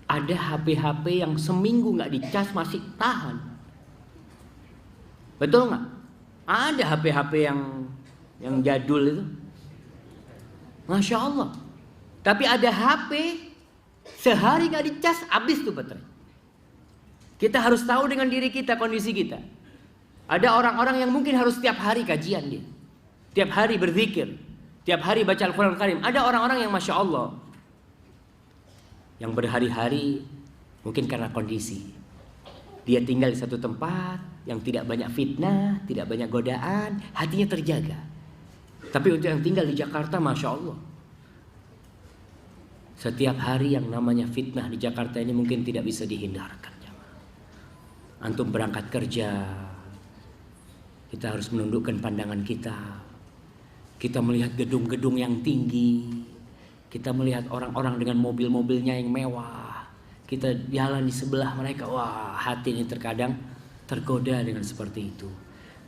Ada HP-HP yang seminggu nggak dicas masih tahan. Betul nggak? Ada HP-HP yang jadul itu, Masya Allah. Tapi ada HP sehari nggak dicas habis tuh baterai. Kita harus tahu dengan diri kita, kondisi kita. Ada orang-orang yang mungkin harus tiap hari kajian dia, tiap hari berzikir, tiap hari baca Al-Quran Karim. Ada orang-orang yang Masya Allah, yang berhari-hari mungkin karena kondisi. Dia tinggal di satu tempat yang tidak banyak fitnah, tidak banyak godaan, hatinya terjaga. Tapi untuk yang tinggal di Jakarta, Masya Allah, setiap hari yang namanya fitnah di Jakarta ini mungkin tidak bisa dihindarkan. Antum berangkat kerja, kita harus menundukkan pandangan kita. Kita melihat gedung-gedung yang tinggi, kita melihat orang-orang dengan mobil-mobilnya yang mewah. Kita jalan di sebelah mereka, wah, hati ini terkadang tergoda dengan seperti itu.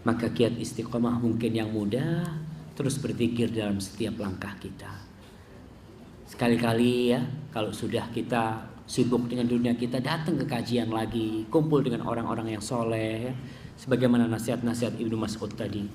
Maka kiat istiqomah mungkin yang mudah, terus berzikir dalam setiap langkah kita. Sekali-kali ya, kalau sudah kita sibuk dengan dunia, kita datang ke kajian lagi, kumpul dengan orang-orang yang soleh, ya. Sebagaimana nasihat-nasihat Ibnu Mas'ud tadi.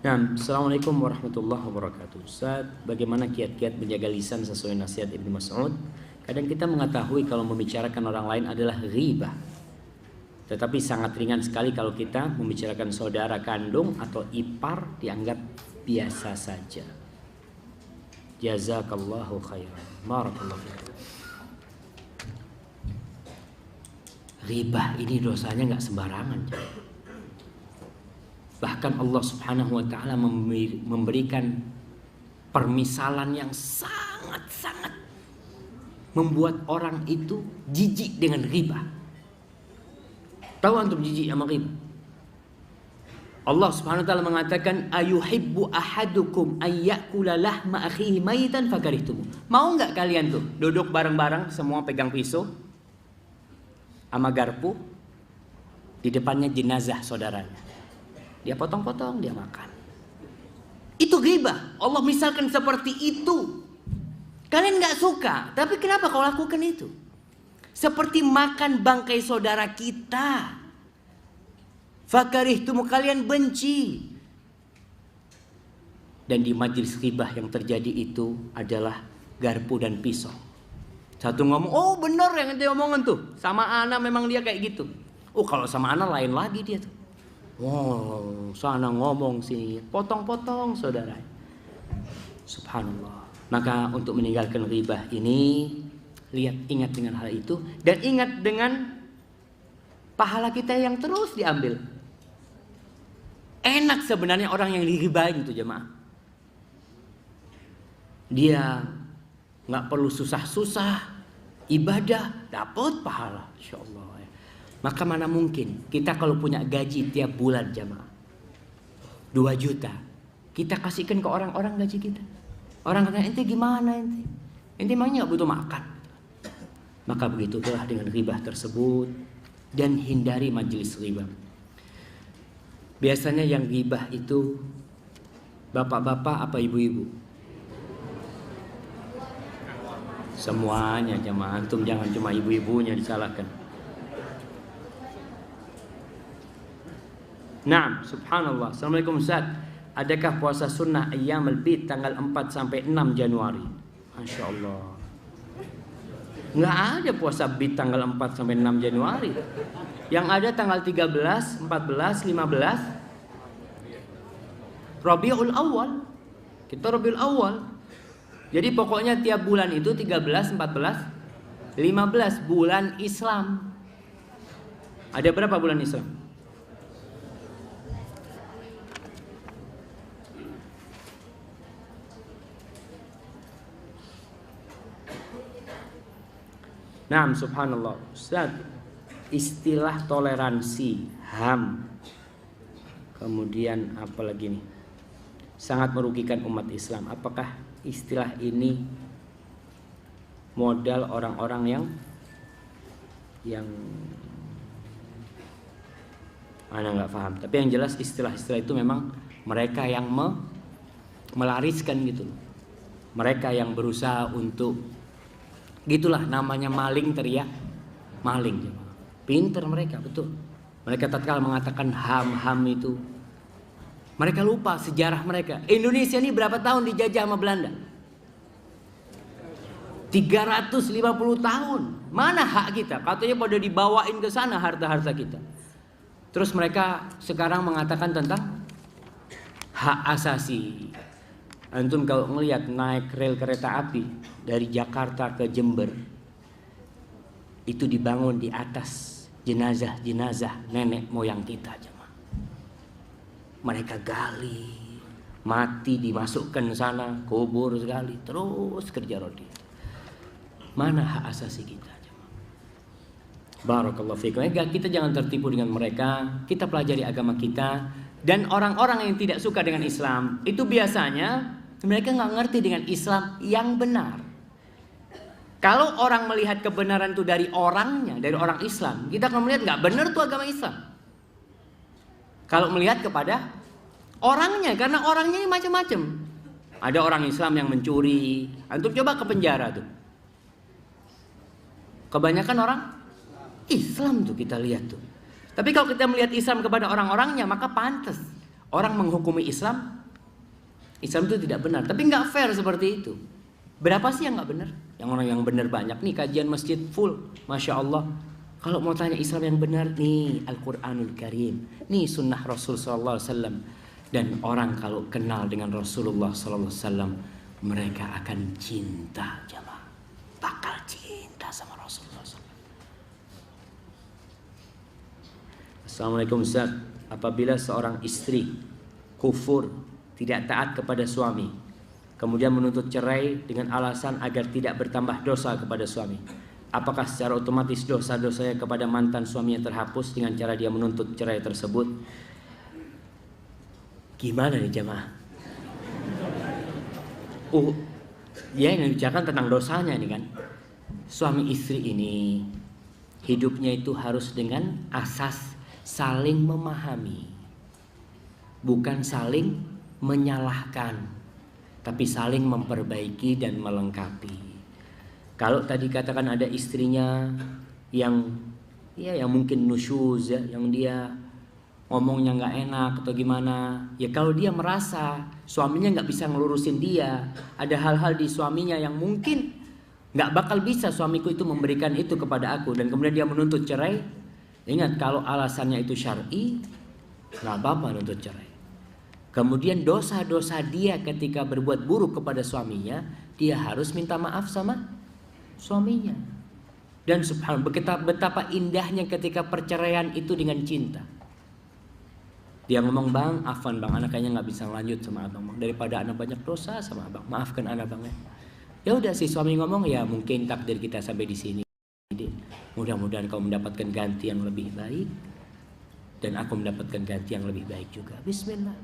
Nah, Assalamualaikum warahmatullahi wabarakatuh. Ustaz, bagaimana kiat-kiat menjaga lisan sesuai nasihat Ibnu Mas'ud? Kadang kita mengetahui kalau membicarakan orang lain adalah ghibah, tetapi sangat ringan sekali kalau kita membicarakan saudara kandung atau ipar, dianggap biasa saja. Jazakallahu khairan. Barakallahu fiik. Ghibah ini dosanya nggak sembarangan. Bahkan Allah Subhanahu wa taala memberikan permisalan yang sangat-sangat membuat orang itu jijik dengan ghibah. Tahu antum jijik sama ghibah? Allah Subhanahu wa taala mengatakan, ayuhibbu ahadukum ayyakula lahma akhihi maitan fakarihtum. Mau enggak kalian tuh duduk bareng-bareng semua pegang pisau sama garpu, di depannya jenazah saudaranya. Dia potong-potong, dia makan. Itu ghibah. Allah misalkan seperti itu. Kalian gak suka, tapi kenapa kau lakukan itu? Seperti makan bangkai saudara kita. Fakarihtum, kalian benci. Dan di majelis ghibah yang terjadi itu adalah garpu dan pisau. Satu ngomong, oh benar yang dia omongan tuh, sama Ana memang dia kayak gitu. Oh kalau sama Ana lain lagi dia tuh. Wow, sana ngomong sini, potong-potong saudara. Subhanallah. Maka untuk meninggalkan ghibah ini, ingat dengan hal itu, dan ingat dengan pahala kita yang terus diambil. Enak sebenarnya orang yang dighibahin itu jemaah. Dia nggak perlu susah-susah, ibadah dapat pahala, insyaallah. Maka mana mungkin kita kalau punya gaji tiap bulan jemaah 2 juta, kita kasihkan ke orang-orang gaji kita. Orang kata, ente gimana ente? Ente emangnya gak butuh makan? Maka begitulah dengan ghibah tersebut. Dan hindari majelis ghibah. Biasanya yang ghibah itu bapak-bapak apa ibu-ibu? Semuanya jemaah. Antum jangan cuma ibu-ibunya disalahkan. Nah, subhanallah. Assalamualaikum Ustaz. Adakah puasa sunnah ayyamul bid tanggal 4 sampai 6 Januari? Masya Allah. Nggak ada puasa bid tanggal 4 sampai 6 Januari. Yang ada tanggal 13, 14, 15 Rabiul Awal. Kita Rabiul Awal. Jadi pokoknya tiap bulan itu 13, 14, 15 bulan Islam. Ada berapa bulan Islam? Nah, subhanallah. Ustaz, istilah toleransi, HAM, kemudian apa lagi nih, sangat merugikan umat Islam. Apakah istilah ini modal orang-orang yang Ana nggak paham. Tapi yang jelas istilah-istilah itu memang mereka yang melariskan gitu. Mereka yang berusaha untuk gitulah, namanya maling teriak maling. Pinter mereka, betul. Mereka tatkala mengatakan ham-ham itu, mereka lupa sejarah mereka. Indonesia ini berapa tahun dijajah sama Belanda? 350 tahun. Mana hak kita? Katanya pada dibawain ke sana harta-harta kita. Terus mereka sekarang mengatakan tentang hak asasi. Antum kalau ngelihat naik rel kereta api dari Jakarta ke Jember, itu dibangun di atas jenazah-jenazah nenek moyang kita. Mereka gali, mati dimasukkan sana, kubur sekali, terus kerja rodi. Mana hak asasi kita? Barakallahu fiikum. Kita jangan tertipu dengan mereka. Kita pelajari agama kita. Dan orang-orang yang tidak suka dengan Islam itu biasanya mereka nggak ngerti dengan Islam yang benar. Kalau orang melihat kebenaran itu dari orangnya, dari orang Islam, kita akan melihat nggak benar tuh agama Islam. Kalau melihat kepada orangnya, karena orangnya ini macam-macam. Ada orang Islam yang mencuri, antum coba ke penjara tuh. Kebanyakan orang Islam tuh kita lihat tuh. Tapi kalau kita melihat Islam kepada orang-orangnya, maka pantas orang menghukumi Islam itu tidak benar. Tapi nggak fair seperti itu. Berapa sih yang nggak benar? Yang orang yang benar banyak. Nih kajian masjid full, masya Allah. Kalau mau tanya Islam yang benar, nih Al-Quranul Karim, nih Sunnah Rasul Sallallahu Alaihi Wasallam. Dan orang kalau kenal dengan Rasulullah Sallallahu Alaihi Wasallam, mereka akan cinta, jamaah. Bakal cinta sama Rasulullah SAW. Assalamualaikum Ustaz. Apabila seorang istri kufur, tidak taat kepada suami, kemudian menuntut cerai dengan alasan agar tidak bertambah dosa kepada suami, apakah secara otomatis dosa-dosanya kepada mantan suaminya terhapus dengan cara dia menuntut cerai tersebut? Gimana nih jamaah? Ya yang dibicarakan tentang dosanya nih kan. Suami istri ini hidupnya itu harus dengan asas saling memahami, bukan saling menyalahkan, tapi saling memperbaiki dan melengkapi. Kalau tadi katakan ada istrinya yang mungkin nusyuz ya, yang dia ngomongnya nggak enak atau gimana, ya kalau dia merasa suaminya nggak bisa ngelurusin dia, ada hal-hal di suaminya yang mungkin nggak bakal bisa suamiku itu memberikan itu kepada aku, dan kemudian dia menuntut cerai. Ingat, kalau alasannya itu syar'i, nggak apa-apa menuntut cerai. Kemudian dosa-dosa dia ketika berbuat buruk kepada suaminya, dia harus minta maaf sama suaminya. Dan subhanallah, betapa indahnya ketika perceraian itu dengan cinta. Dia ngomong, bang, afwan bang, anak kayaknya nggak bisa lanjut sama abang, bang. Daripada anak banyak dosa sama abang, maafkan anak bang ya. Ya udah, si suami ngomong, ya mungkin takdir kita sampai di sini. Mudah-mudahan kau mendapatkan ganti yang lebih baik, dan aku mendapatkan ganti yang lebih baik juga. Bismillah.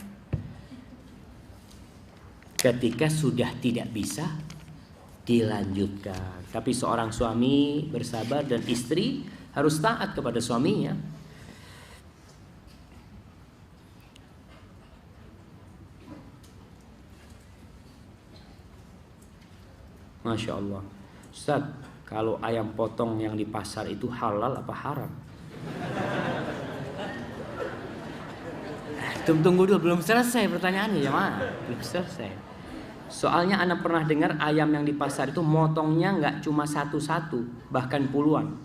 Ketika sudah tidak bisa, dilanjutkan. Tapi seorang suami bersabar dan istri harus taat kepada suaminya. Masya Allah. Ustaz, kalau ayam potong yang di pasar itu halal apa haram? Tunggu dulu, belum selesai pertanyaannya ya ma, belum selesai. Soalnya anak pernah dengar ayam yang di pasar itu motongnya nggak cuma satu-satu, bahkan puluhan.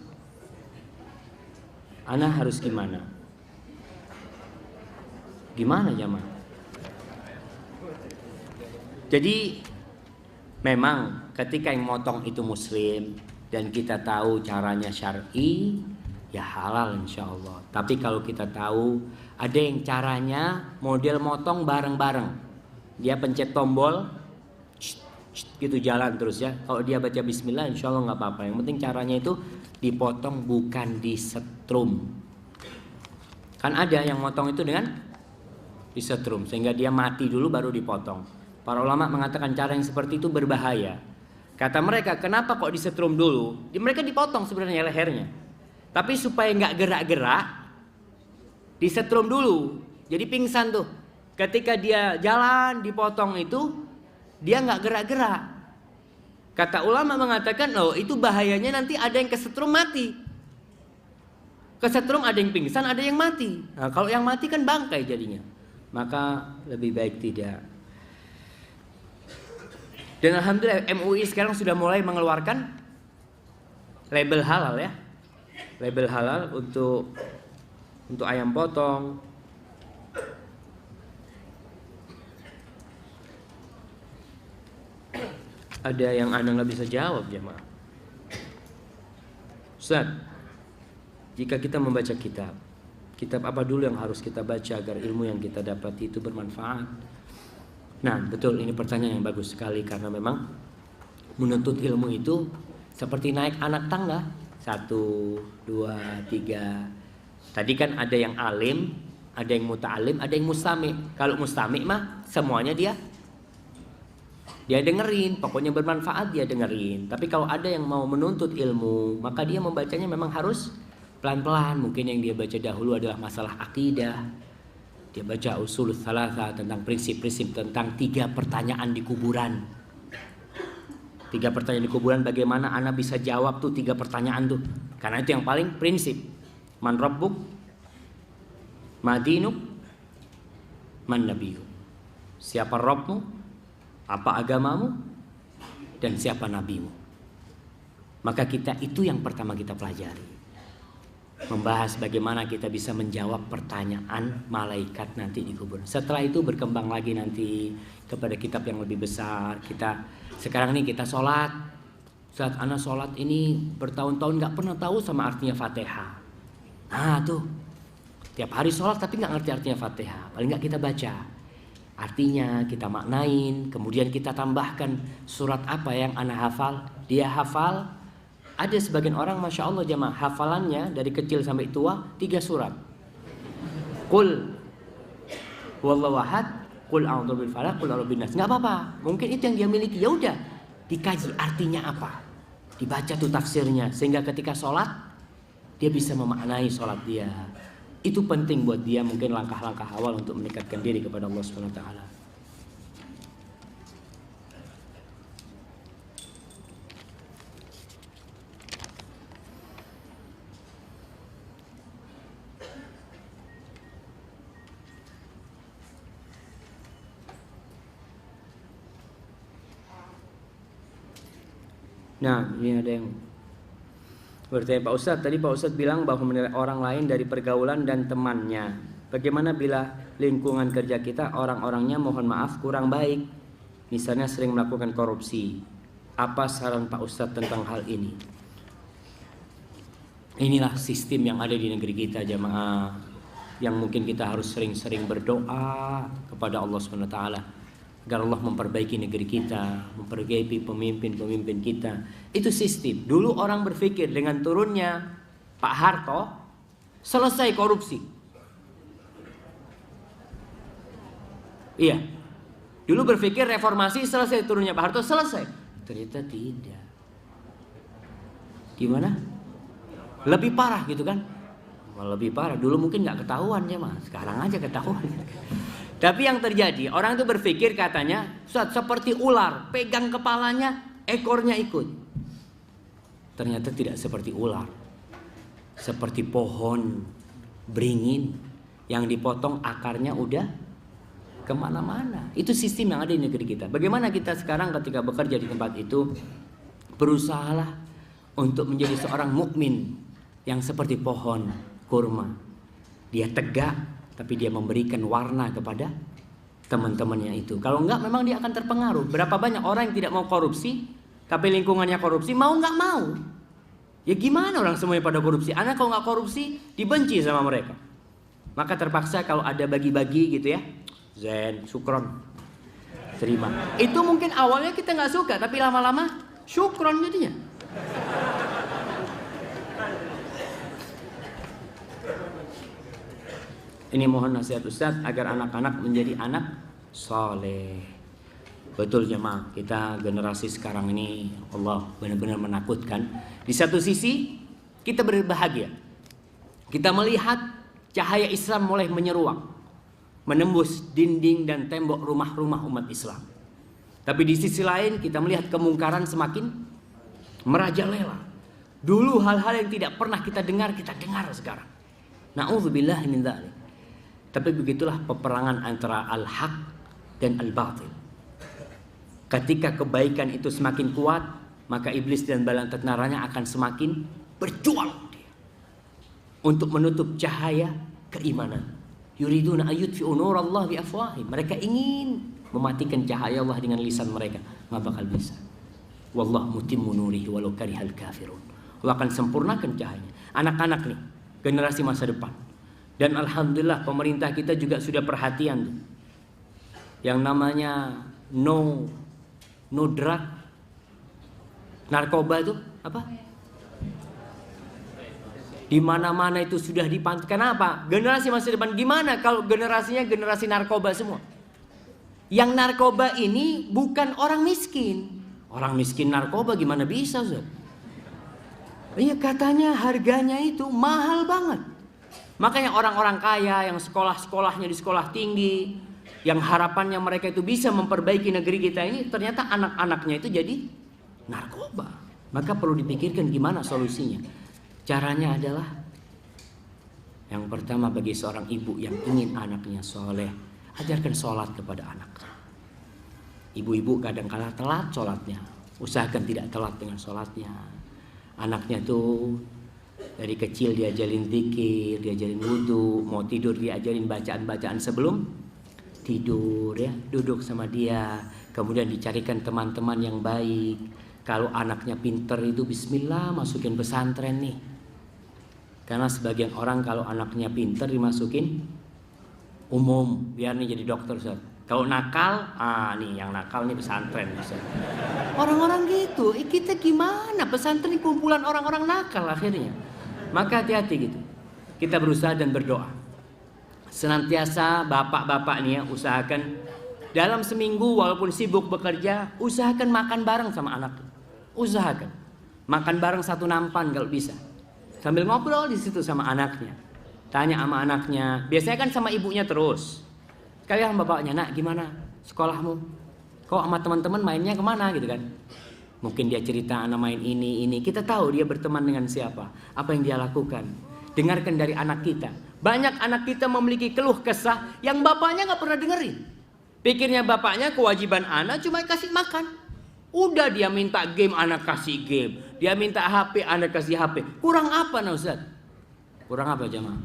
Anak harus gimana? Gimana ya ma? Jadi memang ketika yang motong itu muslim dan kita tahu caranya syar'i, ya halal insya Allah. Tapi kalau kita tahu ada yang caranya model motong bareng-bareng, dia pencet tombol gitu jalan terus ya. Kalau dia baca bismillah insya Allah nggak apa-apa. Yang penting caranya itu dipotong bukan disetrum. Kan ada yang motong itu dengan disetrum sehingga dia mati dulu baru dipotong. Para ulama mengatakan cara yang seperti itu berbahaya. Kata mereka, kenapa kok disetrum dulu? Mereka dipotong sebenarnya lehernya. Tapi supaya nggak gerak-gerak, disetrum dulu. Jadi pingsan tuh. Ketika dia jalan dipotong itu, dia nggak gerak-gerak. Kata ulama mengatakan, oh itu bahayanya nanti ada yang kesetrum mati. Kesetrum ada yang pingsan, ada yang mati. Nah, kalau yang mati kan bangkai jadinya. Maka lebih baik tidak. Dan alhamdulillah MUI sekarang sudah mulai mengeluarkan label halal ya. Label halal untuk ayam potong. Ada yang Anda nggak bisa jawab jemaah. Ustaz, jika kita membaca kitab apa dulu yang harus kita baca agar ilmu yang kita dapat itu bermanfaat? Nah betul, ini pertanyaan yang bagus sekali. Karena memang menuntut ilmu itu seperti naik anak tangga. 1, 2, 3. Tadi kan ada yang alim, ada yang muta'alim, ada yang mustami'. Kalau mustami' mah semuanya dia dengerin, pokoknya bermanfaat dia dengerin. Tapi kalau ada yang mau menuntut ilmu, maka dia membacanya memang harus pelan-pelan. Mungkin yang dia baca dahulu adalah masalah akidah. Dia baca usul tsalatsa tentang prinsip-prinsip tentang 3 pertanyaan di kuburan. 3 pertanyaan di kuburan, bagaimana anak bisa jawab tuh 3 pertanyaan tuh. Karena itu yang paling prinsip. Man rabbuk, ma dinuk, man nabiyuk. Siapa Rabbmu, apa agamamu, dan siapa nabimu. Maka kita itu yang pertama kita pelajari. Membahas bagaimana kita bisa menjawab pertanyaan malaikat nanti di kubur. Setelah itu berkembang lagi nanti kepada kitab yang lebih besar. Sekarang nih kita sholat. Saat anak sholat ini bertahun-tahun gak pernah tahu sama artinya Fatihah. Nah tuh, tiap hari sholat tapi gak ngerti artinya Fatihah. Paling gak kita baca artinya, kita maknain. Kemudian kita tambahkan surat apa yang anak hafal. Dia hafal. Ada sebagian orang Masya Allah jemaah, hafalannya dari kecil sampai tua 3 surat. Qul huwallahu ahad, qul a'udzu bil falaq, qul a'udzu bin nas. Enggak apa-apa. Mungkin itu yang dia miliki. Ya udah, dikaji artinya apa. Dibaca tuh tafsirnya sehingga ketika sholat dia bisa memaknai sholat dia. Itu penting buat dia, mungkin langkah-langkah awal untuk mendekatkan diri kepada Allah Subhanahu wa taala. Nah, ini ada yang bertanya, Pak Ustadz, tadi Pak Ustadz bilang bahwa menilai orang lain dari pergaulan dan temannya. Bagaimana bila lingkungan kerja kita orang-orangnya mohon maaf kurang baik, misalnya sering melakukan korupsi? Apa saran Pak Ustadz tentang hal ini? Inilah sistem yang ada di negeri kita jamaah, yang mungkin kita harus sering-sering berdoa kepada Allah SWT agar Allah memperbaiki negeri kita, memperbaiki pemimpin-pemimpin kita. Itu sistem. Dulu orang berpikir dengan turunnya Pak Harto selesai korupsi. Iya. Dulu berpikir reformasi selesai, turunnya Pak Harto selesai. Ternyata tidak. Gimana? Lebih parah gitu kan? Lebih parah. Dulu mungkin nggak ketahuan ya mas. Sekarang aja ketahuan. Tapi yang terjadi, orang itu berpikir katanya seperti ular, pegang kepalanya, ekornya ikut. Ternyata tidak seperti ular. Seperti pohon beringin yang dipotong akarnya udah kemana-mana. Itu sistem yang ada di negeri kita. Bagaimana kita sekarang ketika bekerja di tempat itu, berusahalah untuk menjadi seorang mukmin yang seperti pohon kurma. Dia tegak, tapi dia memberikan warna kepada teman-temannya itu. Kalau enggak memang dia akan terpengaruh. Berapa banyak orang yang tidak mau korupsi, tapi lingkungannya korupsi, mau enggak mau. Ya gimana orang semuanya pada korupsi? Anak kalau enggak korupsi, dibenci sama mereka. Maka terpaksa kalau ada bagi-bagi gitu ya, zen, syukron, terima. Itu mungkin awalnya kita enggak suka, tapi lama-lama syukron jadinya. Ini mohon nasihat Ustadz agar anak-anak menjadi anak soleh. Betul jemaah, kita generasi sekarang ini Allah benar-benar menakutkan. Di satu sisi kita berbahagia. Kita melihat cahaya Islam mulai menyeruak, menembus dinding dan tembok rumah-rumah umat Islam. Tapi di sisi lain kita melihat kemungkaran semakin merajalela. Dulu hal-hal yang tidak pernah kita dengar sekarang. Na'udzubillah min dzalik. Tapi begitulah peperangan antara al-haq dan al-batil. Ketika kebaikan itu semakin kuat, maka iblis dan bala tentaranya akan semakin berjuang dia untuk menutup cahaya keimanan. Yuriduna ayyutfi'u nurallah bi afwahihim. Mereka ingin mematikan cahaya Allah dengan lisan mereka. Nggak bakal bisa. Wallahu mutimmu nurihi walau karihal kafirun. Allah akan sempurnakan cahayanya. Anak-anak nih, generasi masa depan. Dan alhamdulillah pemerintah kita juga sudah perhatian tuh. Yang namanya no drug, narkoba itu apa? Di mana-mana itu sudah dipantau. Kenapa? Generasi masa depan gimana kalau generasinya generasi narkoba semua? Yang narkoba ini bukan orang miskin. Orang miskin narkoba gimana bisa, Ustaz? Iya, katanya harganya itu mahal banget. Makanya orang-orang kaya yang sekolahnya di sekolah tinggi, yang harapannya mereka itu bisa memperbaiki negeri kita ini, ternyata anak-anaknya itu jadi narkoba. Maka perlu dipikirkan gimana solusinya. Caranya adalah yang pertama, bagi seorang ibu yang ingin anaknya soleh, ajarkan sholat kepada anak. Ibu-ibu kadang-kala telat sholatnya, usahakan tidak telat dengan sholatnya. Anaknya tuh dari kecil diajarin zikir, diajarin wudu, mau tidur diajarin bacaan-bacaan sebelum tidur ya, duduk sama dia, kemudian dicarikan teman-teman yang baik. Kalau anaknya pinter itu bismillah masukin pesantren nih. Karena sebagian orang kalau anaknya pinter dimasukin umum, biar nih jadi dokter, Ustaz. Kalau nakal, nih yang nakal nih pesantren, Ustaz. Orang-orang gitu, kita gimana? Pesantren ini kumpulan orang-orang nakal akhirnya. Maka hati-hati gitu. Kita berusaha dan berdoa. Senantiasa bapak-bapak nih ya, usahakan dalam seminggu walaupun sibuk bekerja, usahakan makan bareng sama anak. Usahakan makan bareng satu nampan kalau bisa. Sambil ngobrol di situ sama anaknya. Tanya sama anaknya. Biasanya kan sama ibunya terus. Sekalian bapaknya, nak gimana sekolahmu? Kok sama teman-teman mainnya kemana gitu kan? Mungkin dia cerita anak main ini. Kita tahu dia berteman dengan siapa. Apa yang dia lakukan. Dengarkan dari anak kita. Banyak anak kita memiliki keluh kesah yang bapaknya gak pernah dengerin. Pikirnya bapaknya kewajiban anak cuma kasih makan. Udah dia minta game, anak kasih game. Dia minta HP, anak kasih HP. Kurang apa nah Ustaz? Kurang apa jemaah?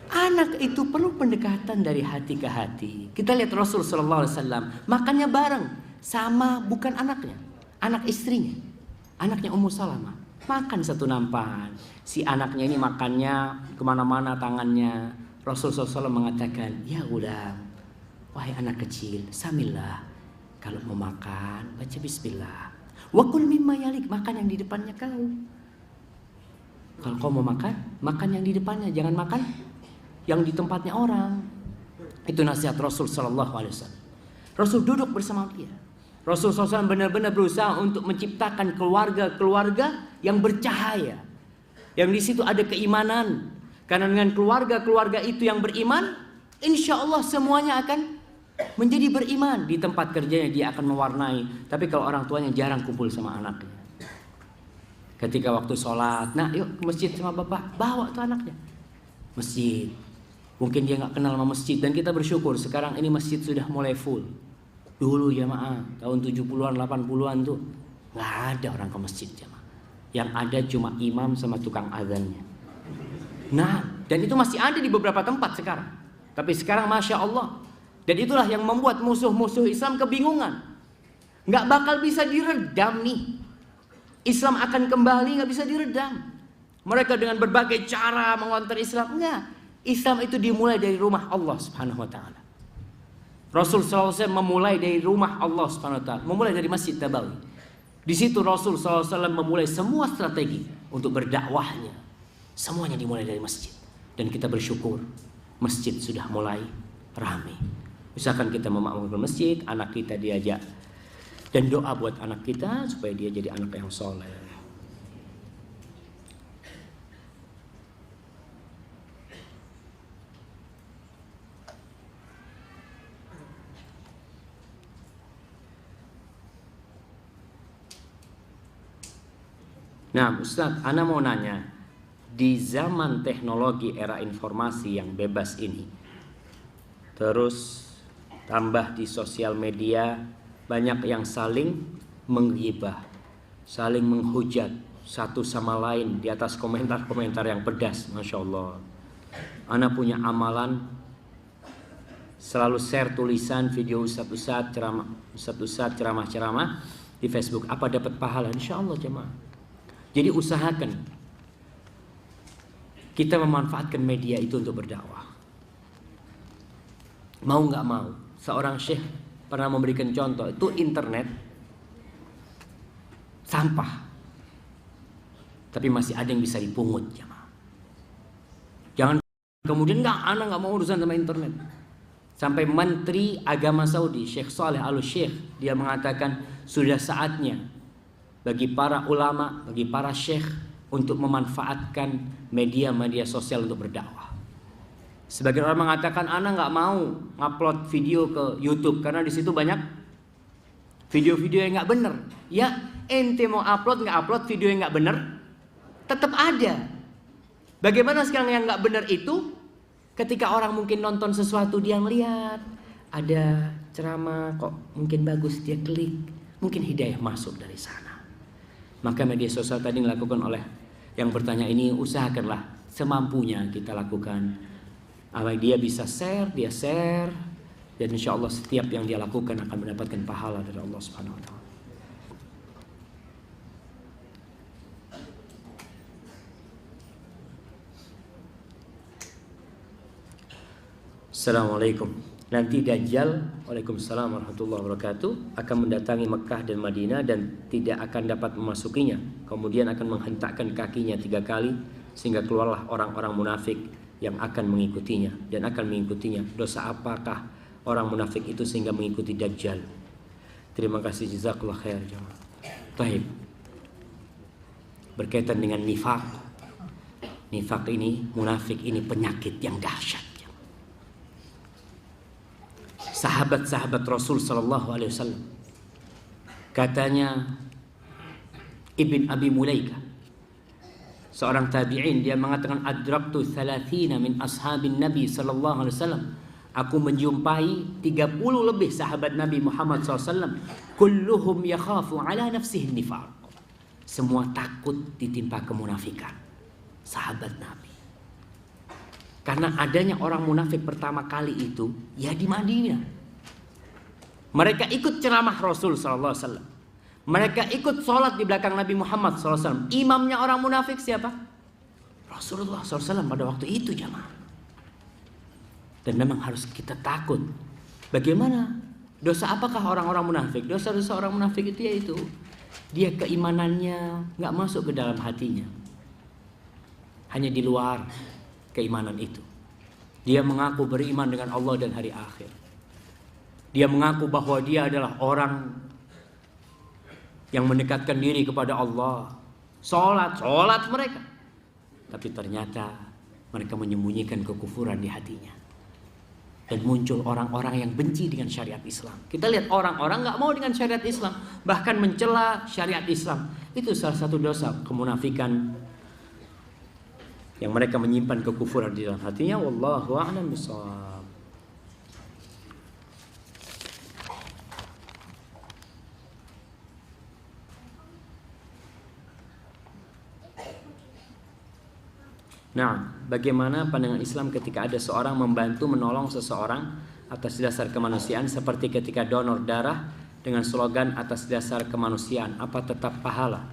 Anak itu perlu pendekatan dari hati ke hati. Kita lihat Rasul sallallahu alaihi wasallam makannya bareng sama bukan anaknya, anak istrinya. Anaknya Ummu Salamah makan satu nampan. Si anaknya ini makannya kemana-mana tangannya. Rasul sallallahu alaihi wasallam mengatakan, ya udah, wahai anak kecil, samillah. Kalau mau makan, baca bismillah. Wa kul mimma yalik, makan yang di depannya kau. Kalau kau mau makan, makan yang di depannya, jangan makan yang di tempatnya orang. Itu nasihat Rasul sallallahu alaihi wasallam. Rasul duduk bersama dia. Rasul SAW benar-benar berusaha untuk menciptakan keluarga-keluarga yang bercahaya. Yang di situ ada keimanan. Karena dengan keluarga-keluarga itu yang beriman, insya Allah semuanya akan menjadi beriman. Di tempat kerjanya dia akan mewarnai. Tapi kalau orang tuanya jarang kumpul sama anaknya. Ketika waktu sholat, nah yuk ke masjid sama bapak, bawa tuh anaknya. Masjid. Mungkin dia gak kenal sama masjid. Dan kita bersyukur sekarang ini masjid sudah mulai full. Dulu jamaah tahun 70-an 80-an tuh gak ada orang ke masjid jamaah. Yang ada cuma imam sama tukang azannya. Nah, dan itu masih ada di beberapa tempat sekarang. Tapi sekarang Masya Allah. Dan itulah yang membuat musuh-musuh Islam kebingungan. Gak bakal bisa diredam nih. Islam akan kembali gak bisa diredam. Mereka dengan berbagai cara mengonter Islam. Enggak. Islam itu dimulai dari rumah Allah subhanahu wa ta'ala. Rasul SAW memulai dari rumah Allah subhanahu wa ta'ala. Memulai dari Masjid Nabawi. Di situ Rasul SAW memulai semua strategi untuk berdakwahnya. Semuanya dimulai dari masjid. Dan kita bersyukur masjid sudah mulai rame. Misalkan kita memakmurkan masjid, anak kita diajak, dan doa buat anak kita supaya dia jadi anak yang soleh. Nah, Ustaz, ana mau nanya, di zaman teknologi era informasi yang bebas ini, terus tambah di sosial media, banyak yang saling menggibah, saling menghujat satu sama lain di atas komentar-komentar yang pedas. Masya Allah, ana punya amalan selalu share tulisan video Ustaz ceramah di Facebook. Apa dapat pahala? Insya Allah jemaah. Jadi usahakan kita memanfaatkan media itu untuk berdakwah. Mau nggak mau, seorang syekh pernah memberikan contoh, itu internet sampah, tapi masih ada yang bisa dipungut. Jangan kemudian anak nggak mau urusan sama internet. Sampai Menteri Agama Saudi, Syekh Saleh Al-Syekh, dia mengatakan sudah saatnya bagi para ulama, bagi para syekh untuk memanfaatkan media-media sosial untuk berdakwah. Sebagian orang mengatakan, ana nggak mau ngupload video ke YouTube karena di situ banyak video-video yang nggak benar. Ya, ente mau upload nggak upload video yang nggak benar, tetap ada. Bagaimana sekarang yang nggak benar itu? Ketika orang mungkin nonton sesuatu, dia ngeliat ada ceramah kok mungkin bagus, dia klik, mungkin hidayah masuk dari sana. Maka media sosial tadi dilakukan oleh yang bertanya ini, usahakanlah semampunya kita lakukan. Apa dia bisa share, dia share, dan insya Allah setiap yang dia lakukan akan mendapatkan pahala dari Allah Subhanahu Wa Taala. Assalamualaikum. Nanti Dajjal, waalaikumsalam warahmatullahi wabarakatuh, akan mendatangi Mekah dan Madinah dan tidak akan dapat memasukinya. Kemudian akan menghentakkan kakinya 3 kali sehingga keluarlah orang-orang munafik yang akan mengikutinya dan akan mengikutinya. Dosa apakah orang munafik itu sehingga mengikuti Dajjal? Terima kasih, jazakallah khair jemaah. Baik. Berkaitan dengan nifak. Nifak ini, munafik ini penyakit yang dahsyat. Sahabat-sahabat Rasul sallallahu alaihi wasallam, katanya Ibn Abi Mulaika, seorang tabi'in, dia mengatakan adraktu 30 min ashabin Nabi sallallahu alaihi wasallam, aku menjumpai 30 lebih sahabat Nabi Muhammad SAW, kulluhum yakhafu ala nafsihi nifaq, semua takut ditimpa kemunafikan. Sahabat Nabi, karena adanya orang munafik pertama kali itu ya di Madinah. Mereka ikut ceramah Rasul sallallahu alaihi wasallam. Mereka ikut sholat di belakang Nabi Muhammad SAW. Imamnya orang munafik siapa? Rasulullah SAW pada waktu itu jamaah. Dan memang harus kita takut. Bagaimana? Dosa apakah orang-orang munafik? Dosa-dosa orang munafik itu yaitu dia keimanannya nggak masuk ke dalam hatinya, hanya di luar keimanan itu. Dia mengaku beriman dengan Allah dan hari akhir. Dia mengaku bahwa dia adalah orang yang mendekatkan diri kepada Allah. Sholat mereka. Tapi ternyata mereka menyembunyikan kekufuran di hatinya. Dan muncul orang-orang yang benci dengan syariat Islam. Kita lihat orang-orang gak mau dengan syariat Islam, bahkan mencela syariat Islam. Itu salah satu dosa kemunafikan, yang mereka menyimpan kekufuran di dalam hatinya. Wallahu a'lam bishawab. Nah, bagaimana pandangan Islam ketika ada seorang membantu menolong seseorang atas dasar kemanusiaan, seperti ketika donor darah dengan slogan atas dasar kemanusiaan, apa tetap pahala?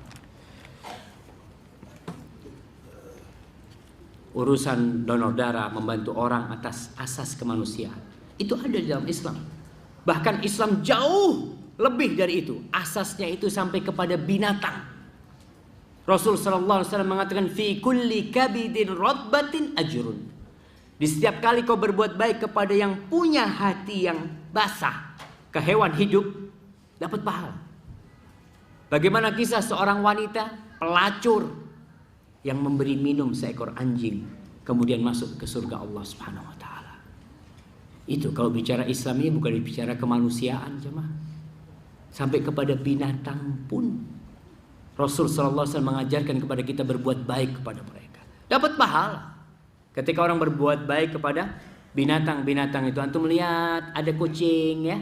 Urusan donor darah, membantu orang atas asas kemanusiaan, itu ada di dalam Islam. Bahkan Islam jauh lebih dari itu. Asasnya itu sampai kepada binatang. Rasul sallallahu alaihi wasallam mengatakan fi kulli kabidin radbatin ajrun. Di setiap kali kau berbuat baik kepada yang punya hati yang basah, ke hewan hidup, dapat pahala. Bagaimana kisah seorang wanita pelacur yang memberi minum seekor anjing, kemudian masuk ke surga Allah Subhanahu wa taala. Itu kalau bicara Islam ini bukan bicara kemanusiaan, jemaah. Sampai kepada binatang pun Rasul sallallahu alaihi wasallam mengajarkan kepada kita berbuat baik kepada mereka. Dapat pahala. Ketika orang berbuat baik kepada binatang-binatang itu, antum lihat ada kucing ya,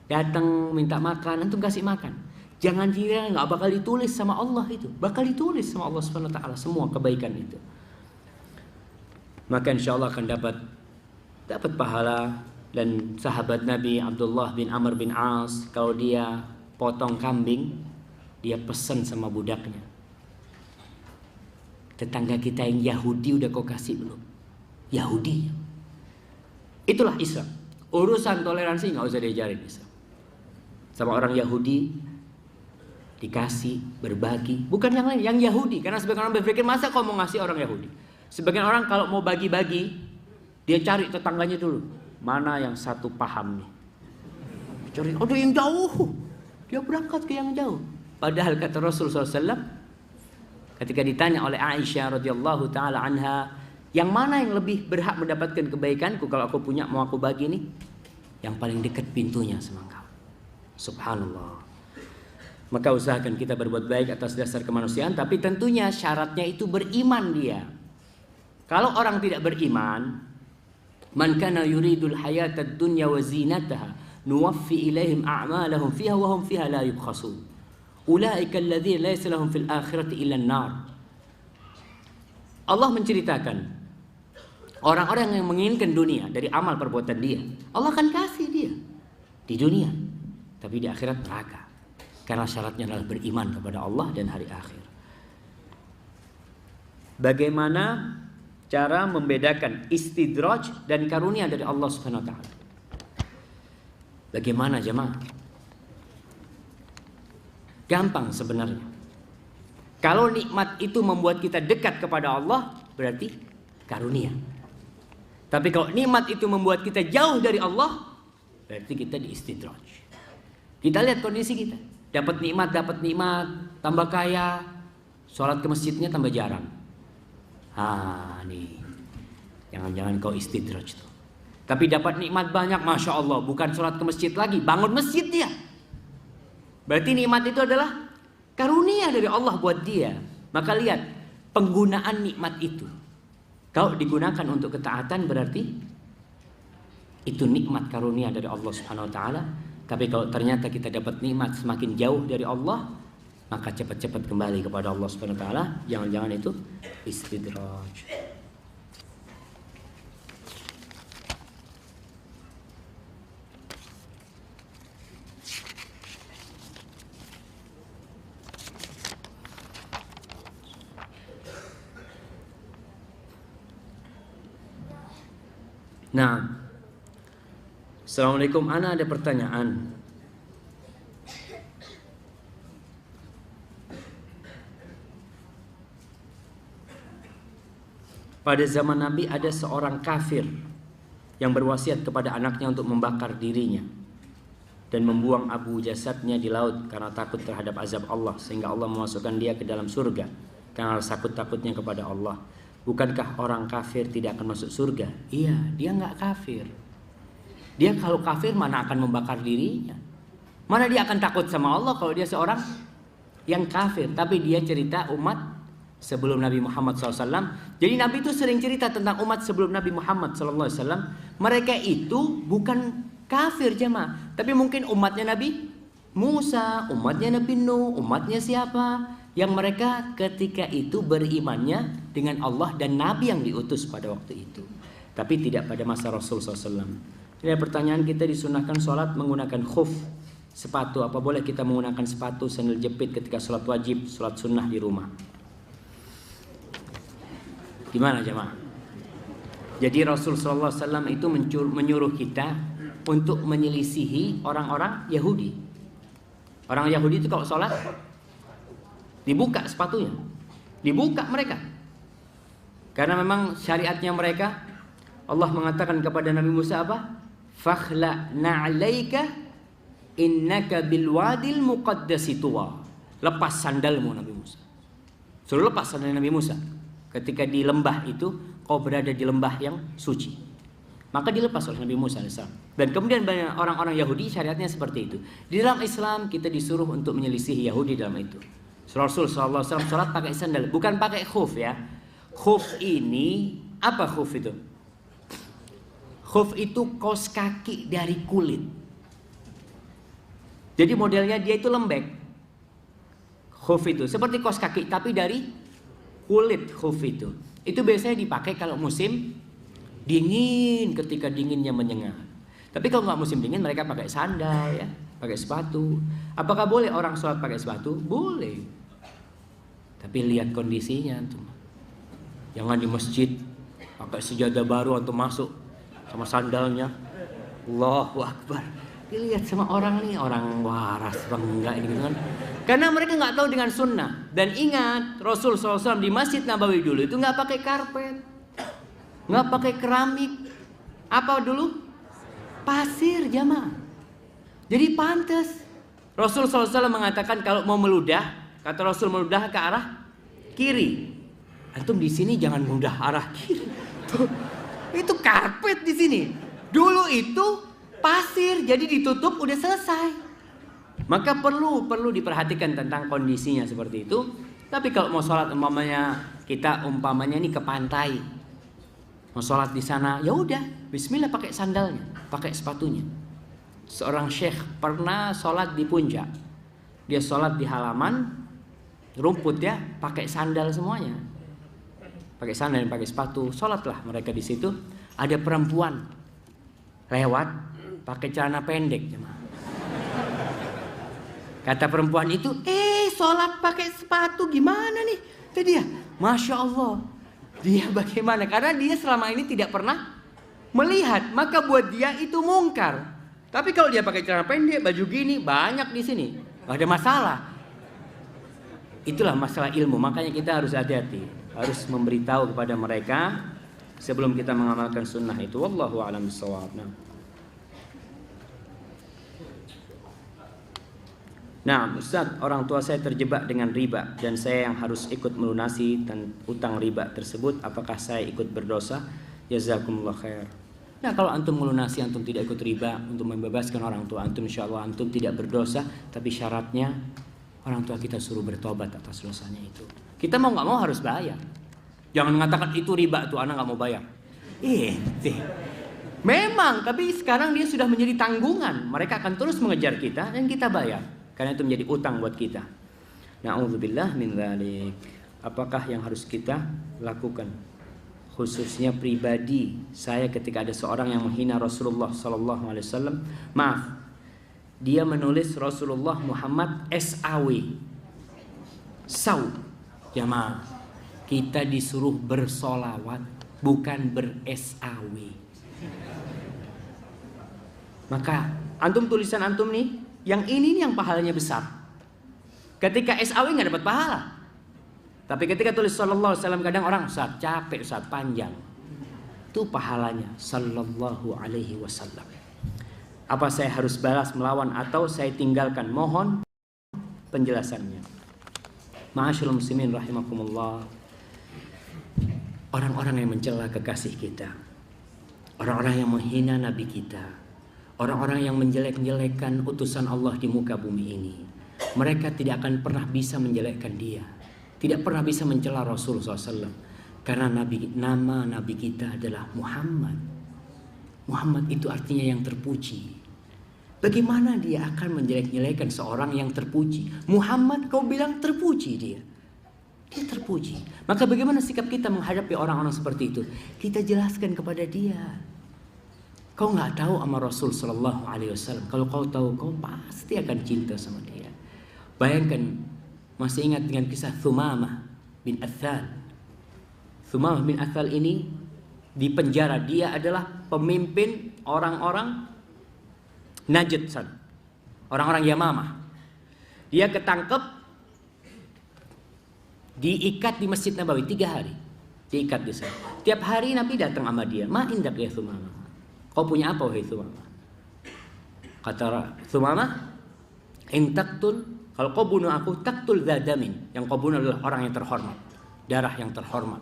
datang minta makan, antum kasih makan. Jangan kira nggak bakal ditulis sama Allah itu, bakal ditulis sama Allah Subhanahu wa taala semua kebaikan itu. Maka insya Allah akan dapat pahala. Dan sahabat Nabi Abdullah bin Amr bin As, kalau dia potong kambing, dia pesan sama budaknya, tetangga kita yang Yahudi udah kau kasih belum? Yahudi. Itulah Islam. Urusan toleransi nggak usah diajarin Islam. Sama orang Yahudi dikasih, berbagi, bukan yang lain, yang Yahudi. Karena sebagian orang berpikir, masa kau mau ngasih orang Yahudi? Sebagian orang kalau mau bagi-bagi, dia cari tetangganya dulu. Mana yang satu paham nih? Cari, ada yang jauh. Dia berangkat ke yang jauh. Padahal kata Rasul SAW, ketika ditanya oleh Aisyah radhiyallahu taala anha, yang mana yang lebih berhak mendapatkan kebaikanku kalau aku punya mau aku bagi nih? Yang paling dekat pintunya sama engkau. Subhanallah. Maka usahakan kita berbuat baik atas dasar kemanusiaan, tapi tentunya syaratnya itu beriman dia. Kalau orang tidak beriman, man kana yuridul hayatad dunya wa zinataha nuwaffi ilaihim a'malahum fiha wa hum fiha la yubkhasun. Ulaika alladhina laysa lahum fil akhirati illa an-nar. Allah menceritakan orang-orang yang menginginkan dunia dari amal perbuatan dia, Allah akan kasih dia di dunia, tapi di akhirat neraka. Karena syaratnya adalah beriman kepada Allah dan hari akhir. Bagaimana cara membedakan istidraj dan karunia dari Allah Subhanahu wa taala? Bagaimana jemaah? Gampang sebenarnya. Kalau nikmat itu membuat kita dekat kepada Allah, berarti karunia. Tapi kalau nikmat itu membuat kita jauh dari Allah, berarti kita diistidraj. Kita lihat kondisi kita. Dapat nikmat, tambah kaya, sholat ke masjidnya tambah jarang. Nih, jangan-jangan kau istidraj tuh. Tapi dapat nikmat banyak, masya Allah, bukan sholat ke masjid lagi, bangun masjid dia. Berarti nikmat itu adalah karunia dari Allah buat dia. Maka lihat penggunaan nikmat itu. Kalau digunakan untuk ketaatan berarti itu nikmat karunia dari Allah Subhanahu wa taala. Tapi kalau ternyata kita dapat nikmat semakin jauh dari Allah, maka cepat-cepat kembali kepada Allah Subhanahu wa taala. Jangan-jangan itu istidraj. Nah, Assalamualaikum, ana ada pertanyaan. Pada zaman Nabi ada seorang kafir yang berwasiat kepada anaknya untuk membakar dirinya dan membuang abu jasadnya di laut karena takut terhadap azab Allah, sehingga Allah memasukkan dia ke dalam surga karena takut-takutnya kepada Allah. Bukankah orang kafir tidak akan masuk surga? Iya, dia nggak kafir. Dia kalau kafir mana akan membakar dirinya? Mana dia akan takut sama Allah kalau dia seorang yang kafir? Tapi dia cerita umat sebelum Nabi Muhammad SAW. Jadi Nabi itu sering cerita tentang umat sebelum Nabi Muhammad SAW. Mereka itu bukan kafir jemaah, tapi mungkin umatnya Nabi Musa, umatnya Nabi Nuh, umatnya siapa? Yang mereka ketika itu berimannya dengan Allah dan Nabi yang diutus pada waktu itu, tapi tidak pada masa Rasul SAW. Ini pertanyaan, kita disunahkan sholat menggunakan khuf, sepatu. Apa boleh kita menggunakan sepatu sandal jepit ketika sholat wajib, sholat sunnah di rumah? Gimana jemaah? Jadi Rasul SAW itu menyuruh kita untuk menyelisihi orang-orang Yahudi. Orang Yahudi itu kalau sholat dibuka sepatunya, dibuka mereka. Karena memang syariatnya mereka, Allah mengatakan kepada Nabi Musa apa? Fakhla na'alaika innaka bilwadil muqaddasi tuwa. Lepas sandalmu Nabi Musa. Suruh lepas sandal Nabi Musa. Ketika di lembah itu, kau berada di lembah yang suci. Maka dilepas oleh Nabi Musa AS. Dan kemudian banyak orang-orang Yahudi syariatnya seperti itu. Di dalam Islam kita disuruh untuk menyelisihi Yahudi dalam itu. Rasul SAW sholat pakai sandal, bukan pakai khuf ya. Khuf ini, apa khuf itu? Khuf itu kaos kaki dari kulit. Jadi modelnya dia itu lembek. Khuf itu seperti kaos kaki tapi dari kulit khuf itu. Itu biasanya dipakai kalau musim dingin, ketika dinginnya menyengat. Tapi kalau nggak musim dingin mereka pakai sandal ya, pakai sepatu. Apakah boleh orang sholat pakai sepatu? Boleh. Tapi lihat kondisinya tuh. Jangan di masjid pakai sejadah baru atau masuk sama sandalnya. Allahu Akbar. Dilihat sama orang nih, orang waras, orang enggak gitu kan. Karena mereka nggak tahu dengan sunnah. Dan ingat, Rasul SAW di Masjid Nabawi dulu itu nggak pakai karpet, nggak pakai keramik. Apa dulu? Pasir jamaah. Jadi pantas. Rasul SAW mengatakan kalau mau meludah, kata Rasul meludah ke arah kiri. Antum di sini jangan meludah arah kiri. Tuh, itu karpet di sini. Dulu itu pasir, jadi ditutup udah selesai. Maka perlu diperhatikan tentang kondisinya seperti itu. Tapi kalau mau sholat kita umpamanya ini ke pantai, mau sholat di sana, ya udah, Bismillah pakai sandalnya, pakai sepatunya. Seorang syekh pernah sholat di puncak, dia sholat di halaman rumput ya, pakai sandal semuanya, pakai sandal dan pakai sepatu. Sholatlah mereka di situ. Ada perempuan lewat pakai celana pendek. Kata perempuan itu, sholat pakai sepatu gimana nih? Itu dia, Masya Allah. Dia bagaimana? Karena dia selama ini tidak pernah melihat, maka buat dia itu mungkar. Tapi kalau dia pakai celana pendek, baju gini, banyak di sini, nggak ada masalah. Itulah masalah ilmu. Makanya kita harus hati-hati, harus memberitahu kepada mereka sebelum kita mengamalkan sunnah itu. Wallahu a'lam bishawab. Nah, Ustaz, orang tua saya terjebak dengan riba dan saya yang harus ikut melunasi dan utang riba tersebut. Apakah saya ikut berdosa? Jazakumullah khair. Nah, kalau antum melunasi, antum tidak ikut riba untuk membebaskan orang tua antum, insyaallah antum tidak berdosa. Tapi syaratnya orang tua kita suruh bertobat atas dosanya itu. Kita mau nggak mau harus bayar. Jangan mengatakan itu riba tuh, anak nggak mau bayar. Memang, tapi sekarang dia sudah menjadi tanggungan. Mereka akan terus mengejar kita dan kita bayar. Karena itu menjadi utang buat kita. Na'udzubillah min dzalik. Apakah yang harus kita lakukan? Khususnya pribadi saya ketika ada seorang yang menghina Rasulullah SAW. Maaf, dia menulis Rasulullah Muhammad SAW. Jamaah, kita disuruh bersolawat, bukan ber-SAW. Maka antum tulisan antum nih, yang ini nih yang pahalanya besar. Ketika SAW nggak dapat pahala. Tapi ketika tulis sallallahu alaihi wasallam, kadang orang Ustaz capek, Ustaz panjang. Itu pahalanya sallallahu alaihi wasallam. Apa saya harus balas melawan atau saya tinggalkan? Mohon penjelasannya. Ma'asyiral muslimin rahimakumullah. Orang-orang yang mencela kekasih kita, orang-orang yang menghina nabi kita, orang-orang yang menjelek-jelekkan utusan Allah di muka bumi ini, mereka tidak akan pernah bisa menjelekkan dia, tidak pernah bisa mencela Rasulullah SAW. Karena nama nabi kita adalah Muhammad. Muhammad itu artinya yang terpuji. Bagaimana dia akan menjelek-jelekan seorang yang terpuji? Muhammad kau bilang terpuji dia. Dia terpuji. Maka bagaimana sikap kita menghadapi orang-orang seperti itu? Kita jelaskan kepada dia. Kau nggak tahu sama Rasul Sallallahu Alaihi Wasallam. Kalau kau tahu, kau pasti akan cinta sama dia. Bayangkan, masih ingat dengan kisah Thumamah bin Athal. Thumamah bin Athal ini di penjara. Dia adalah pemimpin orang-orang Najd, orang-orang Yamamah. Dia ketangkep, diikat di Masjid Nabawi 3 hari. Diikat di sana. Tiap hari Nabi datang sama dia. Ma indak ya Thumamah. Kau punya apa wahai Thumamah? Kata Thumamah, in taktul, kalau kau bunuh aku, taktul dzadamin. Yang kau bunuh adalah orang yang terhormat, darah yang terhormat.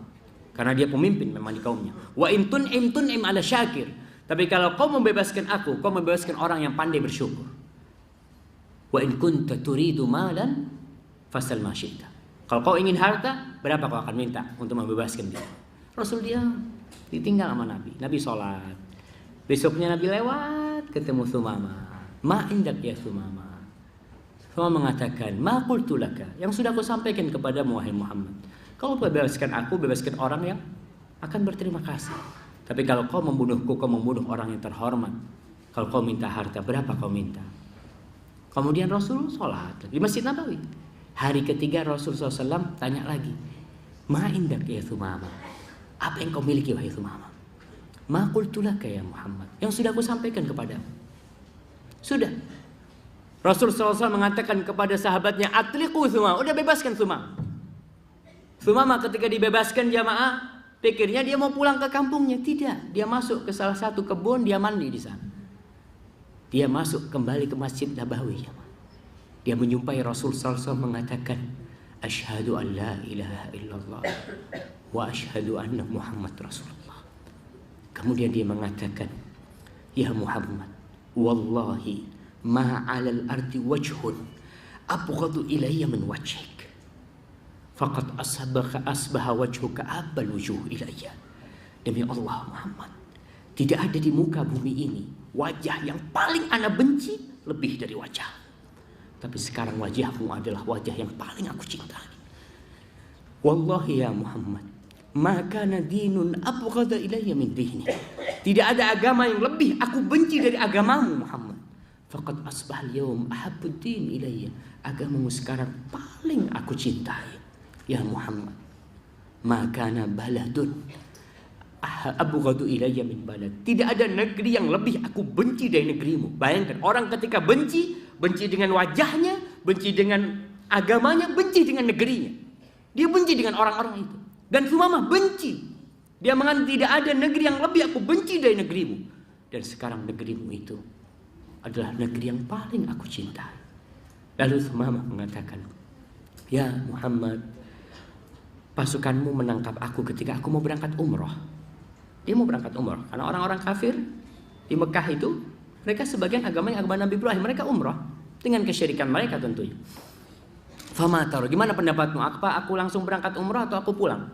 Karena dia pemimpin memang di kaumnya. Wa in tun'im ala syakir. Tapi kalau kau membebaskan aku, kau membebaskan orang yang pandai bersyukur. Wa in kunta turidu malan fasal ma syi'ta. Kalau kau ingin harta, berapa kau akan minta untuk membebaskan dia? Rasul dia ditinggal sama Nabi. Nabi sholat. Besoknya Nabi lewat, ketemu Thumamah. Ma indak ya Thumamah. Thumamah mengatakan, ma qultu laka. Yang sudah aku sampaikan kepadamu wahai Muhammad. Kau bebaskan aku, bebaskan orang yang akan berterima kasih. Tapi kalau kau membunuhku, kau membunuh orang yang terhormat. Kalau kau minta harta, berapa kau minta? Kemudian Rasul sholat di Masjid Nabawi. Hari ketiga Rasul SAW tanya lagi, ma indak ya Thumamah. Apa yang kau miliki wahai Thumamah? Ma qultu laka ya Muhammad. Yang sudah aku sampaikan kepadamu. Sudah. Rasul SAW mengatakan kepada sahabatnya, atliqu Thumamah. Udah bebaskan Thumamah. Thumamah ketika dibebaskan jamaah, pikirnya dia mau pulang ke kampungnya. Tidak. Dia masuk ke salah satu kebun, dia mandi di sana. Dia masuk kembali ke Masjid Nabawi. Dia menyumpai Rasul SAW mengatakan, Ashhadu an la ilaha illallah wa ashhadu anna Muhammad Rasulullah. Kemudian dia mengatakan, ya Muhammad, wallahi ma 'alal ardi wajhun abghadu ilayya min wajhik. Faqad asbaha wajhuka abbal wujuh ilayya. Demi Allah Muhammad, tidak ada di muka bumi ini wajah yang paling ana benci lebih dari wajah. Tapi sekarang wajahmu adalah wajah yang paling aku cintai. Wallahi ya Muhammad, ma kana dinun abghada ilayya min dini. Tidak ada agama yang lebih aku benci dari agamamu Muhammad. Faqad asbah al-yawm ahabbud din ilayya. Agamamu sekarang paling aku cintai. Ya Muhammad, ma kana baladun abghadu ilayya min balad. Tidak ada negeri yang lebih aku benci dari negerimu. Bayangkan orang ketika benci dengan wajahnya, benci dengan agamanya, benci dengan negerinya. Dia benci dengan orang-orang itu. Dan Thumamah benci. Dia mengatakan tidak ada negeri yang lebih aku benci dari negerimu. Dan sekarang negerimu itu adalah negeri yang paling aku cintai. Lalu Thumamah mengatakan, ya Muhammad, pasukanmu menangkap aku ketika aku mau berangkat umroh. Dia mau berangkat umroh. Karena orang-orang kafir di Mekah itu, mereka sebagian agamanya agama Nabi Ibrahim. Mereka umroh dengan kesyirikan mereka tentunya. Fama taruh, gimana pendapatmu? Apa aku langsung berangkat umroh atau aku pulang?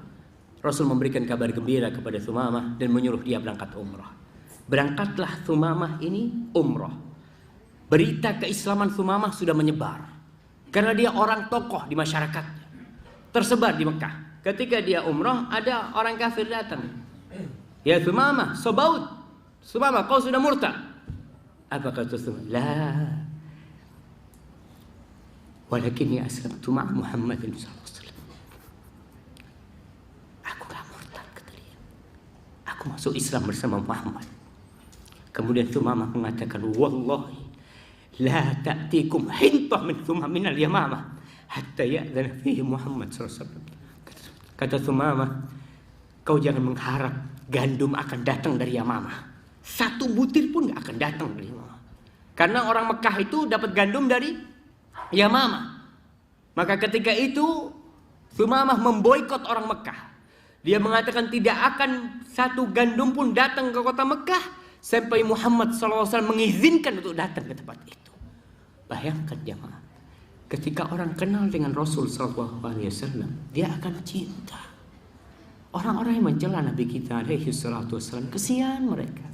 Rasul memberikan kabar gembira kepada Thumamah dan menyuruh dia berangkat umroh. Berangkatlah Thumamah ini umroh. Berita keislaman Thumamah sudah menyebar. Karena dia orang tokoh di masyarakatnya. Tersebar di Mekah. Ketika dia umroh, ada orang kafir datang. Ya Thumamah, sobaut. Thumamah, kau sudah murtad. Apa kata Thumamah? La. Walakinni aslamtu ma'a Muhammadin sallallahu alaihi wasallam. Aku gak murtad, kata dia. Aku masuk Islam bersama Muhammad. Kemudian Thumamah mengatakan, wallahi la ta'tikum hintah min Thumamah minal yamamah hatta ya'dzana fihi Muhammad sallallahu alaihi wasallam. Kata Thumamah, kau jangan mengharap gandum akan datang dari Yamamah. Satu butir pun gak akan datang dari Yamamah. Karena orang Mekah itu dapat gandum dari Yamamah. Maka ketika itu Thumamah memboikot orang Mekah. Dia mengatakan tidak akan satu gandum pun datang ke kota Mekah sampai Muhammad SAW mengizinkan untuk datang ke tempat itu. Bayangkan jemaah, ketika orang kenal dengan Rasul SAW, dia akan cinta. Orang-orang yang mencela Nabi kita alaihi salatu wassalam, kesian mereka.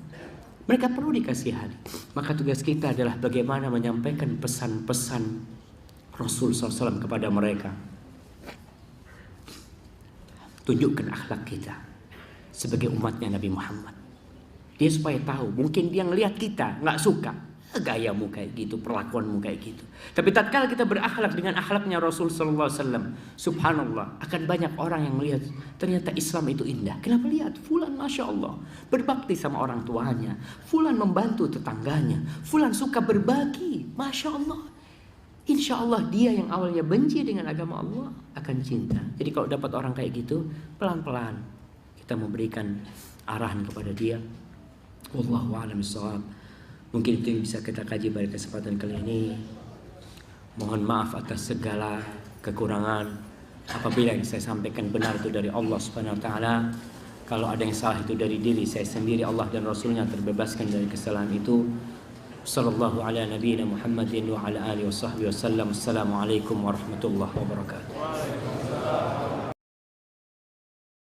Mereka perlu dikasihani. Maka tugas kita adalah bagaimana menyampaikan pesan-pesan Rasul SAW kepada mereka. Tunjukkan akhlak kita sebagai umatnya Nabi Muhammad. Dia supaya tahu, mungkin dia ngelihat kita nggak suka, gayamu kayak gitu, perlakuanmu kayak gitu. Tapi tatkala kita berakhlak dengan akhlaknya Rasul SAW, subhanallah, akan banyak orang yang melihat ternyata Islam itu indah. Kenapa lihat? Fulan Masya Allah berbakti sama orang tuanya, Fulan membantu tetangganya, Fulan suka berbagi, Masya Allah. Insya Allah dia yang awalnya benci dengan agama Allah akan cinta. Jadi kalau dapat orang kayak gitu, pelan-pelan kita memberikan arahan kepada dia. Wallahu a'lam bishawab. Mungkin itu yang bisa kita kaji pada kesempatan kali ini. Mohon maaf atas segala kekurangan. Apabila yang saya sampaikan benar itu dari Allah Subhanahu wa taala, kalau ada yang salah itu dari diri saya sendiri, Allah dan Rasulnya terbebaskan dari kesalahan itu. Sallallahu ala nabiyina Muhammadin wa ala alihi wa sahbihi wasallam. Assalamualaikum warahmatullahi wabarakatuh.